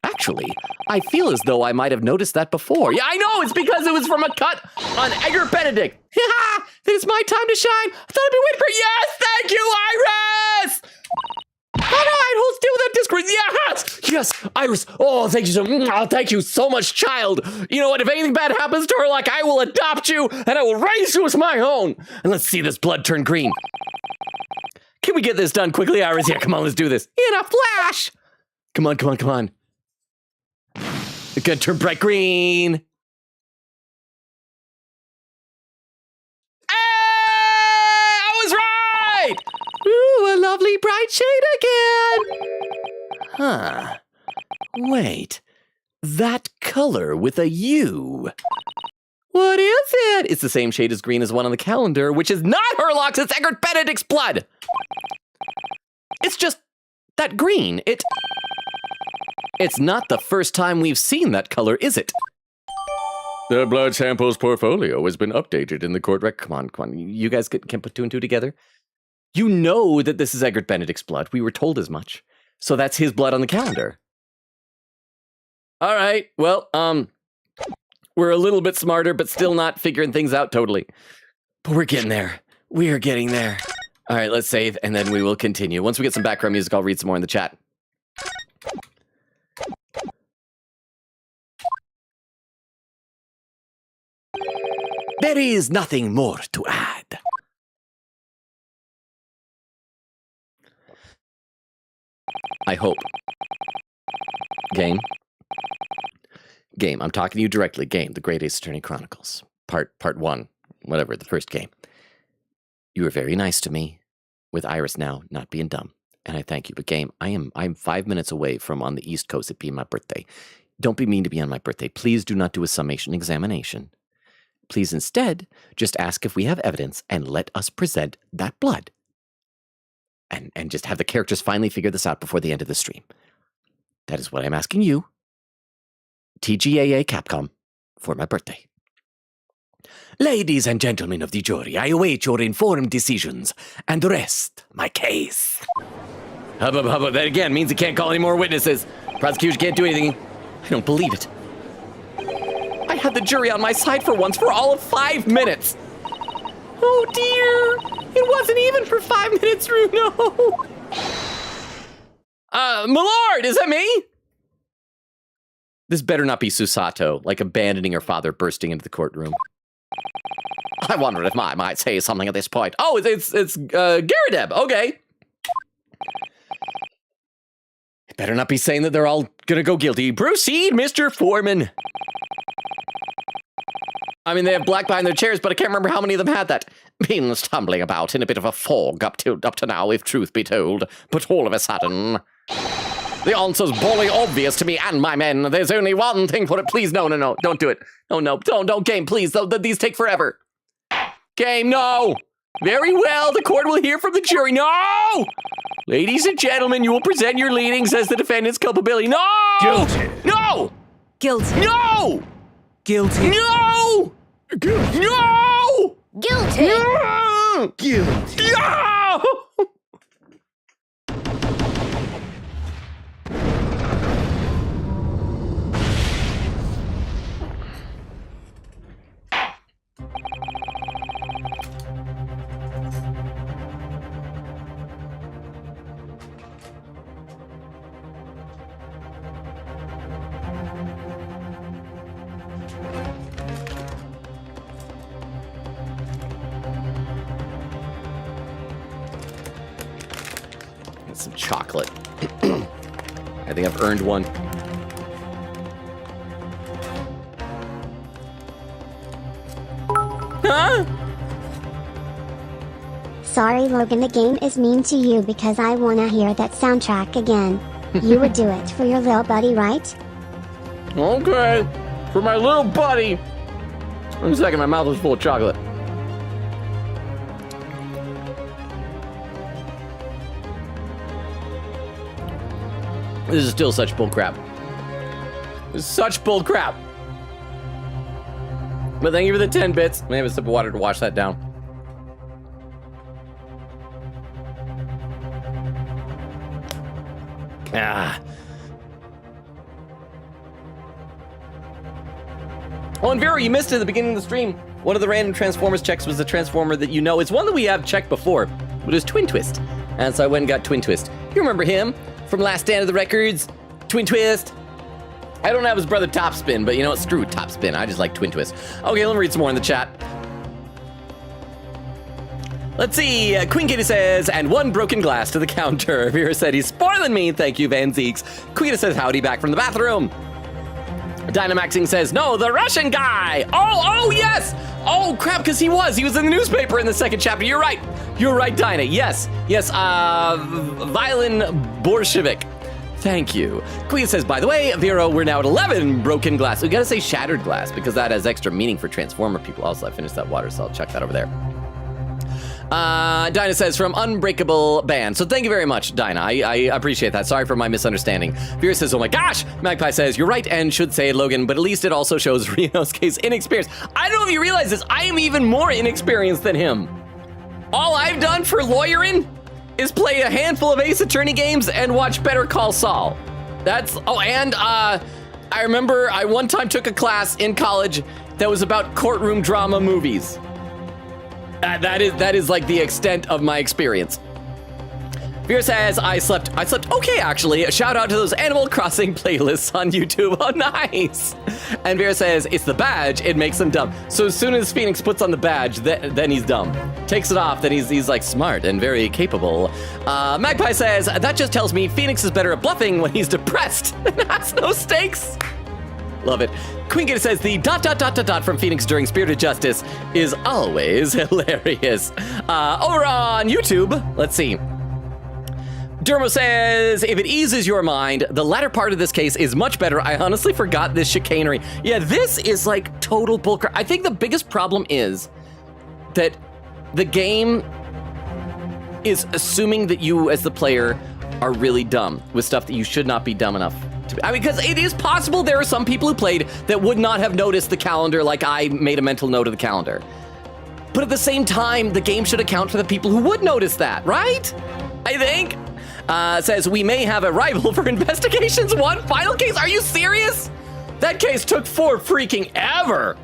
Actually, I feel as though I might have noticed that before. Yeah, I know. It's because it was from a cut on Edgar Benedict. Ha! It is my time to shine. I thought I'd be waiting for Yes, thank you, Iris! All right, hold still with that Discord. Yes! Yes, Iris. Oh, thank you thank you so much, child. You know what? If anything bad happens to her, like, I will adopt you and I will raise you as my own. And let's see this blood turn green. Can we get this done quickly, Iris? Yeah, come on, let's do this. In a flash. Come on, come on, come on. It's gonna turn bright green. Hey! I was right! Ooh, a lovely bright shade again. Huh. Wait. That color with a U. What is it? It's the same shade as green as one on the calendar, which is not Herlock's, it's Egbert Benedict's blood. It's just that green. It's not the first time we've seen that color, is it? The blood samples portfolio has been updated in the court record. Come on. You guys can put two and two together. You know that this is Egbert Benedict's blood. We were told as much. So that's his blood on the calendar. All right. Well, we're a little bit smarter, but still not figuring things out totally. But we're getting there. We are getting there. All right, let's save, and then we will continue. Once we get some background music, I'll read some more in the chat. There is nothing more to add. I hope. Game, I'm talking to you directly. Game, The Great Ace Attorney Chronicles. Part 1, whatever, the first game. You were very nice to me, with Iris now not being dumb, and I thank you. But Game, I'm 5 minutes away from on the East Coast, it being my birthday. Don't be mean to me on my birthday. Please do not do a summation examination. Please instead, just ask if we have evidence and let us present that blood. And just have the characters finally figure this out before the end of the stream. That is what I'm asking you, TGAA Capcom, for my birthday. Ladies and gentlemen of the jury, I await your informed decisions and rest my case. Hubba, that again means he can't call any more witnesses. Prosecution can't do anything. I don't believe it. I had the jury on my side for once for all of 5 minutes. Oh dear. It wasn't even for 5 minutes, Runo. Milord, is that me? This better not be Susato, like abandoning her father, bursting into the courtroom. I wondered if I might say something at this point. Oh, it's Garadeb. Okay. It better not be saying that they're all gonna go guilty. Proceed, Mr. Foreman. I mean, they have black behind their chairs, but I can't remember how many of them had that. Been stumbling about in a bit of a fog up to now, if truth be told. But all of a sudden, the answer's wholly obvious to me and my men. There's only one thing for it. Please, no, don't do it. No, don't, Game, please. These take forever. Game, no. Very well, the court will hear from the jury. No! Ladies and gentlemen, you will present your leadings as the defendant's culpability. No! Guilty. No! Guilty. No! Guilty. No! Guilty. No! Guilty! No! Guilty. No! Some chocolate. I think I've earned one. Huh? Sorry, Logan, the game is mean to you because I wanna hear that soundtrack again. You would do it for your little buddy, right? Okay. For my little buddy. One second, my mouth is full of chocolate. This is still such bullcrap. This is such bullcrap. But thank you for the 10 bits. Let me have a sip of water to wash that down. Ah. Oh, and Vera, you missed it at the beginning of the stream. One of the random Transformers checks was a Transformer that you know. It's one that we have checked before, but it was Twin Twist. And so I went and got Twin Twist. You remember him from Last Stand of the Records? Twin Twist. I don't have his brother Topspin, but you know what? Screw Topspin. I just like Twin Twist. Okay, let me read some more in the chat. Let's see. Queen Kitty says, and one broken glass to the counter. Vera said, he's spoiling me. Thank you, Van Zeeks. Queen says, howdy, back from the bathroom. Dynamaxing says, no, the Russian guy. Oh, yes. Oh, crap, because he was in the newspaper in the second chapter. You're right, Dinah. Yes, Violin Bolshevik. Thank you. Queen says, by the way, Vero, we're now at 11 broken glass. We gotta say shattered glass because that has extra meaning for Transformer people. Also, I finished that water, so I'll chuck that over there. Dinah says, from Unbreakable Band. So thank you very much, Dinah. I appreciate that. Sorry for my misunderstanding. Vera says, oh my gosh. Magpie says, you're right and should say it, Logan, but at least it also shows Renosuke's inexperience. I don't know if you realize this. I am even more inexperienced than him. All I've done for lawyering is play a handful of Ace Attorney games and watch Better Call Saul. I remember I one time took a class in college that was about courtroom drama movies. That is like the extent of my experience. Vera says, I slept okay, actually. Shout out to those Animal Crossing playlists on YouTube. Oh, nice. And Vera says, it's the badge. It makes them dumb. So as soon as Phoenix puts on the badge, then he's dumb. Takes it off, then he's like smart and very capable. Magpie says, that just tells me Phoenix is better at bluffing when he's depressed and has no stakes. Love it. Queen Gator says the ... from Phoenix during Spirited Justice is always hilarious. Over on YouTube, let's see. Dermo says, if it eases your mind, the latter part of this case is much better. I honestly forgot this chicanery. Yeah, this is like total bullcrap. I think the biggest problem is that the game is assuming that you as the player are really dumb with stuff that you should not be dumb enough to be. I mean, because it is possible there are some people who played that would not have noticed the calendar like I made a mental note of the calendar. But at the same time, the game should account for the people who would notice that, right? I think. Says, we may have a rival for Investigations 1 final case. Are you serious? That case took 4 freaking ever.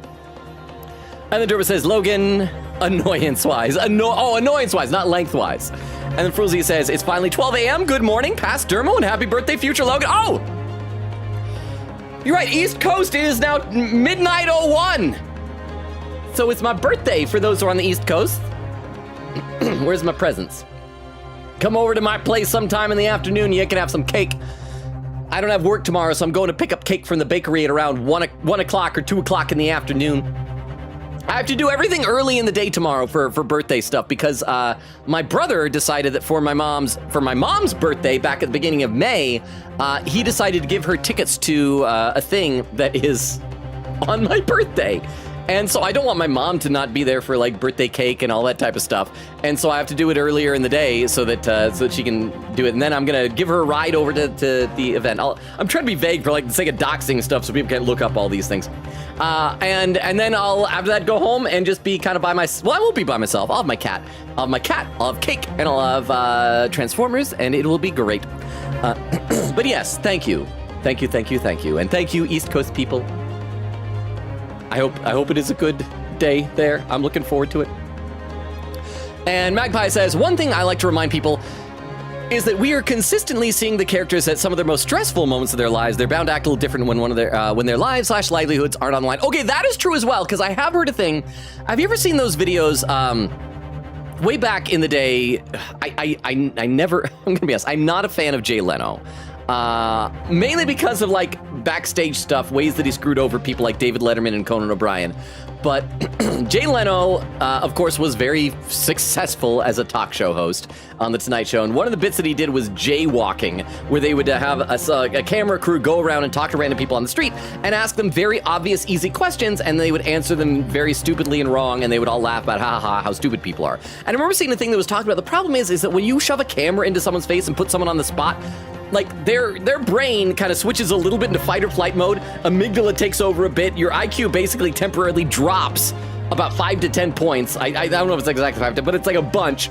And then Derba says, Logan, annoyance-wise. Annoyance-wise, not lengthwise. And then Fruzy says, it's finally 12 a.m. Good morning, past Dermo, and happy birthday, future Logan. Oh! You're right, East Coast is now midnight 01. So it's my birthday for those who are on the East Coast. Where's my presents? Come over to my place sometime in the afternoon. You can have some cake. I don't have work tomorrow, so I'm going to pick up cake from the bakery at around 1 o'clock or 2 o'clock in the afternoon. I have to do everything early in the day tomorrow for birthday stuff because my brother decided that for my mom's birthday back at the beginning of May, he decided to give her tickets to a thing that is on my birthday. And so I don't want my mom to not be there for like birthday cake and all that type of stuff. And so I have to do it earlier in the day so that she can do it. And then I'm gonna give her a ride over to the event. I'm trying to be vague for like the sake of doxing stuff so people can look up all these things. And then I'll after that go home and just be kind of by myself. Well, I won't be by myself. I'll have my cat. I'll have cake and I'll have Transformers and it will be great. But yes, thank you. And thank you, East Coast people. I hope it is a good day there. I'm looking forward to it. And Magpie says, one thing I like to remind people is that we are consistently seeing the characters at some of their most stressful moments of their lives. They're bound to act a little different when their lives/livelihoods aren't on the line. Okay, that is true as well, because I have heard a thing. Have you ever seen those videos? Way back in the day, I never, I'm gonna be honest, I'm not a fan of Jay Leno. Mainly because of like backstage stuff, ways that he screwed over people like David Letterman and Conan O'Brien. But Jay Leno, of course, was very successful as a talk show host on The Tonight Show. And one of the bits that he did was jaywalking, where they would have a camera crew go around and talk to random people on the street and ask them very obvious, easy questions, and they would answer them very stupidly and wrong, and they would all laugh about how stupid people are. And I remember seeing the thing that was talked about. The problem is that when you shove a camera into someone's face and put someone on the spot, like their brain kind of switches a little bit into fight or flight mode. Amygdala takes over a bit. Your IQ basically temporarily drops about 5 to 10 points. I don't know if it's exactly 5 to 10, but it's like a bunch.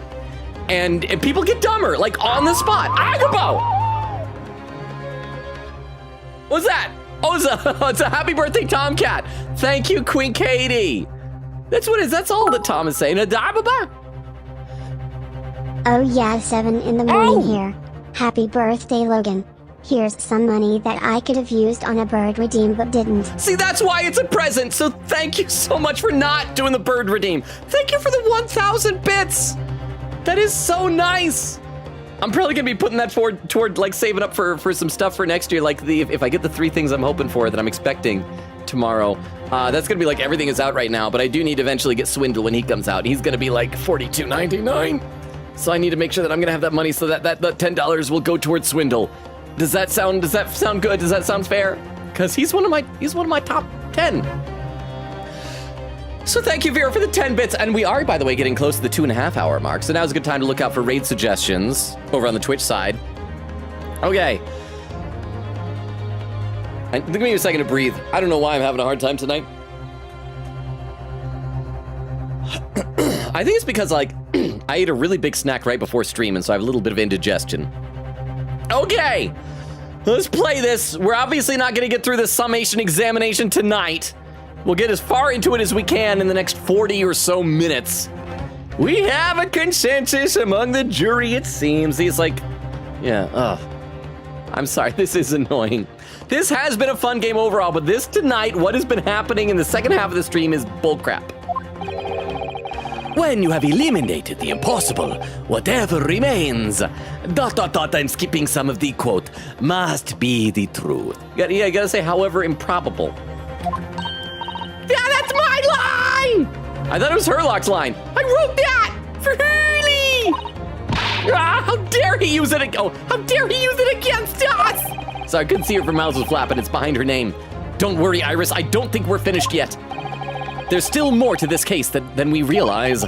And people get dumber, like on the spot. Agabo! What's that? Oh, it's a happy birthday Tomcat. Thank you, Queen Katie. That's what it is. That's all that Tom is saying. Oh yeah, 7 in the morning here. Happy birthday, Logan. Here's some money that I could have used on a bird redeem but didn't. See, that's why it's a present. So thank you so much for not doing the bird redeem. Thank you for the 1,000 bits. That is so nice. I'm probably gonna be putting that toward like saving up for some stuff for next year. Like if I get the 3 things I'm hoping for that I'm expecting tomorrow, that's gonna be like everything is out right now. But I do need to eventually get Swindle when he comes out. He's gonna be like $42.99. So I need to make sure that I'm gonna have that money so that $10 will go towards Swindle. Does that sound good? Does that sound fair? Because he's one of my top 10. So thank you, Vera, for the 10 bits. And we are, by the way, getting close to the 2.5 hour mark. So now's a good time to look out for raid suggestions over on the Twitch side. Okay. And give me a second to breathe. I don't know why I'm having a hard time tonight. I think it's because, like, I ate a really big snack right before stream, and so I have a little bit of indigestion. Okay, let's play this. We're obviously not going to get through the summation examination tonight. We'll get as far into it as we can in the next 40 or so minutes. We have a consensus among the jury, it seems. He's like, yeah, I'm sorry, this is annoying. This has been a fun game overall, but this tonight, what has been happening in the second half of the stream is bullcrap. When you have eliminated the impossible, whatever remains, ... I'm skipping some of the quote, must be the truth. You gotta say, however improbable. Yeah, that's my line! I thought it was Herlock's line. I wrote that for Hurley! Ah, how dare he use it? Oh, how dare he use it against us? So I couldn't see her from Mouse's flap, and it's behind her name. Don't worry, Iris. I don't think we're finished yet. There's still more to this case than we realize.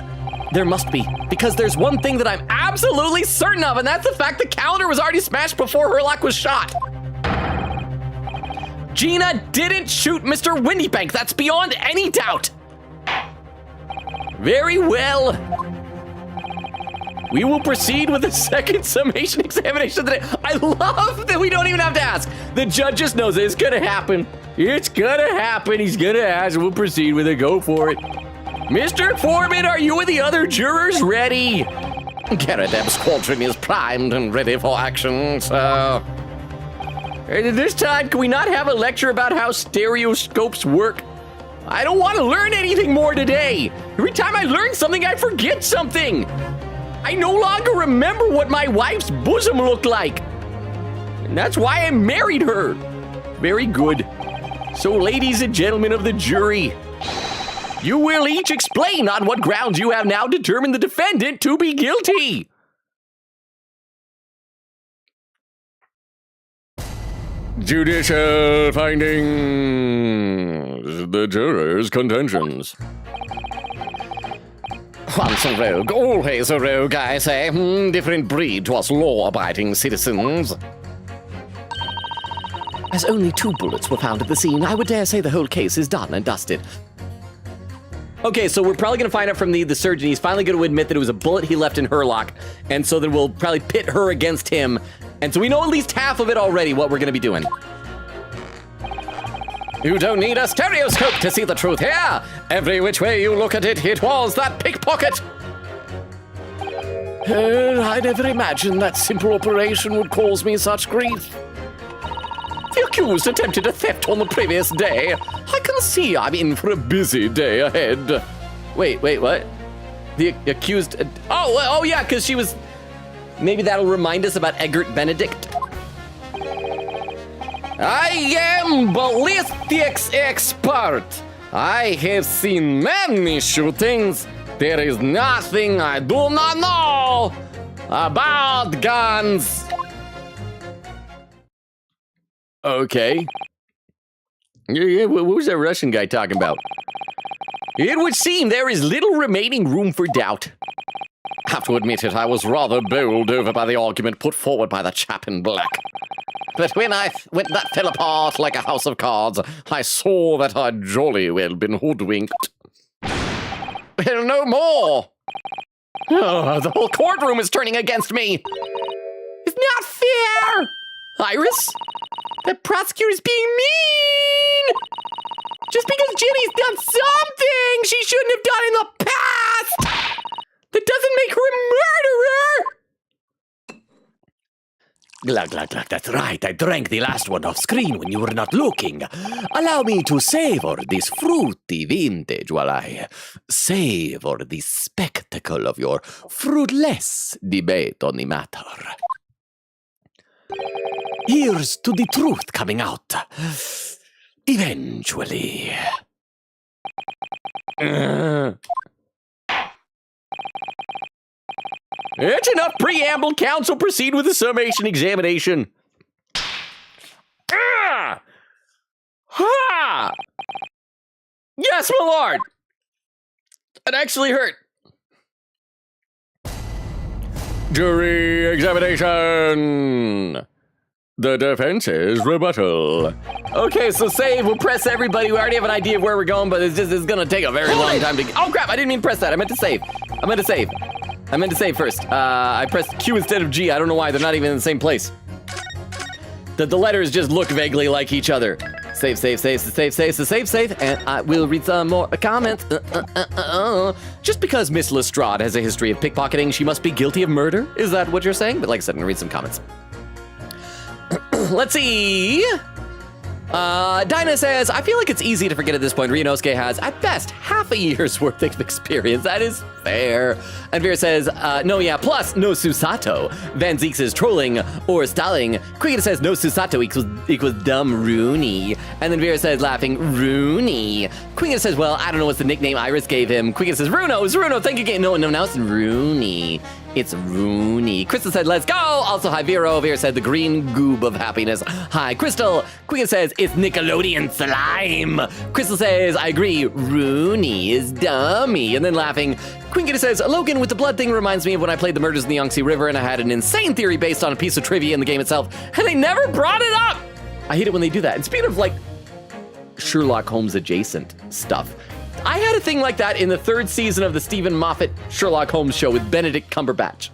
There must be, because there's one thing that I'm absolutely certain of, and that's the fact the calendar was already smashed before Herlock was shot. Gina didn't shoot Mr. Windybank. That's beyond any doubt. Very well. We will proceed with the second summation examination today. I love that we don't even have to ask. The judge just knows it. It's gonna happen. It's gonna happen. He's gonna ask. We'll proceed with it. Go for it. Mr. Foreman, are you and the other jurors ready? Garadeb's squadron is primed and ready for action, sir. This time, can we not have a lecture about how stereoscopes work? I don't want to learn anything more today. Every time I learn something, I forget something. I no longer remember what my wife's bosom looked like. And that's why I married her. Very good. So, ladies and gentlemen of the jury, you will each explain on what grounds you have now determined the defendant to be guilty. Judicial findings. The jurors' contentions. Once a rogue, always a rogue, I say. Different breed to us law-abiding citizens. As only 2 bullets were found at the scene, I would dare say the whole case is done and dusted. Okay, so we're probably going to find out from the surgeon. He's finally going to admit that it was a bullet he left in Herlock. And so then we'll probably pit her against him. And so we know at least half of it already, what we're going to be doing. You don't need a stereoscope to see the truth here. Every which way you look at it, it was that pickpocket. I never imagined that simple operation would cause me such grief. The accused attempted a theft on the previous day. I can see I'm in for a busy day ahead. Wait, what? The accused... Oh, yeah, because she was... Maybe that'll remind us about Egbert Benedict. I am ballistics expert. I have seen many shootings. There is nothing I do not know about guns. Okay. Yeah, what was that Russian guy talking about? It would seem there is little remaining room for doubt. Have to admit it, I was rather bowled over by the argument put forward by the chap in black. But when that fell apart like a house of cards, I saw that I'd jolly well been hoodwinked. Well, no more. Oh, the whole courtroom is turning against me. It's not fair. Iris? The prosecutor's being mean. Just because Jenny's done something things she shouldn't have done in the past! That doesn't make her a murderer! Glug, glug, glug, that's right. I drank the last one off screen when you were not looking. Allow me to savor this fruity vintage while I savor the spectacle of your fruitless debate on the matter. Here's to the truth coming out. Eventually. It's enough preamble. Council, proceed with the summation examination. Ah! Ha! Yes, my lord. It actually hurt. Jury examination. The defense's rebuttal. Okay, so save. We'll press everybody. We already have an idea of where we're going, but it's gonna take a very long time to. Oh crap! I didn't mean to press that. I meant to save. I meant to save first. I pressed Q instead of G. I don't know why. They're not even in the same place. The letters just look vaguely like each other. Save. And I will read some more comments. Just because Miss Lestrade has a history of pickpocketing, she must be guilty of murder? Is that what you're saying? But like I said, I'm gonna read some comments. Let's see. Dinah says, I feel like it's easy to forget at this point. Ryunosuke has, at best, half a year's worth of experience. That is fair. And Vera says, plus no Susato. Van Zeek says, trolling or stalling. Quiggin says, no Susato equals dumb Rooney. And then Vera says, laughing, Rooney. Quiggin says, well, I don't know what's the nickname Iris gave him. Quiggin says, Runo, thank you again. No, now it's Rooney. It's Rooney. Crystal said, let's go. Also, hi, Vero. Vera said, the green goob of happiness. Hi, Crystal. Quiggin says, it's Nickelodeon slime. Crystal says, I agree. Rooney is dummy. And then laughing, Quiggin says, Logan with the blood thing reminds me of when I played the murders in the Yangtze River and I had an insane theory based on a piece of trivia in the game itself, and they never brought it up. I hate it when they do that. And speaking of like Sherlock Holmes adjacent stuff, I had a thing like that in the 3rd season of the Stephen Moffat Sherlock Holmes show with Benedict Cumberbatch.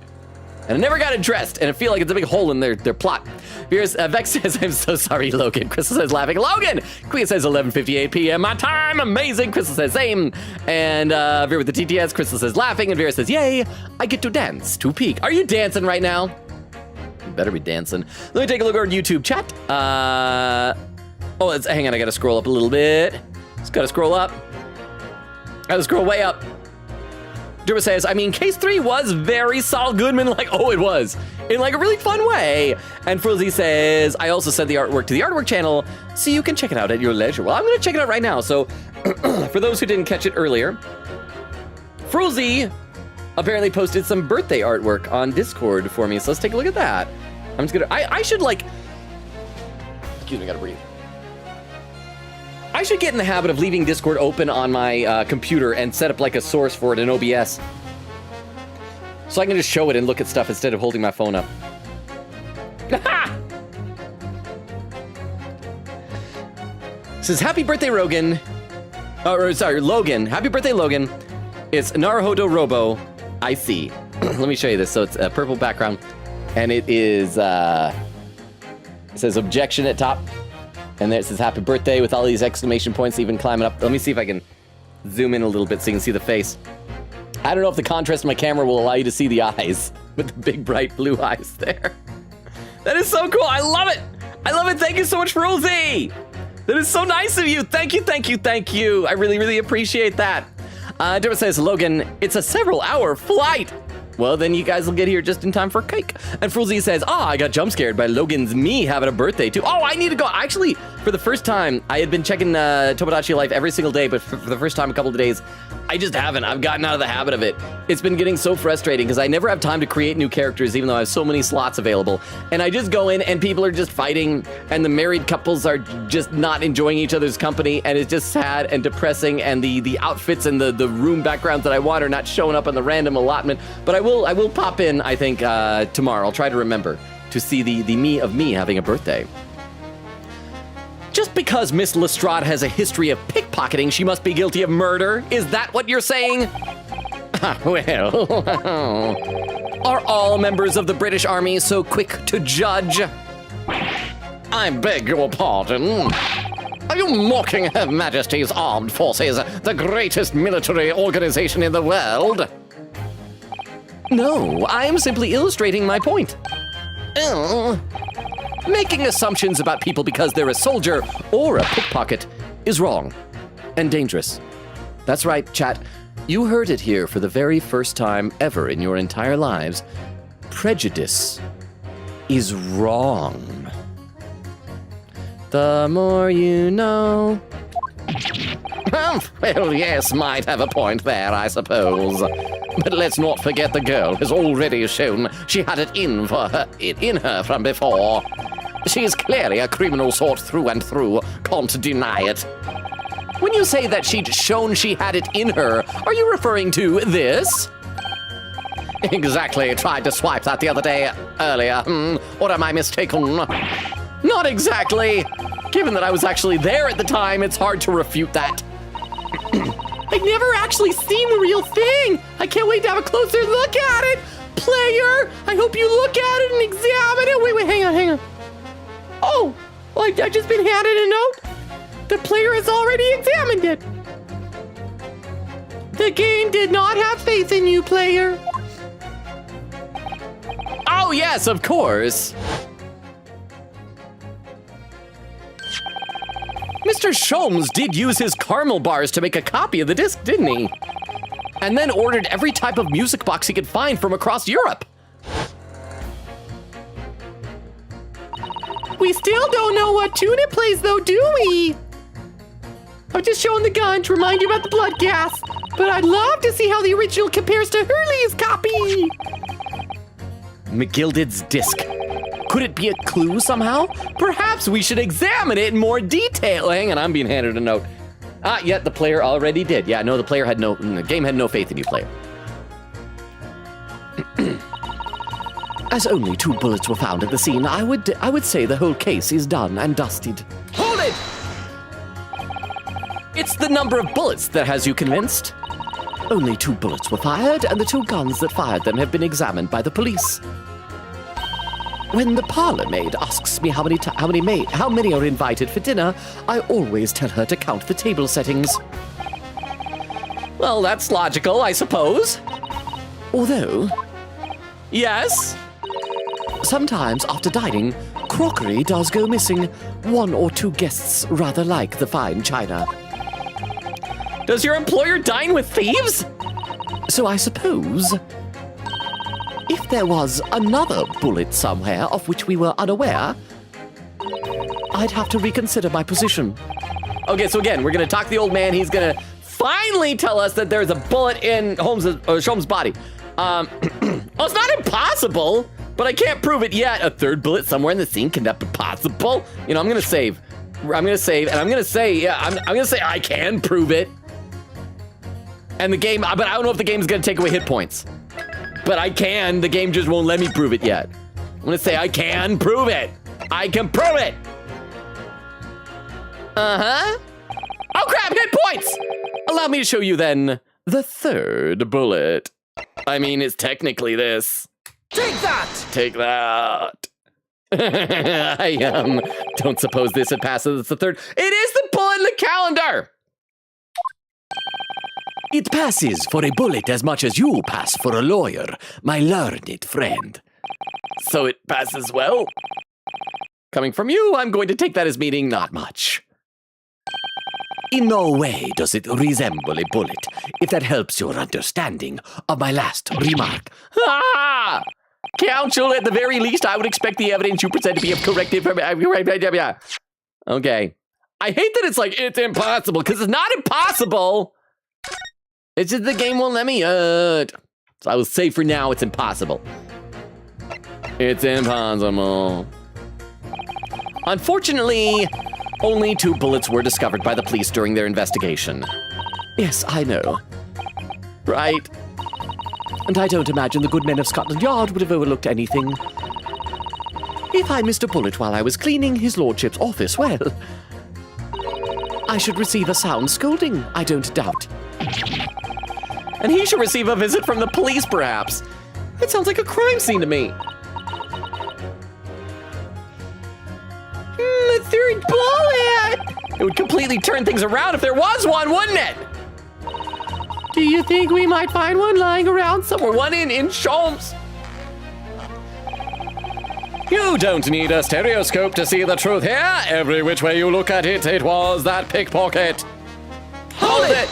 And it never got addressed, and I feel like it's a big hole in their plot. Vex says, I'm so sorry, Logan. Crystal says, laughing, Logan! Queen says, 11:58 p.m. my time, amazing. Crystal says, same. And Vera with the TTS, Crystal says, laughing, and Vera says, yay, I get to dance to peak. Are you dancing right now? You better be dancing. Let me take a look at our YouTube chat. Hang on, I gotta scroll up a little bit. Just gotta scroll up. Gotta scroll way up. Durba says, I mean, case 3 was very Saul Goodman, like, oh, it was, in like a really fun way. And Frilzy says, I also sent the artwork to the artwork channel, so you can check it out at your leisure. Well, I'm gonna check it out right now. So, for those who didn't catch it earlier, Frilzy apparently posted some birthday artwork on Discord for me, so let's take a look at that. I'm just gonna, I should like, excuse me, I gotta breathe. I should get in the habit of leaving Discord open on my computer and set up like a source for it in OBS. So I can just show it and look at stuff instead of holding my phone up. Says, happy birthday, Rogan. Logan. Happy birthday, Logan. It's Naruhodo Robo. I see. Let me show you this. So it's a purple background. And it is, it says objection at top. And there it says happy birthday with all these exclamation points even climbing up. Let me see if I can zoom in a little bit so you can see the face. I don't know if the contrast of my camera will allow you to see the eyes with the big bright blue eyes there. That is so cool. I love it. I love it. Thank you so much, Rosie. That is so nice of you. Thank you. I really, really appreciate that. Deborah says, Logan, it's a several-hour flight. Well, then you guys will get here just in time for cake. And Frulzy says, I got jump scared by Logan's me having a birthday too. Oh, I need to go. Actually, for the first time, I had been checking Tomodachi Life every single day, but for the first time a couple of days, I just haven't. I've gotten out of the habit of it. It's been getting so frustrating because I never have time to create new characters, even though I have so many slots available. And I just go in and people are just fighting and the married couples are just not enjoying each other's company. And it's just sad and depressing. And the outfits and the room backgrounds that I want are not showing up on the random allotment. But I will pop in, I think, tomorrow. I'll try to remember to see the me of me having a birthday. Just because Miss Lestrade has a history of pickpocketing, she must be guilty of murder? Is that what you're saying? Well, are all members of the British Army so quick to judge? I beg your pardon. Are you mocking Her Majesty's Armed Forces, the greatest military organization in the world? No, I am simply illustrating my point. Oh, Making assumptions about people because they're a soldier or a pickpocket is wrong and dangerous. That's right, chat. You heard it here for the very first time ever in your entire lives. Prejudice is wrong. The more you know. well, yes, might have a point there, I suppose. But let's not forget the girl has already shown she had it in her from before. She is clearly a criminal sort through and through. Can't deny it. When you say that she'd shown she had it in her, are you referring to this? Exactly. Tried to swipe that the other day earlier. Or am I mistaken? Not exactly. Given that I was actually there at the time, it's hard to refute that. I've never actually seen the real thing. I can't wait to have a closer look at it. Player, I hope you look at it and examine it. Wait, hang on. Oh, well, I've just been handed a note. The player has already examined it. The game did not have faith in you, player. Oh, yes, of course. Mr. Sholmes did use his caramel bars to make a copy of the disc, didn't he? And then ordered every type of music box he could find from across Europe. We still don't know what tune it plays, though, do we? I'm just showing the gun to remind you about the blood gas, but I'd love to see how the original compares to Hurley's copy. McGilded's disc. Could it be a clue somehow? Perhaps we should examine it in more detail. Hang on, I'm being handed a note. Yeah, the player already did. Yeah, no, the game had no faith in you, player. As only 2 bullets were found at the scene, I would say the whole case is done and dusted. Hold it! It's the number of bullets that has you convinced. Only 2 bullets were fired, and the 2 guns that fired them have been examined by the police. When the parlor maid asks me how many are invited for dinner, I always tell her to count the table settings. Well, that's logical, I suppose. Although, yes, sometimes after dining, crockery does go missing. 1 or 2 guests rather like the fine china. Does your employer dine with thieves? So I suppose, if there was another bullet somewhere of which we were unaware, I'd have to reconsider my position. Okay, so again, we're gonna talk to the old man. He's gonna finally tell us that there's a bullet in Sholmes' body. Well, it's not impossible, but I can't prove it yet. A 3rd bullet somewhere in the scene, can that be possible? You know, I'm gonna save, and I'm gonna say, yeah, I'm gonna say I can prove it. And the game, but I don't know if the game's gonna take away hit points. But I can, the game just won't let me prove it yet. I'm gonna say I can prove it. I can prove it. Uh-huh. Oh crap, hit points! Allow me to show you then the 3rd bullet. I mean, it's technically this. Take that! Take that. I don't suppose this had passed as the 3rd. It is the bullet in the calendar! It passes for a bullet as much as you pass for a lawyer, my learned friend. So it passes well? Coming from you, I'm going to take that as meaning not much. In no way does it resemble a bullet, if that helps your understanding of my last remark. Ah! Counsel, at the very least, I would expect the evidence you present to be of corrective. Okay. I hate that it's like, it's impossible, because it's not impossible. It's just the game won't let me. So I will say for now, it's impossible. It's impossible. Unfortunately, only 2 bullets were discovered by the police during their investigation. Yes, I know. Right. And I don't imagine the good men of Scotland Yard would have overlooked anything. If I missed a bullet while I was cleaning his lordship's office, well, I should receive a sound scolding, I don't doubt. And he should receive a visit from the police, perhaps. It sounds like a crime scene to me. The 3rd bullet! It would completely turn things around if there was one, wouldn't it? Do you think we might find one lying around somewhere? One in Sholmes. You don't need a stereoscope to see the truth here. Every which way you look at it, it was that pickpocket. Hold it!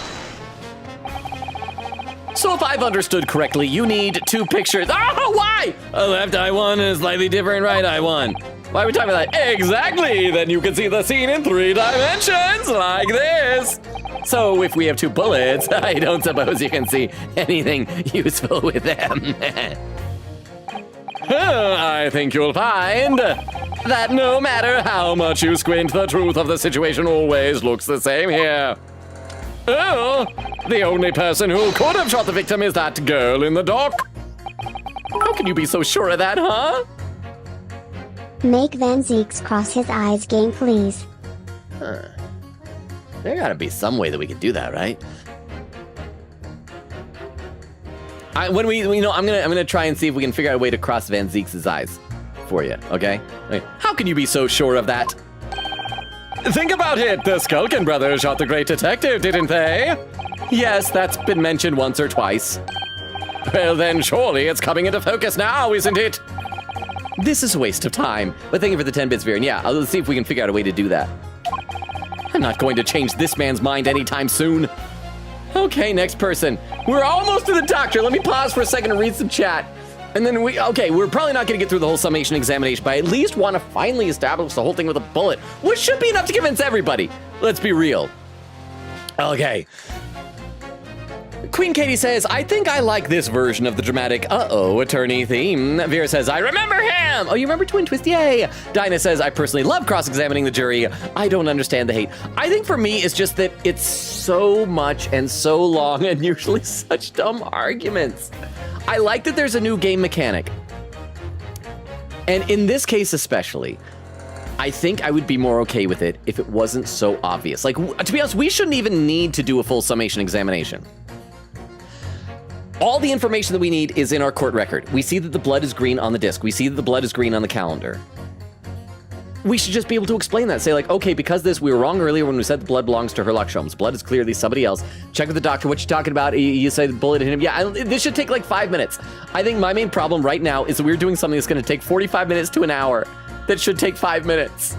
So if I've understood correctly, you need 2 pictures. Oh, why? A left eye one and a slightly different right eye one. Why are we talking about that? Exactly! Then you can see the scene in 3 dimensions, like this. So if we have 2 bullets, I don't suppose you can see anything useful with them. I think you'll find that no matter how much you squint, the truth of the situation always looks the same here. Oh, the only person who could have shot the victim is that girl in the dock. How can you be so sure of that, huh? Make Van Zeeks cross his eyes game, please. There gotta be some way that we could do that, right? I'm gonna try and see if we can figure out a way to cross Van Zeeks' eyes for you, okay? How can you be so sure of that? Think about it. The Skulkin brothers shot the great detective, didn't they? Yes, that's been mentioned once or twice. Well then, surely it's coming into focus now, isn't it? This is a waste of time, but thank you for the 10 bits, Viren. Yeah, let's see if we can figure out a way to do that. I'm not going to change this man's mind anytime soon. Okay, next person. We're almost to the doctor. Let me pause for a second to read some chat. And then we're probably not going to get through the whole summation examination, but I at least want to finally establish the whole thing with a bullet, which should be enough to convince everybody. Let's be real. Okay. Queen Katie says, I think I like this version of the dramatic uh-oh attorney theme. Vera says, I remember him! Oh, you remember Twin Twist? Yay! Dinah says, I personally love cross-examining the jury. I don't understand the hate. I think for me, it's just that it's so much and so long and usually such dumb arguments. I like that there's a new game mechanic. And in this case especially, I think I would be more okay with it if it wasn't so obvious. Like, to be honest, we shouldn't even need to do a full summation examination. All the information that we need is in our court record. We see that the blood is green on the disc. We see that the blood is green on the calendar. We should just be able to explain that. Say like, okay, because this, we were wrong earlier when we said the blood belongs to Herlock Sholmes. Blood is clearly somebody else. Check with the doctor, what you talking about? You say the bullet hit him. Yeah, this should take like 5 minutes. I think my main problem right now is that we're doing something that's gonna take 45 minutes to an hour. That should take 5 minutes.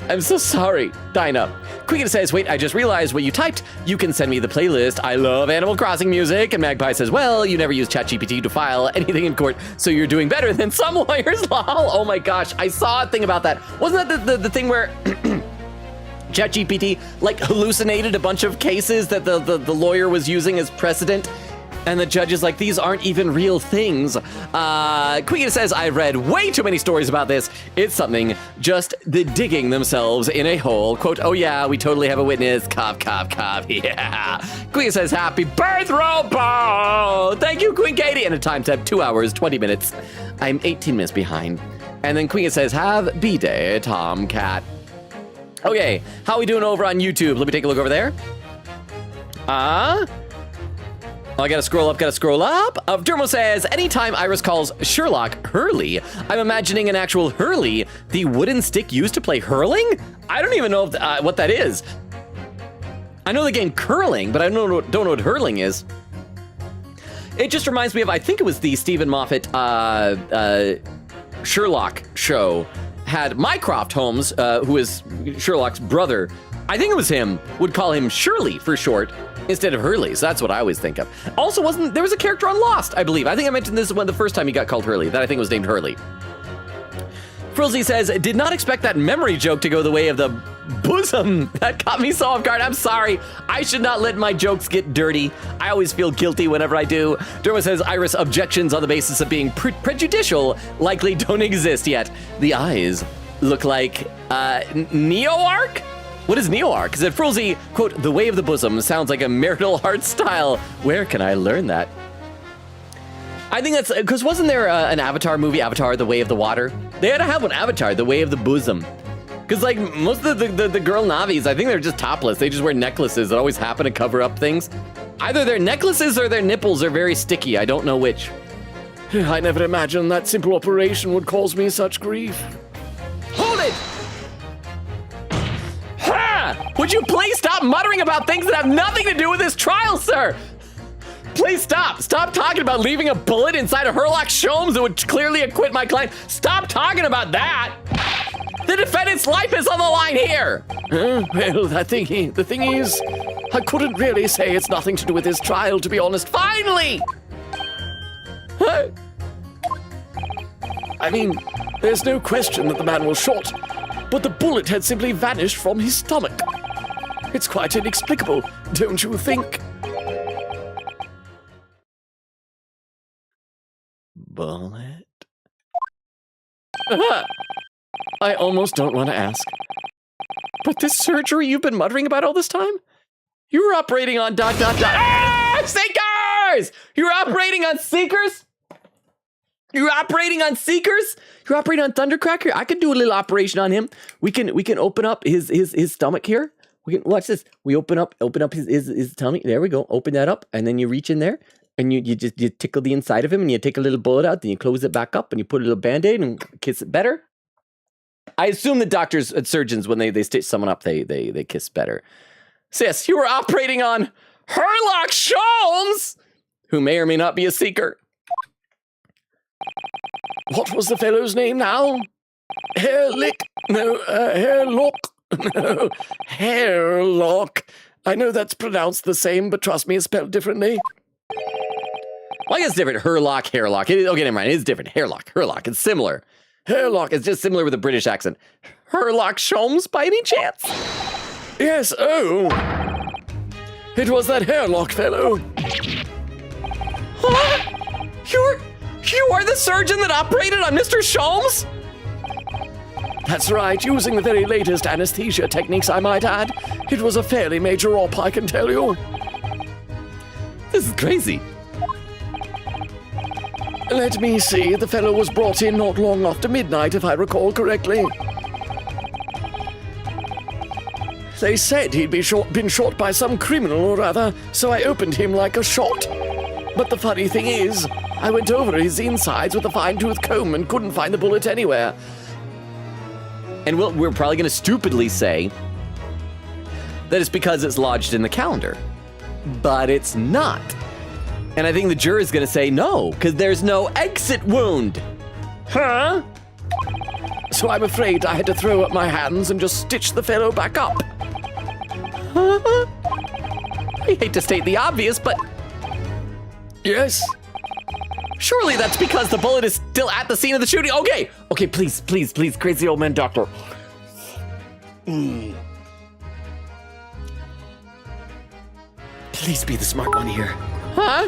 I'm so sorry, Dinah. Quicken says, wait, I just realized what you typed. You can send me the playlist. I love Animal Crossing music. And Magpie says, well, you never use ChatGPT to file anything in court, so you're doing better than some lawyers, lol. Oh my gosh, I saw a thing about that. Wasn't that the thing where ChatGPT like hallucinated a bunch of cases that the lawyer was using as precedent? And the judge is like, these aren't even real things. Quicken says, I read way too many stories about this. It's something just the digging themselves in a hole. Quote, oh yeah, we totally have a witness. Cough, cough, cough, yeah. Quicken says, happy birth, Robo! Thank you, Queen Katie. And a time tab, 2 hours, 20 minutes. I'm 18 minutes behind. And then Quicken says, have B-Day, Tomcat. Okay, how are we doing over on YouTube? Let me take a look over there. Oh, I gotta scroll up. Dermo says, anytime Iris calls Sherlock Hurley, I'm imagining an actual Hurley, the wooden stick used to play hurling? I don't even know what that is. I know the game curling, but I don't know what hurling is. It just reminds me of, I think it was the Stephen Moffat Sherlock show, had Mycroft Holmes, who is Sherlock's brother, I think it was him, would call him Shirley for short, instead of Hurley, so that's what I always think of. Also, there was a character on Lost, I believe. I think I mentioned this one the first time he got called Hurley, that I think was named Hurley. Frilzy says, did not expect that memory joke to go the way of the bosom. That caught me so off guard. I'm sorry. I should not let my jokes get dirty. I always feel guilty whenever I do. Derma says, Iris, objections on the basis of being prejudicial likely don't exist yet. The eyes look like Neo-Arc? What is Neo-Arc? Because at Frilzy, quote, the way of the bosom sounds like a marital art style. Where can I learn that? I think that's, because wasn't there an Avatar movie, Avatar, The Way of the Water? They had to have one, Avatar, The Way of the Bosom. Because like most of the girl Navis, I think they're just topless. They just wear necklaces that always happen to cover up things. Either their necklaces or their nipples are very sticky. I don't know which. I never imagined that simple operation would cause me such grief. Hold it! Ha! Would you please stop muttering about things that have nothing to do with this trial, sir? Please stop. Stop talking about leaving a bullet inside a Herlock Sholmes that would clearly acquit my client. Stop talking about that. The defendant's life is on the line here. Well, the thing is, I couldn't really say it's nothing to do with his trial, to be honest. Finally! Huh? I mean, there's no question that the man was shot, but the bullet had simply vanished from his stomach. It's quite inexplicable, don't you think? Bullet? I almost don't want to ask. But this surgery you've been muttering about all this time? You were operating on ... Ah! Seekers! You're operating on Seekers? You're operating on Seekers? You're operating on Thundercracker? I could do a little operation on him. We can open up his stomach here. We can watch this. We open up his tummy. There we go. Open that up, and then you reach in there, and you tickle the inside of him, and you take a little bullet out, then you close it back up, and you put a little Band-Aid and kiss it better. I assume that doctors and surgeons, when they stitch someone up, they kiss better. Sis, you were operating on Herlock Sholmes, who may or may not be a Seeker. What was the fellow's name now? Hairlock? No, Hairlock. I know that's pronounced the same, but trust me, it's spelled differently. Well, I guess it's different. Herlock, Hairlock. Okay, never mind. It's different. Herlock. It's similar. Hairlock is just similar with a British accent. Herlock Sholmes, by any chance? Yes, oh. It was that Hairlock fellow. Huh? You are the surgeon that operated on Mr. Sholmes? That's right, using the very latest anesthesia techniques, I might add. It was a fairly major op, I can tell you. This is crazy. Let me see, the fellow was brought in not long after midnight, if I recall correctly. They said he'd been shot by some criminal or other, so I opened him like a shot. But the funny thing is, I went over his insides with a fine-tooth comb and couldn't find the bullet anywhere. And we're probably going to stupidly say that it's because it's lodged in the calendar. But it's not. And I think the jury's going to say no, because there's no exit wound. Huh? So I'm afraid I had to throw up my hands and just stitch the fellow back up. I hate to state the obvious, but... Yes? Surely that's because the bullet is still at the scene of the shooting. Okay, please, crazy old man doctor. Please be the smart one here. Huh?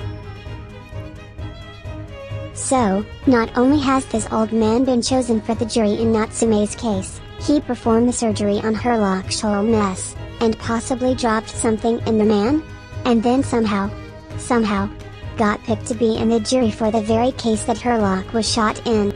So, not only has this old man been chosen for the jury in Natsume's case, he performed the surgery on Herlock Sholmes, and possibly dropped something in the man, and then somehow, got picked to be in the jury for the very case that Herlock was shot in.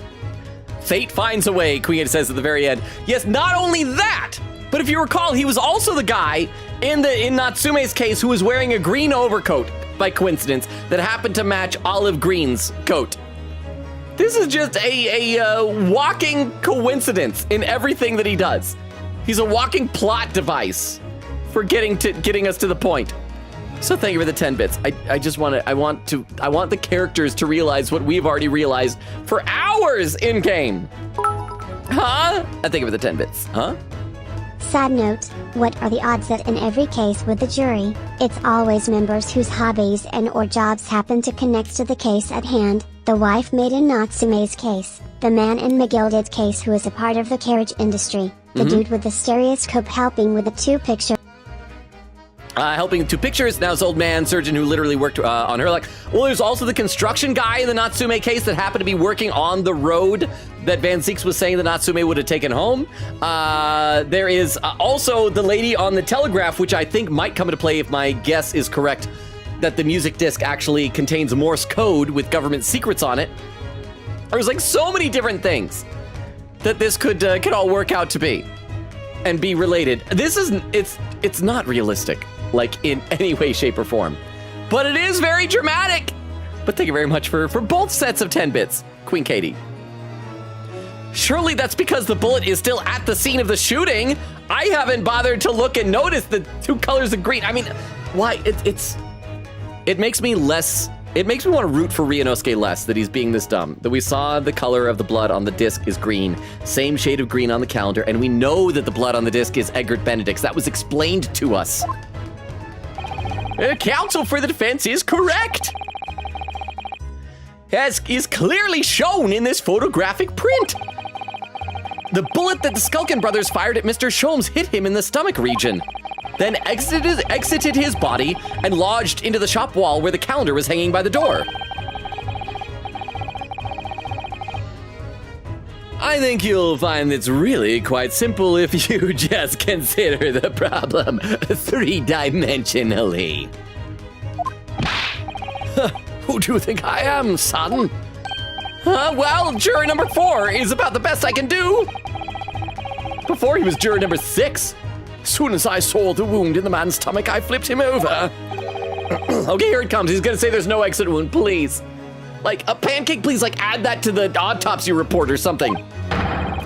Fate finds a way, Queen says at the very end. Yes, not only that, but if you recall, he was also the guy in Natsume's case who was wearing a green overcoat, by coincidence, that happened to match Olive Green's coat. This is just a walking coincidence in everything that he does. He's a walking plot device for getting us to the point. So thank you for the 10 bits. I want the characters to realize what we've already realized for hours in game. Huh? I thank you for the 10 bits. Huh? Sad note, what are the odds that in every case with the jury, it's always members whose hobbies and or jobs happen to connect to the case at hand, the wife made in Natsume's case, the man in McGilded's case who is a part of the carriage industry, the dude with the stereoscope helping with the two picture. Helping with two pictures, now this old man surgeon who literally worked on Herlock. Well, there's also the construction guy in the Natsume case that happened to be working on the road that Van Zieks was saying that Natsume would have taken home. There is also the lady on the telegraph, which I think might come into play if my guess is correct, that the music disc actually contains Morse code with government secrets on it. There's like so many different things that this could all work out to be and be related. It's not realistic, like in any way, shape, or form. But it is very dramatic. But thank you very much for both sets of 10 bits, Queen Katie. Surely that's because the bullet is still at the scene of the shooting. I haven't bothered to look and notice the two colors of green. I mean, why? It makes me less. It makes me want to root for Ryunosuke less that he's being this dumb. That we saw the color of the blood on the disc is green, same shade of green on the calendar, and we know that the blood on the disc is Egbert Benedict's. That was explained to us. Counsel for the defense is correct. As is clearly shown in this photographic print. The bullet that the Skulkin brothers fired at Mr. Sholmes hit him in the stomach region, then exited his body and lodged into the shop wall where the calendar was hanging by the door. I think you'll find it's really quite simple if you just consider the problem three-dimensionally. Who do you think I am, son? Well, juror number 4 is about the best I can do. Before he was juror number 6. As soon as I saw the wound in the man's stomach, I flipped him over. Okay, here it comes. He's gonna say there's no exit wound, please. Like, a pancake, please, like, add that to the autopsy report or something.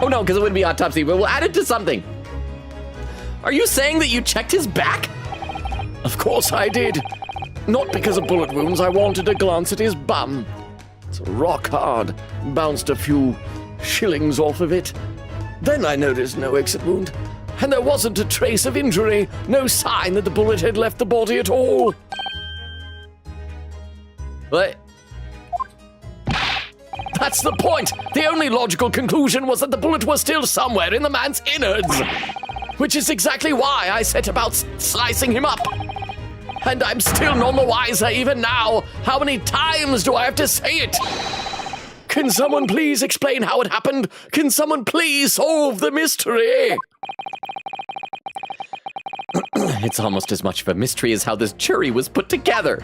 Oh no, because it wouldn't be autopsy, but we'll add it to something. Are you saying that you checked his back? Of course I did. Not because of bullet wounds, I wanted to glance at his bum. It's rock hard. Bounced a few shillings off of it. Then I noticed no exit wound. And there wasn't a trace of injury, no sign that the bullet had left the body at all. What? That's the point! The only logical conclusion was that the bullet was still somewhere in the man's innards. Which is exactly why I set about slicing him up. And I'm still none the wiser even now. How many times do I have to say it? Can someone please explain how it happened? Can someone please solve the mystery? It's almost as much of a mystery as how this jury was put together.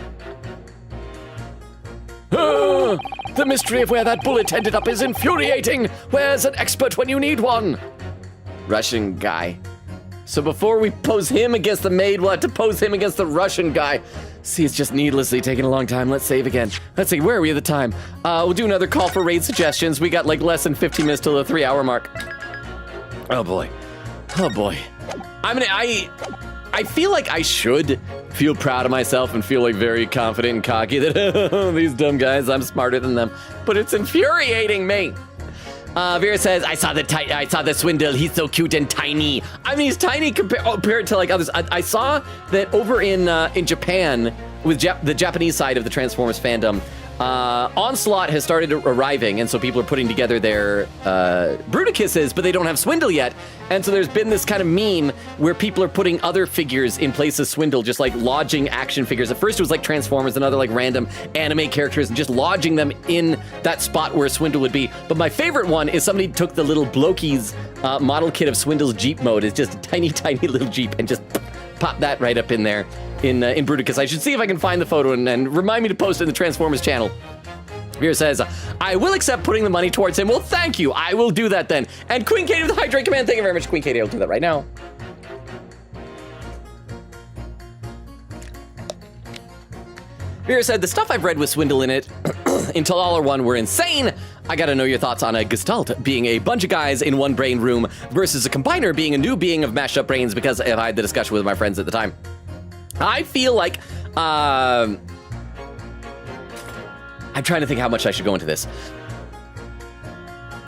The mystery of where that bullet ended up is infuriating. Where's an expert when you need one? Russian guy. So before we pose him against the maid, we'll have to pose him against the Russian guy. See, it's just needlessly taking a long time. Let's save again. Let's see, where are we at the time? We'll do another call for raid suggestions. We got like less than 15 minutes till the 3-hour mark. Oh boy. Oh boy. I feel like I should feel proud of myself and feel like very confident and cocky that these dumb guys, I'm smarter than them. But it's infuriating me. Vera says, I saw the swindle. He's so cute and tiny. I mean, he's tiny compared to like others. I saw that over in Japan with the Japanese side of the Transformers fandom. Onslaught has started arriving, and so people are putting together their Bruticus's, but they don't have Swindle yet. And so there's been this kind of meme where people are putting other figures in place of Swindle, just like lodging action figures. At first it was like Transformers and other like random anime characters and just lodging them in that spot where Swindle would be. But my favorite one is somebody took the little Blokey's model kit of Swindle's Jeep mode. It's just a tiny, tiny little Jeep and just pop that right up in there. In Bruticus. I should see if I can find the photo and remind me to post it in the Transformers channel. Vera says, I will accept putting the money towards him. Well, thank you. I will do that then. And Queen Katie with the Hydrate Command. Thank you very much, Queen Katie. I'll do that right now. Vera said, the stuff I've read with Swindle in it until all are one were insane. I gotta know your thoughts on a Gestalt being a bunch of guys in one brain room versus a combiner being a new being of mashed up brains, because I had the discussion with my friends at the time. I feel like, I'm trying to think how much I should go into this.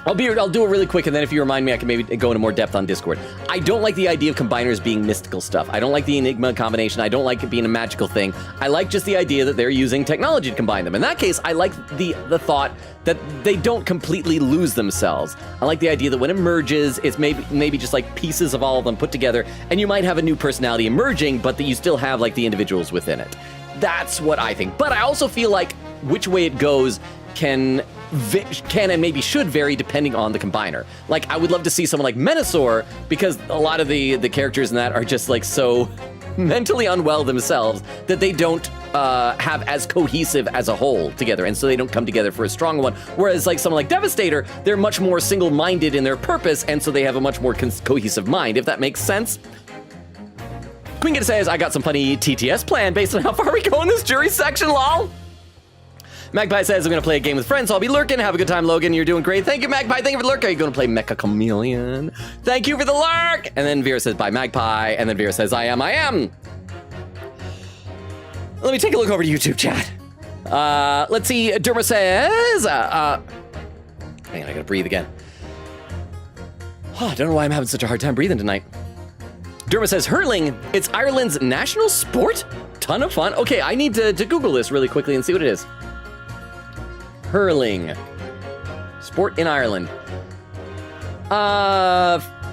I'll do it really quick, and then if you remind me, I can maybe go into more depth on Discord. I don't like the idea of combiners being mystical stuff. I don't like the Enigma combination. I don't like it being a magical thing. I like just the idea that they're using technology to combine them. In that case, I like the thought that they don't completely lose themselves. I like the idea that when it merges, it's maybe just like pieces of all of them put together, and you might have a new personality emerging, but that you still have like the individuals within it. That's what I think. But I also feel like which way it goes can and maybe should vary depending on the combiner. Like, I would love to see someone like Menasor, because a lot of the characters in that are just like so mentally unwell themselves that they don't have as cohesive as a whole together, and so they don't come together for a strong one. Whereas like someone like Devastator, they're much more single-minded in their purpose, and so they have a much more cohesive mind, if that makes sense. Queen Gita says, I got some funny TTS planned based on how far we go in this jury section, lol. Magpie says, I'm going to play a game with friends. I'll be lurking. Have a good time, Logan. You're doing great. Thank you, Magpie. Thank you for the lurk. Are you going to play Mecha Chameleon? Thank you for the lurk. And then Vera says, bye, Magpie. And then Vera says, I am. Let me take a look over to YouTube chat. Let's see. Derma says, hang on, I got to breathe again. Oh, I don't know why I'm having such a hard time breathing tonight. Derma says, hurling, it's Ireland's national sport? Ton of fun. Okay, I need to Google this really quickly and see what it is. Hurling. Sport in Ireland.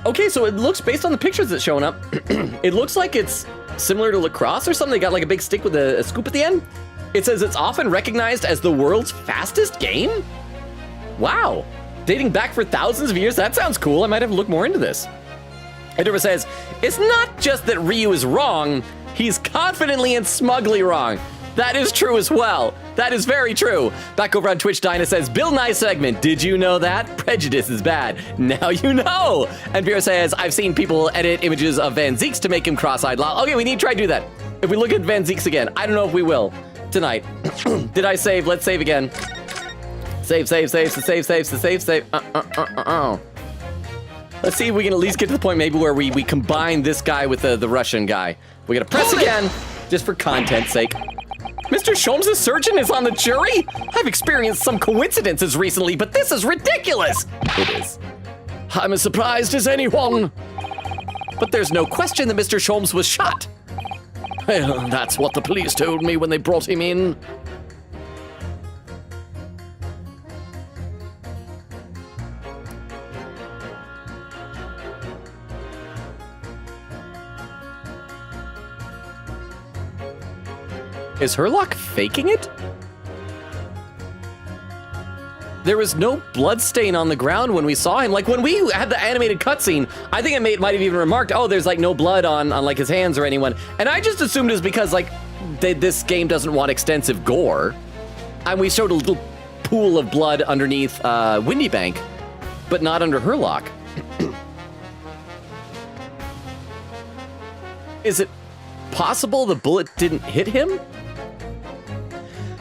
Okay, so it looks, based on the pictures that's showing up, it looks like it's similar to lacrosse or something. They got like a big stick with a scoop at the end. It says it's often recognized as the world's fastest game? Wow. Dating back for thousands of years? That sounds cool. I might have to look more into this. Edward says, it's not just that Ryu is wrong, he's confidently and smugly wrong. That is true as well. That is very true. Back over on Twitch, Dinah says, Bill Nye segment, did you know that? Prejudice is bad. Now you know. And Vera says, I've seen people edit images of Van Zeeks to make him cross-eyed. Okay, we need to try to do that. If we look at Van Zeeks again, I don't know if we will tonight. Did I save? Let's save again. Save. Let's see if we can at least get to the point maybe where we combine this guy with the Russian guy. We gotta press again, just for content's sake. Mr. Sholmes' surgeon is on the jury? I've experienced some coincidences recently, but this is ridiculous. It is. I'm as surprised as anyone. But there's no question that Mr. Sholmes was shot. Well, that's what the police told me when they brought him in. Is Herlock faking it? There was no blood stain on the ground when we saw him. Like when we had the animated cutscene, I think it might have even remarked, oh, there's like no blood on like his hands or anyone. And I just assumed it was because like this game doesn't want extensive gore. And we showed a little pool of blood underneath Windy Bank, but not under Herlock. Is it possible the bullet didn't hit him,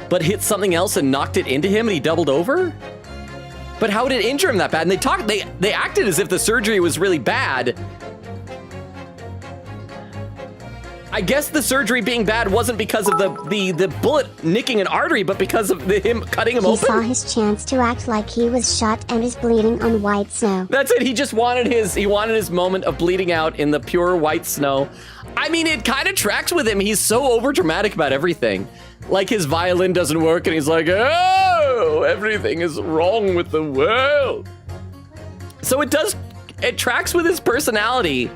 but hit something else and knocked it into him and he doubled over? But how did it injure him that bad? And they acted as if the surgery was really bad. I guess the surgery being bad wasn't because of the bullet nicking an artery, but because of him cutting him open? He saw his chance to act like he was shot and is bleeding on white snow. That's it. He just wanted his moment of bleeding out in the pure white snow. I mean, it kind of tracks with him. He's so overdramatic about everything. Like his violin doesn't work and he's like, oh, everything is wrong with the world. So it tracks with his personality.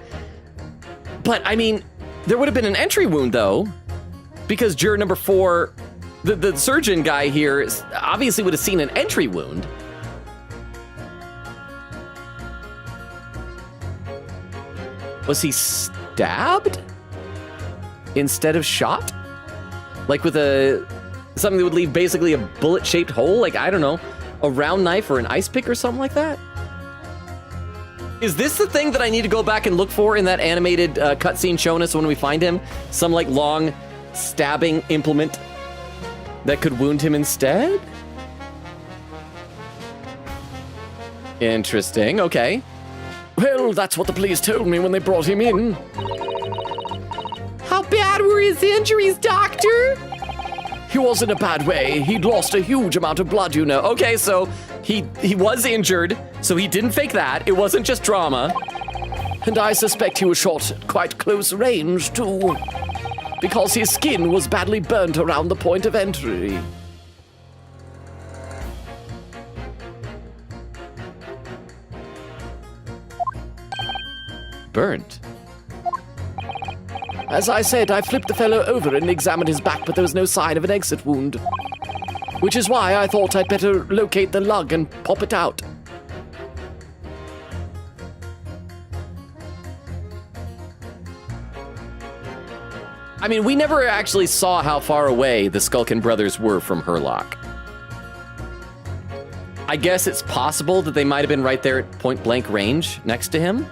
But I mean, there would have been an entry wound though, because juror number 4, the surgeon guy here obviously would have seen an entry wound. Was he stabbed instead of shot? Like with something that would leave basically a bullet-shaped hole? Like, I don't know, a round knife or an ice pick or something like that? Is this the thing that I need to go back and look for in that animated cutscene showing us when we find him? Some like long stabbing implement that could wound him instead? Interesting, okay. Well, that's what the police told me when they brought him in. How bad were his injuries, doctor? He was in a bad way. He'd lost a huge amount of blood, you know. Okay, so he was injured, so he didn't fake that. It wasn't just drama. And I suspect he was shot at quite close range, too, because his skin was badly burnt around the point of entry. Burnt? As I said, I flipped the fellow over and examined his back, but there was no sign of an exit wound. Which is why I thought I'd better locate the lug and pop it out. I mean, we never actually saw how far away the Skulkin brothers were from Herlock. I guess it's possible that they might have been right there at point blank range next to him.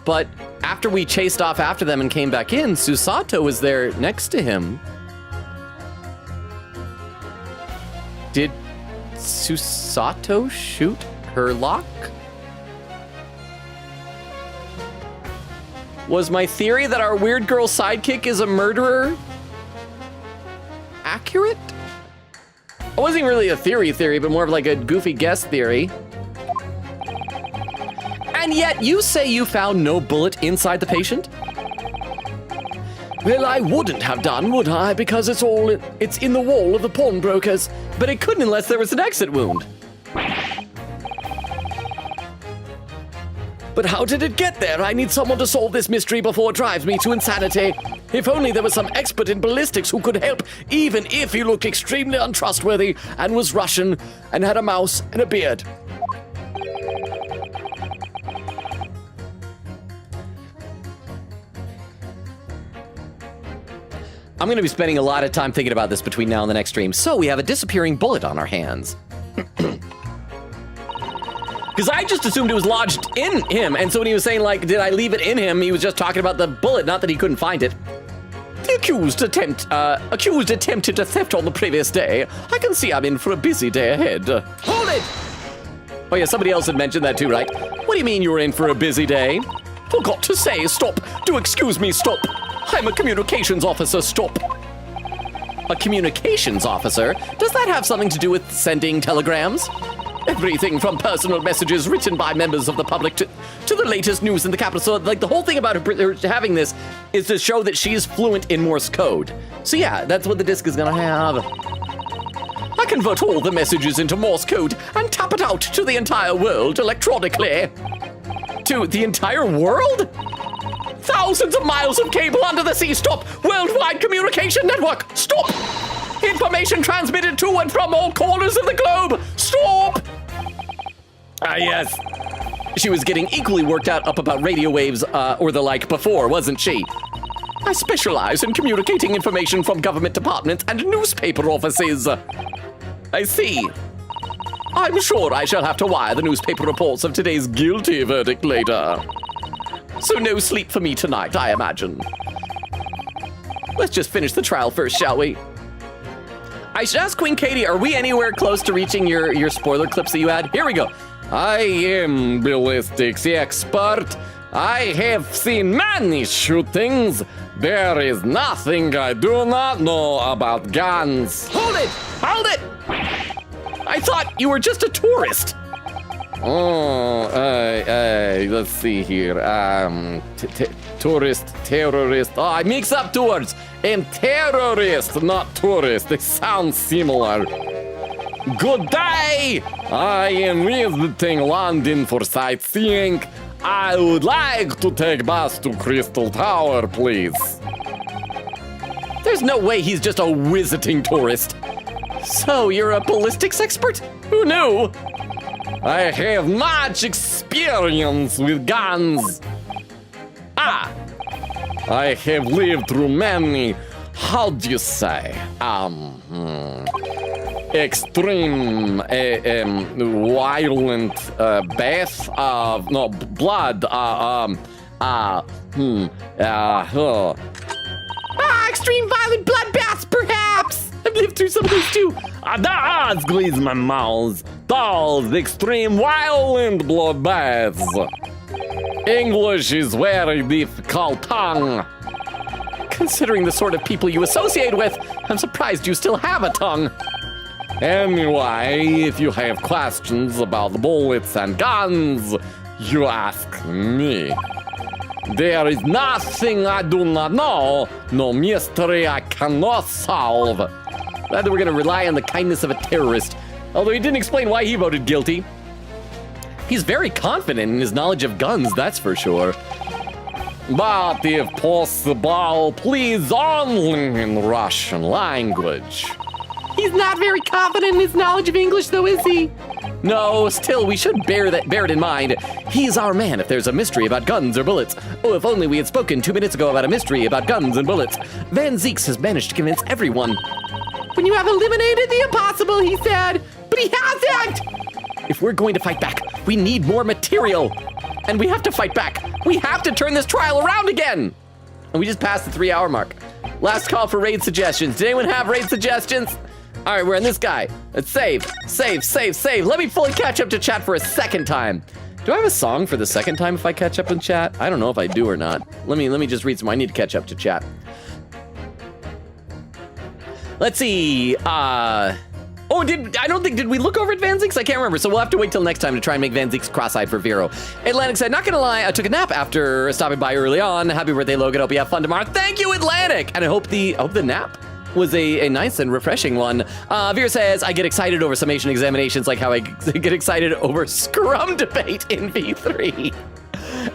But after we chased off after them and came back in, Susato was there next to him. Susato shoot her lock? Was my theory that our weird girl sidekick is a murderer accurate? It wasn't really a theory, but more of like a goofy guess theory. And yet you say you found no bullet inside the patient? Well, I wouldn't have done, would I? Because it's in the wall of the pawnbroker's. But it couldn't unless there was an exit wound. But how did it get there? I need someone to solve this mystery before it drives me to insanity. If only there was some expert in ballistics who could help, even if he looked extremely untrustworthy and was Russian and had a mouse and a beard. I'm going to be spending a lot of time thinking about this between now and the next stream. So we have a disappearing bullet on our hands. Because I just assumed it was lodged in him. And so when he was saying, like, did I leave it in him? He was just talking about the bullet, not that he couldn't find it. The accused attempted a theft on the previous day. I can see I'm in for a busy day ahead. Hold it! Oh yeah, somebody else had mentioned that too, right? What do you mean you're in for a busy day? Forgot to say, stop. Do excuse me, stop. I'm a communications officer, stop. A communications officer? Does that have something to do with sending telegrams? Everything from personal messages written by members of the public to the latest news in the capital. So, like, the whole thing about her having this is to show that she's fluent in Morse code. So yeah, that's what the disc is gonna have. I convert all the messages into Morse code and tap it out to the entire world electronically. To the entire world? Thousands of miles of cable under the sea, stop! Worldwide communication network, stop! Information transmitted to and from all corners of the globe, stop! Yes. She was getting equally worked out up about radio waves or the like before, wasn't she? I specialize in communicating information from government departments and newspaper offices. I see. I'm sure I shall have to wire the newspaper reports of today's guilty verdict later. So no sleep for me tonight, I imagine. Let's just finish the trial first, shall we? I should ask Queen Katie, are we anywhere close to reaching your spoiler clips that you had? Here we go. I am ballistics expert. I have seen many shootings. There is nothing I do not know about guns. Hold it! Hold it! I thought you were just a tourist. Let's see here. Tourist, terrorist. Oh, I mix up tours. And terrorist, not tourist. They sound similar. Good day! I am visiting London for sightseeing. I would like to take bus to Crystal Tower, please. There's no way he's just a visiting tourist. So, you're a ballistics expert? Who knew? I have much experience with guns. I have lived through many, how do you say, extreme, violent bath of, no, blood, Extreme violent bloodbaths, perhaps! I've lived through some of these too. That squeeze my mouth. Those extreme violent bloodbaths. English is very difficult tongue. Considering the sort of people you associate with, I'm surprised you still have a tongue. Anyway, if you have questions about bullets and guns, you ask me. There is nothing I do not know, no mystery I cannot solve. Glad that we're gonna rely on the kindness of a terrorist, although he didn't explain why he voted guilty. He's very confident in his knowledge of guns, that's for sure. But if possible, please only in Russian language. He's not very confident in his knowledge of English, though, is he? No, still, we should bear it in mind. He's our man if there's a mystery about guns or bullets. Oh, if only we had spoken 2 minutes ago about a mystery about guns and bullets. Van Zeeks has managed to convince everyone. When you have eliminated the impossible, he said, but he hasn't! If we're going to fight back, we need more material. And we have to fight back. We have to turn this trial around again. And we just passed the 3-hour mark. Last call for raid suggestions. Did anyone have raid suggestions? All right, we're on this guy. Let's save. Let me fully catch up to chat for a second time. Do I have a song for the second time if I catch up in chat? I don't know if I do or not. Let me just read some. I need to catch up to chat. Let's see. Did we look over at Van Zeek's? I can't remember, so we'll have to wait till next time to try and make Van Zeek's cross-eyed for Vero. Atlantic said, not gonna lie, I took a nap after stopping by early on. Happy birthday, Logan. Hope you have fun tomorrow. Thank you, Atlantic. And I hope the nap was a nice and refreshing one. Vera says, I get excited over summation examinations like how I get excited over scrum debate in V3.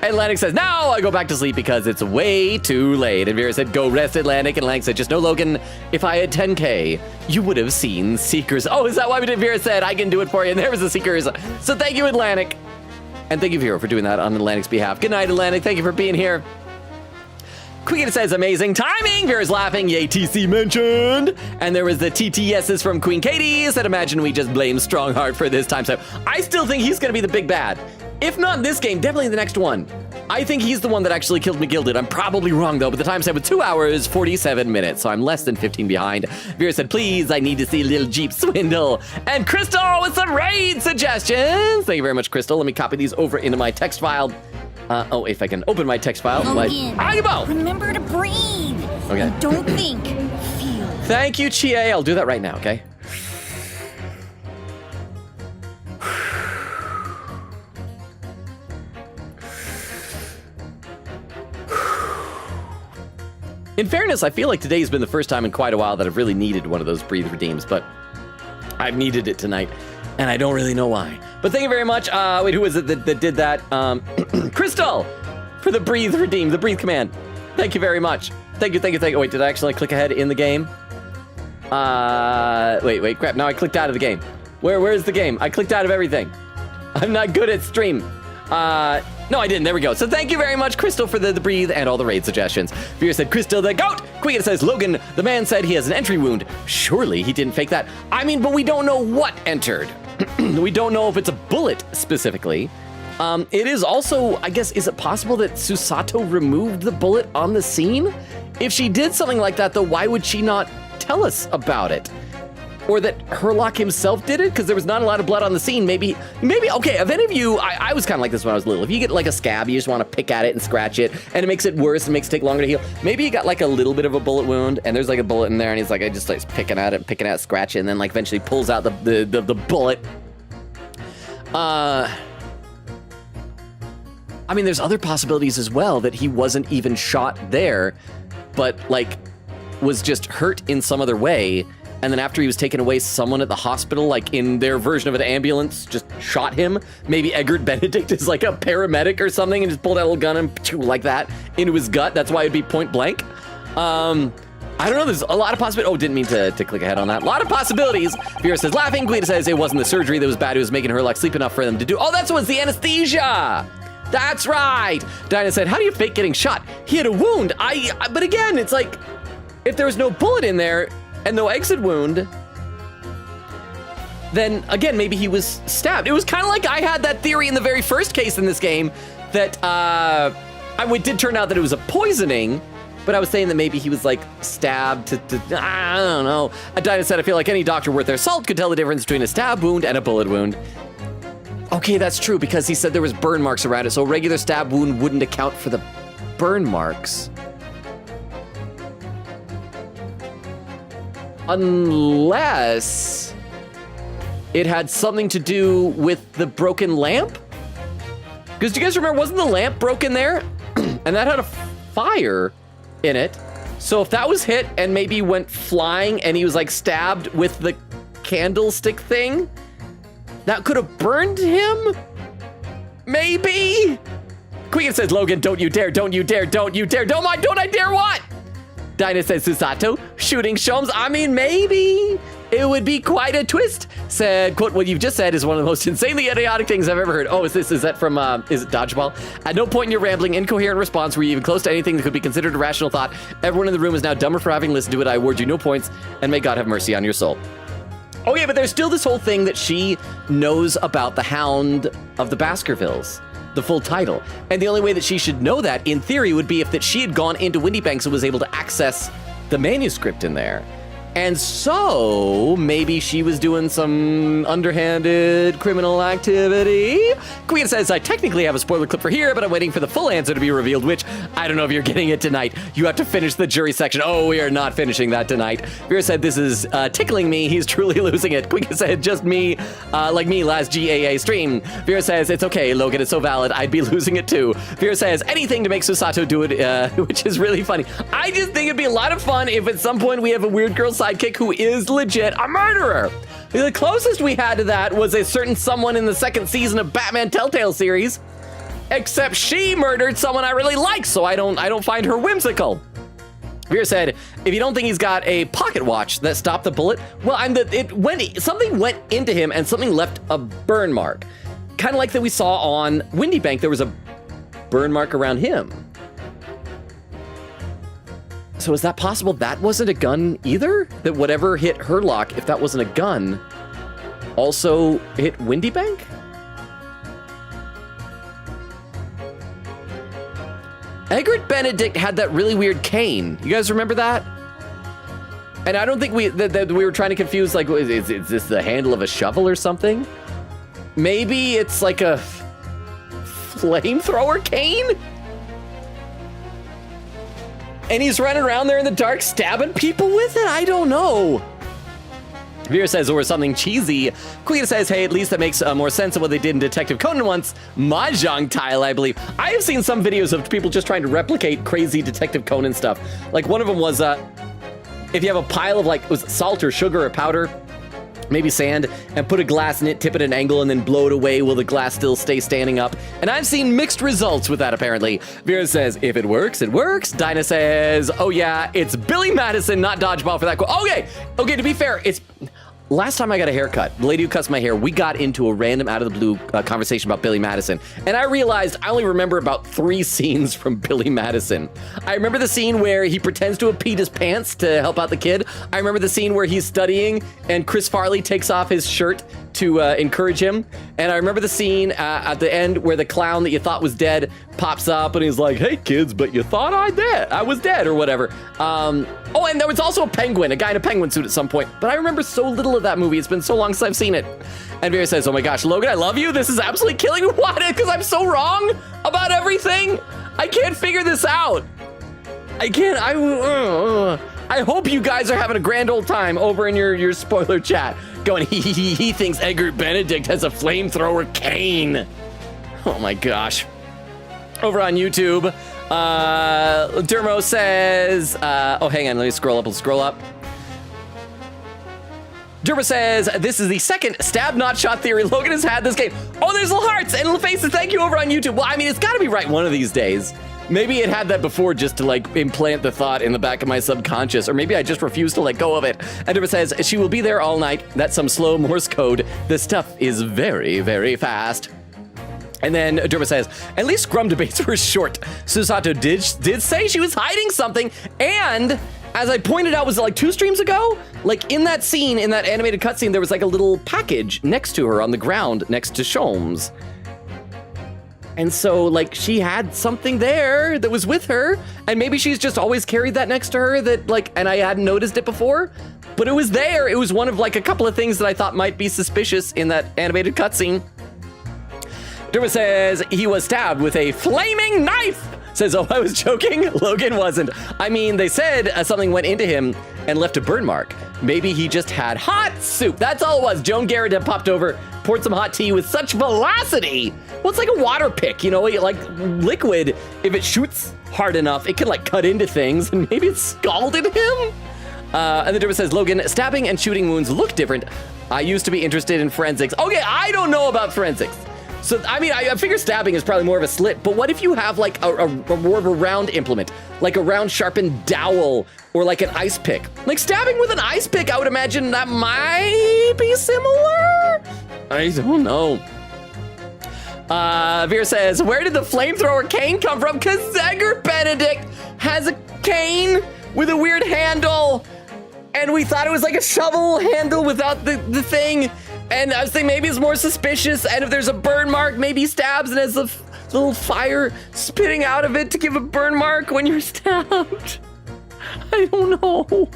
Atlantic says, now I go back to sleep because it's way too late. And Vera said, go rest, Atlantic. And Atlantic said, just know, Logan, if I had 10K, you would have seen Seekers. Oh, is that why we did? Vera said, I can do it for you. And there was the Seekers. So thank you, Atlantic. And thank you, Vera, for doing that on Atlantic's behalf. Good night, Atlantic. Thank you for being here. Queen says, amazing timing. Vera's laughing. Yay, TC mentioned. And there was the TTSs from Queen Katie. Said, imagine we just blame Strongheart for this time. So I still think he's going to be the big bad. If not this game, definitely the next one. I think he's the one that actually killed McGilded. I'm probably wrong, though, but the time said with 2 hours, 47 minutes, so I'm less than 15 behind. Vera said, please, I need to see Little Jeep Swindle. And Crystal with some raid suggestions. Thank you very much, Crystal. Let me copy these over into my text file. If I can open my text file. Remember to breathe. Okay. Don't think, feel. Thank you, Chie. I'll do that right now, okay? In fairness, I feel like today's been the first time in quite a while that I've really needed one of those breathe redeems, but I've needed it tonight, and I don't really know why. But thank you very much. Wait, who was it that did that? Crystal, for the breathe redeem, the breathe command. Thank you very much. Thank you. Oh, wait, did I actually click ahead in the game? Wait, crap. Now I clicked out of the game. Where's the game? I clicked out of everything. I'm not good at stream. No, I didn't. There we go. So thank you very much, Crystal, for the breathe and all the raid suggestions. Vera said, Crystal the goat. Queen says, Logan, the man said he has an entry wound. Surely he didn't fake that. I mean, but we don't know what entered. We don't know if it's a bullet specifically. It is also, I guess, is it possible that Susato removed the bullet on the scene? If she did something like that, though, why would she not tell us about it? Or that Herlock himself did it? Because there was not a lot of blood on the scene. Maybe, okay, if any of you, I was kind of like this when I was little. If you get like a scab, you just want to pick at it and scratch it, and it makes it worse and makes it take longer to heal. Maybe you got like a little bit of a bullet wound, and there's like a bullet in there, and he's like, I just like picking at it, scratch it, and then like eventually pulls out the bullet. I mean, there's other possibilities as well that he wasn't even shot there, but like was just hurt in some other way. And then after he was taken away, someone at the hospital, like in their version of an ambulance, just shot him. Maybe Egbert Benedict is like a paramedic or something and just pulled out a little gun and like that into his gut. That's why it'd be point blank. I don't know. There's a lot of possibilities. Oh, didn't mean to click ahead on that. A lot of possibilities. Vera says, laughing. Guida says it wasn't the surgery that was bad. It was making her like sleep enough for them to do. Oh, that's what's the anesthesia. That's right. Dinah said, how do you fake getting shot? He had a wound. But again, it's like, if there was no bullet in there, and no exit wound, then again, maybe he was stabbed. It was kind of like I had that theory in the very first case in this game that it did turn out that it was a poisoning, but I was saying that maybe he was like stabbed I don't know. Dinah said, I feel like any doctor worth their salt could tell the difference between a stab wound and a bullet wound. Okay, that's true, because he said there was burn marks around it, so a regular stab wound wouldn't account for the burn marks. Unless it had something to do with the broken lamp? Because do you guys remember, wasn't the lamp broken there? And that had a fire in it. So if that was hit and maybe went flying and he was like stabbed with the candlestick thing, that could have burned him? Maybe? Queen says, Logan, don't you dare, don't you dare, don't you dare, don't I dare what? Dinah says, Susato, shooting Sholmes. I mean, maybe it would be quite a twist. Said, quote, what you've just said is one of the most insanely idiotic things I've ever heard. Oh, is that from, is it Dodgeball? At no point in your rambling, incoherent response were you even close to anything that could be considered a rational thought. Everyone in the room is now dumber for having listened to it. I award you no points, and may God have mercy on your soul. Oh yeah, but there's still this whole thing that she knows about the Hound of the Baskervilles. The full title. And the only way that she should know that, in theory, would be if that she had gone into Windybanks and was able to access the manuscript in there. And so maybe she was doing some underhanded criminal activity. Queen says, I technically have a spoiler clip for here, but I'm waiting for the full answer to be revealed, which I don't know if you're getting it tonight. You have to finish the jury section. Oh, we are not finishing that tonight. Vera said, this is tickling me. He's truly losing it. Queen said, just me, like me last GAA stream. Vera says, it's okay, Logan, it's so valid. I'd be losing it too. Vera says, anything to make Susato do it, which is really funny. I just think it'd be a lot of fun if at some point we have a weird girl sidekick who is legit a murderer. The closest we had to that was a certain someone in the second season of Batman Telltale series, except she murdered someone I really like, so I don't find her whimsical. Vera said, if you don't think he's got a pocket watch that stopped the bullet, well, something went into him and something left a burn mark. Kind of like that we saw on Windy Bank, there was a burn mark around him. So is that possible that wasn't a gun either? That whatever hit Herlock, if that wasn't a gun, also hit Windy Bank? Egbert Benedict had that really weird cane. You guys remember that? And I don't think we were trying to confuse, like, is this the handle of a shovel or something? Maybe it's like a flamethrower cane? And he's running around there in the dark stabbing people with it? I don't know. Vera says, or something cheesy. Queen says, hey, at least that makes more sense of what they did in Detective Conan once. Mahjong tile, I believe. I have seen some videos of people just trying to replicate crazy Detective Conan stuff. Like one of them was, if you have a pile of like, was it salt or sugar or powder, maybe sand, and put a glass in it, tip it at an angle, and then blow it away will the glass still stay standing up. And I've seen mixed results with that, apparently. Vera says, if it works, it works. Dinah says, oh yeah, it's Billy Madison, not dodgeball for that quote. Okay, to be fair, it's... Last time I got a haircut, the lady who cuts my hair, we got into a random out of the blue conversation about Billy Madison. And I realized I only remember about 3 scenes from Billy Madison. I remember the scene where he pretends to have peed his pants to help out the kid. I remember the scene where he's studying and Chris Farley takes off his shirt to encourage him. And I remember the scene at the end where the clown that you thought was dead pops up and he's like, hey kids, but you thought I was dead or whatever. Oh, and there was also a penguin, a guy in a penguin suit at some point. But I remember so little of that movie. It's been so long since I've seen it. And Vera says, oh my gosh, Logan, I love you. This is absolutely killing me. Why? Because I'm so wrong about everything. I can't figure this out. I can't. I hope you guys are having a grand old time over in your spoiler chat. Going, he thinks Egbert Benedict has a flamethrower cane. Oh my gosh. Over on YouTube, Dermo says, oh, hang on, let me scroll up. We'll scroll up. Dermo says, this is the second stab not shot theory Logan has had this game. Oh, there's little hearts and little faces. Thank you over on YouTube. Well, I mean, it's got to be right one of these days. Maybe it had that before just to like implant the thought in the back of my subconscious, or maybe I just refuse to let go of it. And Dermo says, she will be there all night. That's some slow Morse code. The stuff is very, very fast. And then Derma says, at least Scrum debates were short. Susato did say she was hiding something, and as I pointed out, was it like 2 streams ago? Like in that scene, in that animated cutscene, there was like a little package next to her on the ground next to Sholmes. And so like she had something there that was with her, and maybe she's just always carried that next to her that like, and I hadn't noticed it before, but it was there. It was one of like a couple of things that I thought might be suspicious in that animated cutscene. Derma says he was stabbed with a flaming knife. Says, oh, I was joking. Logan wasn't. I mean, they said something went into him and left a burn mark. Maybe he just had hot soup. That's all it was. Joan Garrett had popped over, poured some hot tea with such velocity. Well, it's like a water pick, you know, like liquid. If it shoots hard enough, it can like cut into things, and maybe it scalded him. And the Derma says, Logan, stabbing and shooting wounds look different. I used to be interested in forensics. Okay, I don't know about forensics. So, I mean, I figure stabbing is probably more of a slit, but what if you have like a more of a round implement, like a round sharpened dowel or like an ice pick? Like stabbing with an ice pick, I would imagine that might be similar. I don't know. Vera says, where did the flamethrower cane come from? Because Egbert Benedict has a cane with a weird handle, and we thought it was like a shovel handle without the thing. And I was thinking maybe it's more suspicious, and if there's a burn mark, maybe he stabs and has a little fire spitting out of it to give a burn mark when you're stabbed. I don't know.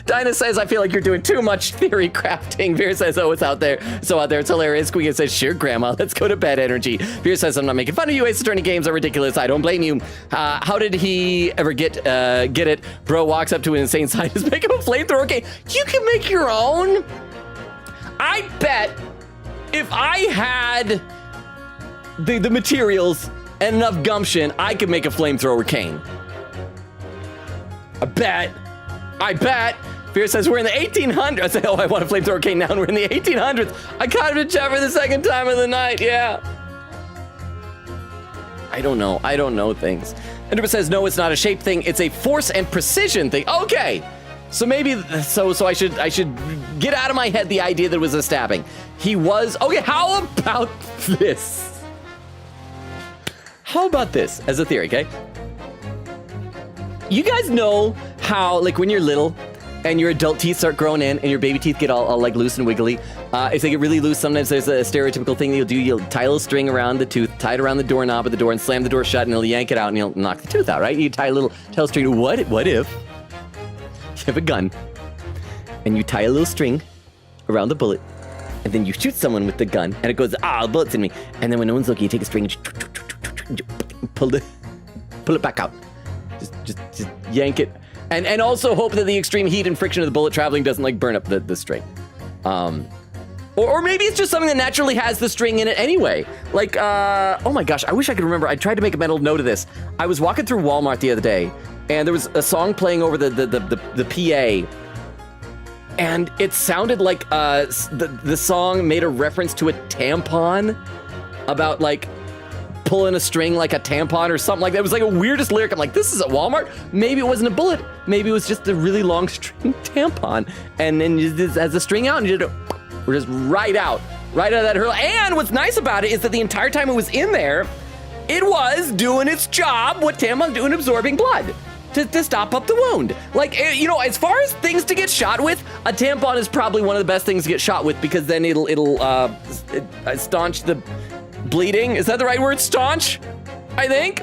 Dinah says, I feel like you're doing too much theory crafting. Vera says, oh, it's out there. So out there, it's hilarious. Squeaky says, sure, Grandma, let's go to bed energy. Vera says, I'm not making fun of you. Ace Attorney games are ridiculous. I don't blame you. How did he ever get it? Bro walks up to an insane scientist, make him a flamethrower. Okay, you can make your own. I bet if I had the materials and enough gumption, I could make a flamethrower cane. I bet. Fear says we're in the 1800s. I say, oh, I want a flamethrower cane now, and we're in the 1800s. I caught it for the second time of the night, yeah. I don't know things. Enderman says, no, it's not a shape thing. It's a force and precision thing. Okay. So maybe, so I should get out of my head the idea that it was a stabbing. He was, okay, how about this? How about this as a theory, okay? You guys know how, like, when you're little and your adult teeth start growing in and your baby teeth get all like loose and wiggly, if they get really loose, sometimes there's a stereotypical thing that you'll do. You'll tie a little string around the tooth, tie it around the doorknob of the door and slam the door shut, and it'll yank it out and you'll knock the tooth out, right? You tie a little string. What if you have a gun and you tie a little string around the bullet and then you shoot someone with the gun and it goes, the bullet's in me. And then when no one's looking, you take a string and pull it back out. Just yank it. And also hope that the extreme heat and friction of the bullet traveling doesn't like burn up the string. Or maybe it's just something that naturally has the string in it anyway. Like, oh my gosh, I wish I could remember. I tried to make a mental note of this. I was walking through Walmart the other day and there was a song playing over the PA. And it sounded like the song made a reference to a tampon about like pulling a string like a tampon or something like that. It was like a weirdest lyric. I'm like, this is at Walmart? Maybe it wasn't a bullet. Maybe it was just a really long string tampon. And then as the string out, and we're just right out of that hurl. And what's nice about it is that the entire time it was in there, it was doing its job, what tampons do in absorbing blood. To stop up the wound. Like, you know, as far as things to get shot with, a tampon is probably one of the best things to get shot with because then it'll staunch the bleeding. Is that the right word? Staunch? I think?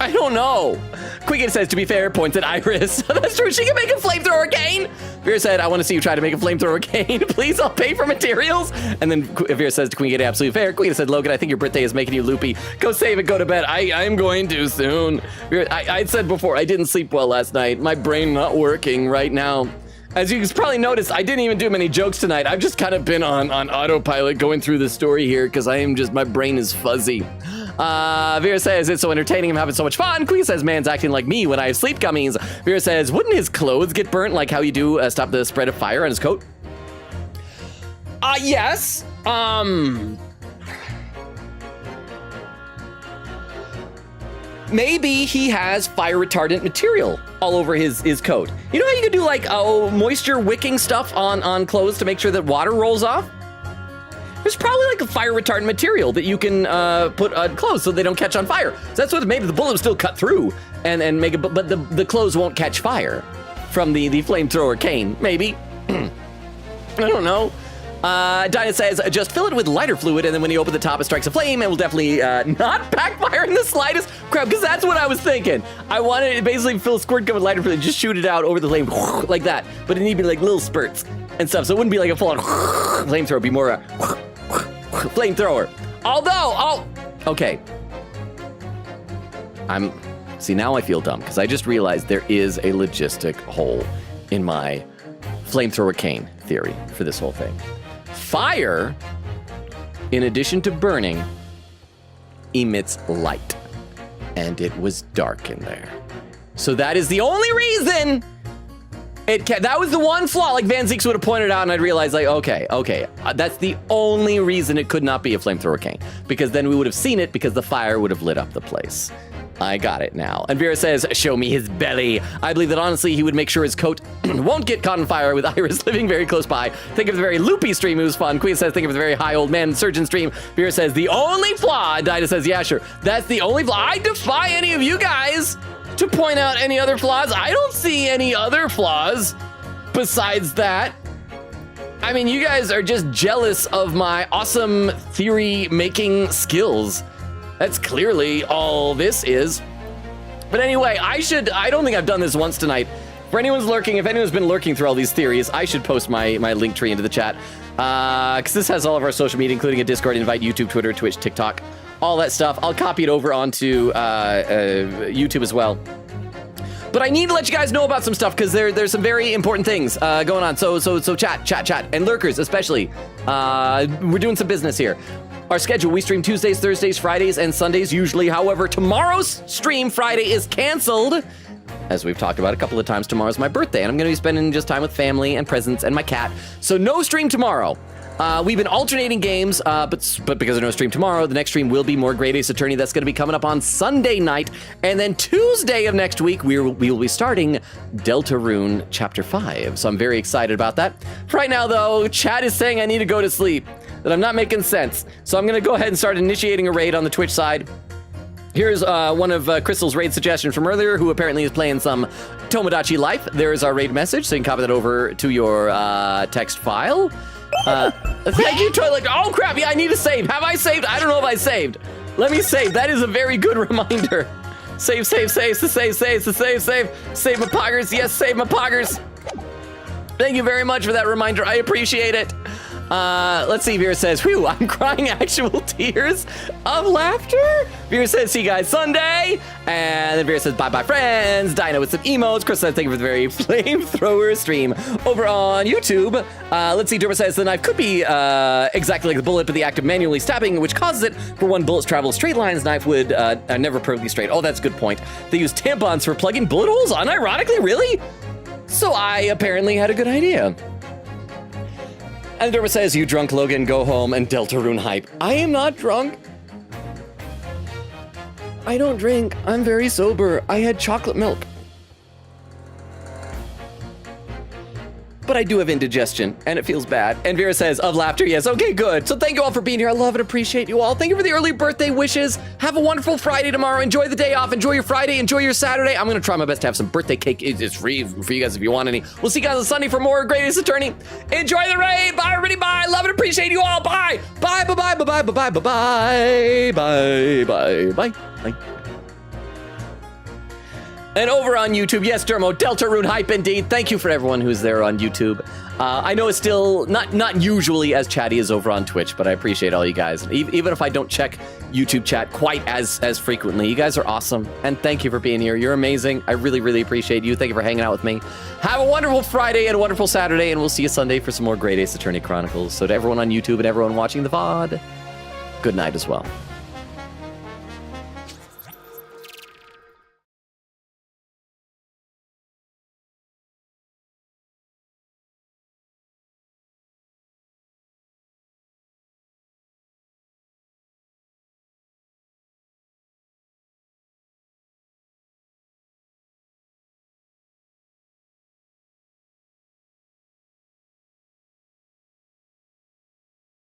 I don't know. Quiggin says, to be fair, points at Iris. That's true. She can make a flamethrower cane. Vera said, I want to see you try to make a flamethrower cane. Please, I'll pay for materials. And then Vera says to Quiggin, absolutely fair. Quiggin said, Logan, I think your birthday is making you loopy. Go save it, go to bed. I'm going to soon. I said before, I didn't sleep well last night. My brain not working right now. As you probably noticed, I didn't even do many jokes tonight. I've just kind of been on autopilot going through the story here because my brain is fuzzy. Vera says, it's so entertaining, I'm having so much fun. Queen says, man's acting like me when I have sleep gummies. Vera says, wouldn't his clothes get burnt like how you do stop the spread of fire on his coat? Yes. Maybe he has fire retardant material all over his coat. You know how you could do like moisture wicking stuff on clothes to make sure that water rolls off? There's probably like a fire retardant material that you can put on clothes so they don't catch on fire. So that's what maybe the bullet will still cut through and make it, but the clothes won't catch fire from the flamethrower cane. Maybe. I don't know. Dinah says, just fill it with lighter fluid, and then when you open the top, it strikes a flame. It will definitely not backfire in the slightest. Crap, because that's what I was thinking. I wanted to basically fill a squirt gun with lighter fluid, just shoot it out over the flame like that. But it need to be like little spurts and stuff, so it wouldn't be like a full-on flamethrower. It'd be more a flamethrower. Although, okay. See, now I feel dumb, because I just realized there is a logistic hole in my flamethrower cane theory for this whole thing. Fire, in addition to burning, emits light. And it was dark in there. So that is the only reason that was the one flaw, like Van Zeeks would have pointed out, and I'd realize, like, okay, that's the only reason it could not be a flamethrower cane. Because then we would have seen it, because the fire would have lit up the place. I got it now. And Vera says, show me his belly. I believe that honestly, he would make sure his coat won't get caught on fire with Iris living very close by. Think of the very loopy stream, it was fun. Queen says, think of the very high old man surgeon stream. Vera says, the only flaw. Dinah says, yeah, sure. That's the only flaw. I defy any of you guys to point out any other flaws. I don't see any other flaws besides that. I mean, you guys are just jealous of my awesome theory making skills. That's clearly all this is. But anyway, I don't think I've done this once tonight. For anyone's lurking, if anyone's been lurking through all these theories, I should post my link tree into the chat. Because this has all of our social media, including a Discord invite, YouTube, Twitter, Twitch, TikTok, all that stuff. I'll copy it over onto YouTube as well. But I need to let you guys know about some stuff because there's some very important things going on. So chat, and lurkers especially. We're doing some business here. Our schedule, we stream Tuesdays, Thursdays, Fridays, and Sundays usually. However, tomorrow's stream, Friday, is canceled. As we've talked about a couple of times, tomorrow's my birthday, and I'm going to be spending just time with family and presents and my cat. So no stream tomorrow. We've been alternating games, but because of no stream tomorrow, the next stream will be more Great Ace Attorney. That's going to be coming up on Sunday night. And then Tuesday of next week, we will be starting Deltarune Chapter 5. So I'm very excited about that. For right now, though, chat is saying I need to go to sleep, that I'm not making sense. So I'm going to go ahead and start initiating a raid on the Twitch side. Here's one of Crystal's raid suggestions from earlier, who apparently is playing some Tomodachi Life. There's our raid message, so you can copy that over to your text file. Thank you, Toilet. Oh, crap. Yeah, I need to save. Have I saved? I don't know if I saved. Let me save. That is a very good reminder. Save. Save my poggers. Yes, save my poggers. Thank you very much for that reminder. I appreciate it. Let's see. Vera says, whew, I'm crying actual tears of laughter. Vera says, see you guys Sunday. And then Vera says, bye friends. Dinah with some emotes. Chris says, thank you for the very flamethrower stream over on YouTube. Let's see. Durma says, the knife could be exactly like the bullet, but the act of manually stabbing, which causes it for when bullets travel straight lines, knife would never perfectly straight. Oh, that's a good point. They use tampons for plugging bullet holes, unironically, really? So I apparently had a good idea. And Durma says, you drunk, Logan, go home and Deltarune hype. I am not drunk. I don't drink. I'm very sober. I had chocolate milk. But I do have indigestion, and it feels bad. And Vera says, of laughter, yes. Okay, good. So thank you all for being here. I love and appreciate you all. Thank you for the early birthday wishes. Have a wonderful Friday tomorrow. Enjoy the day off. Enjoy your Friday. Enjoy your Saturday. I'm going to try my best to have some birthday cake. It's free for you guys if you want any. We'll see you guys on Sunday for more Great Ace Attorney. Enjoy the raid. Bye, everybody. Bye. Love and appreciate you all. Bye. Bye. And over on YouTube, yes, Dermo, Deltarune hype indeed. Thank you for everyone who's there on YouTube. I know it's still not usually as chatty as over on Twitch, but I appreciate all you guys. Even if I don't check YouTube chat quite as frequently, you guys are awesome. And thank you for being here. You're amazing. I really, really appreciate you. Thank you for hanging out with me. Have a wonderful Friday and a wonderful Saturday, and we'll see you Sunday for some more Great Ace Attorney Chronicles. So to everyone on YouTube and everyone watching the VOD, good night as well.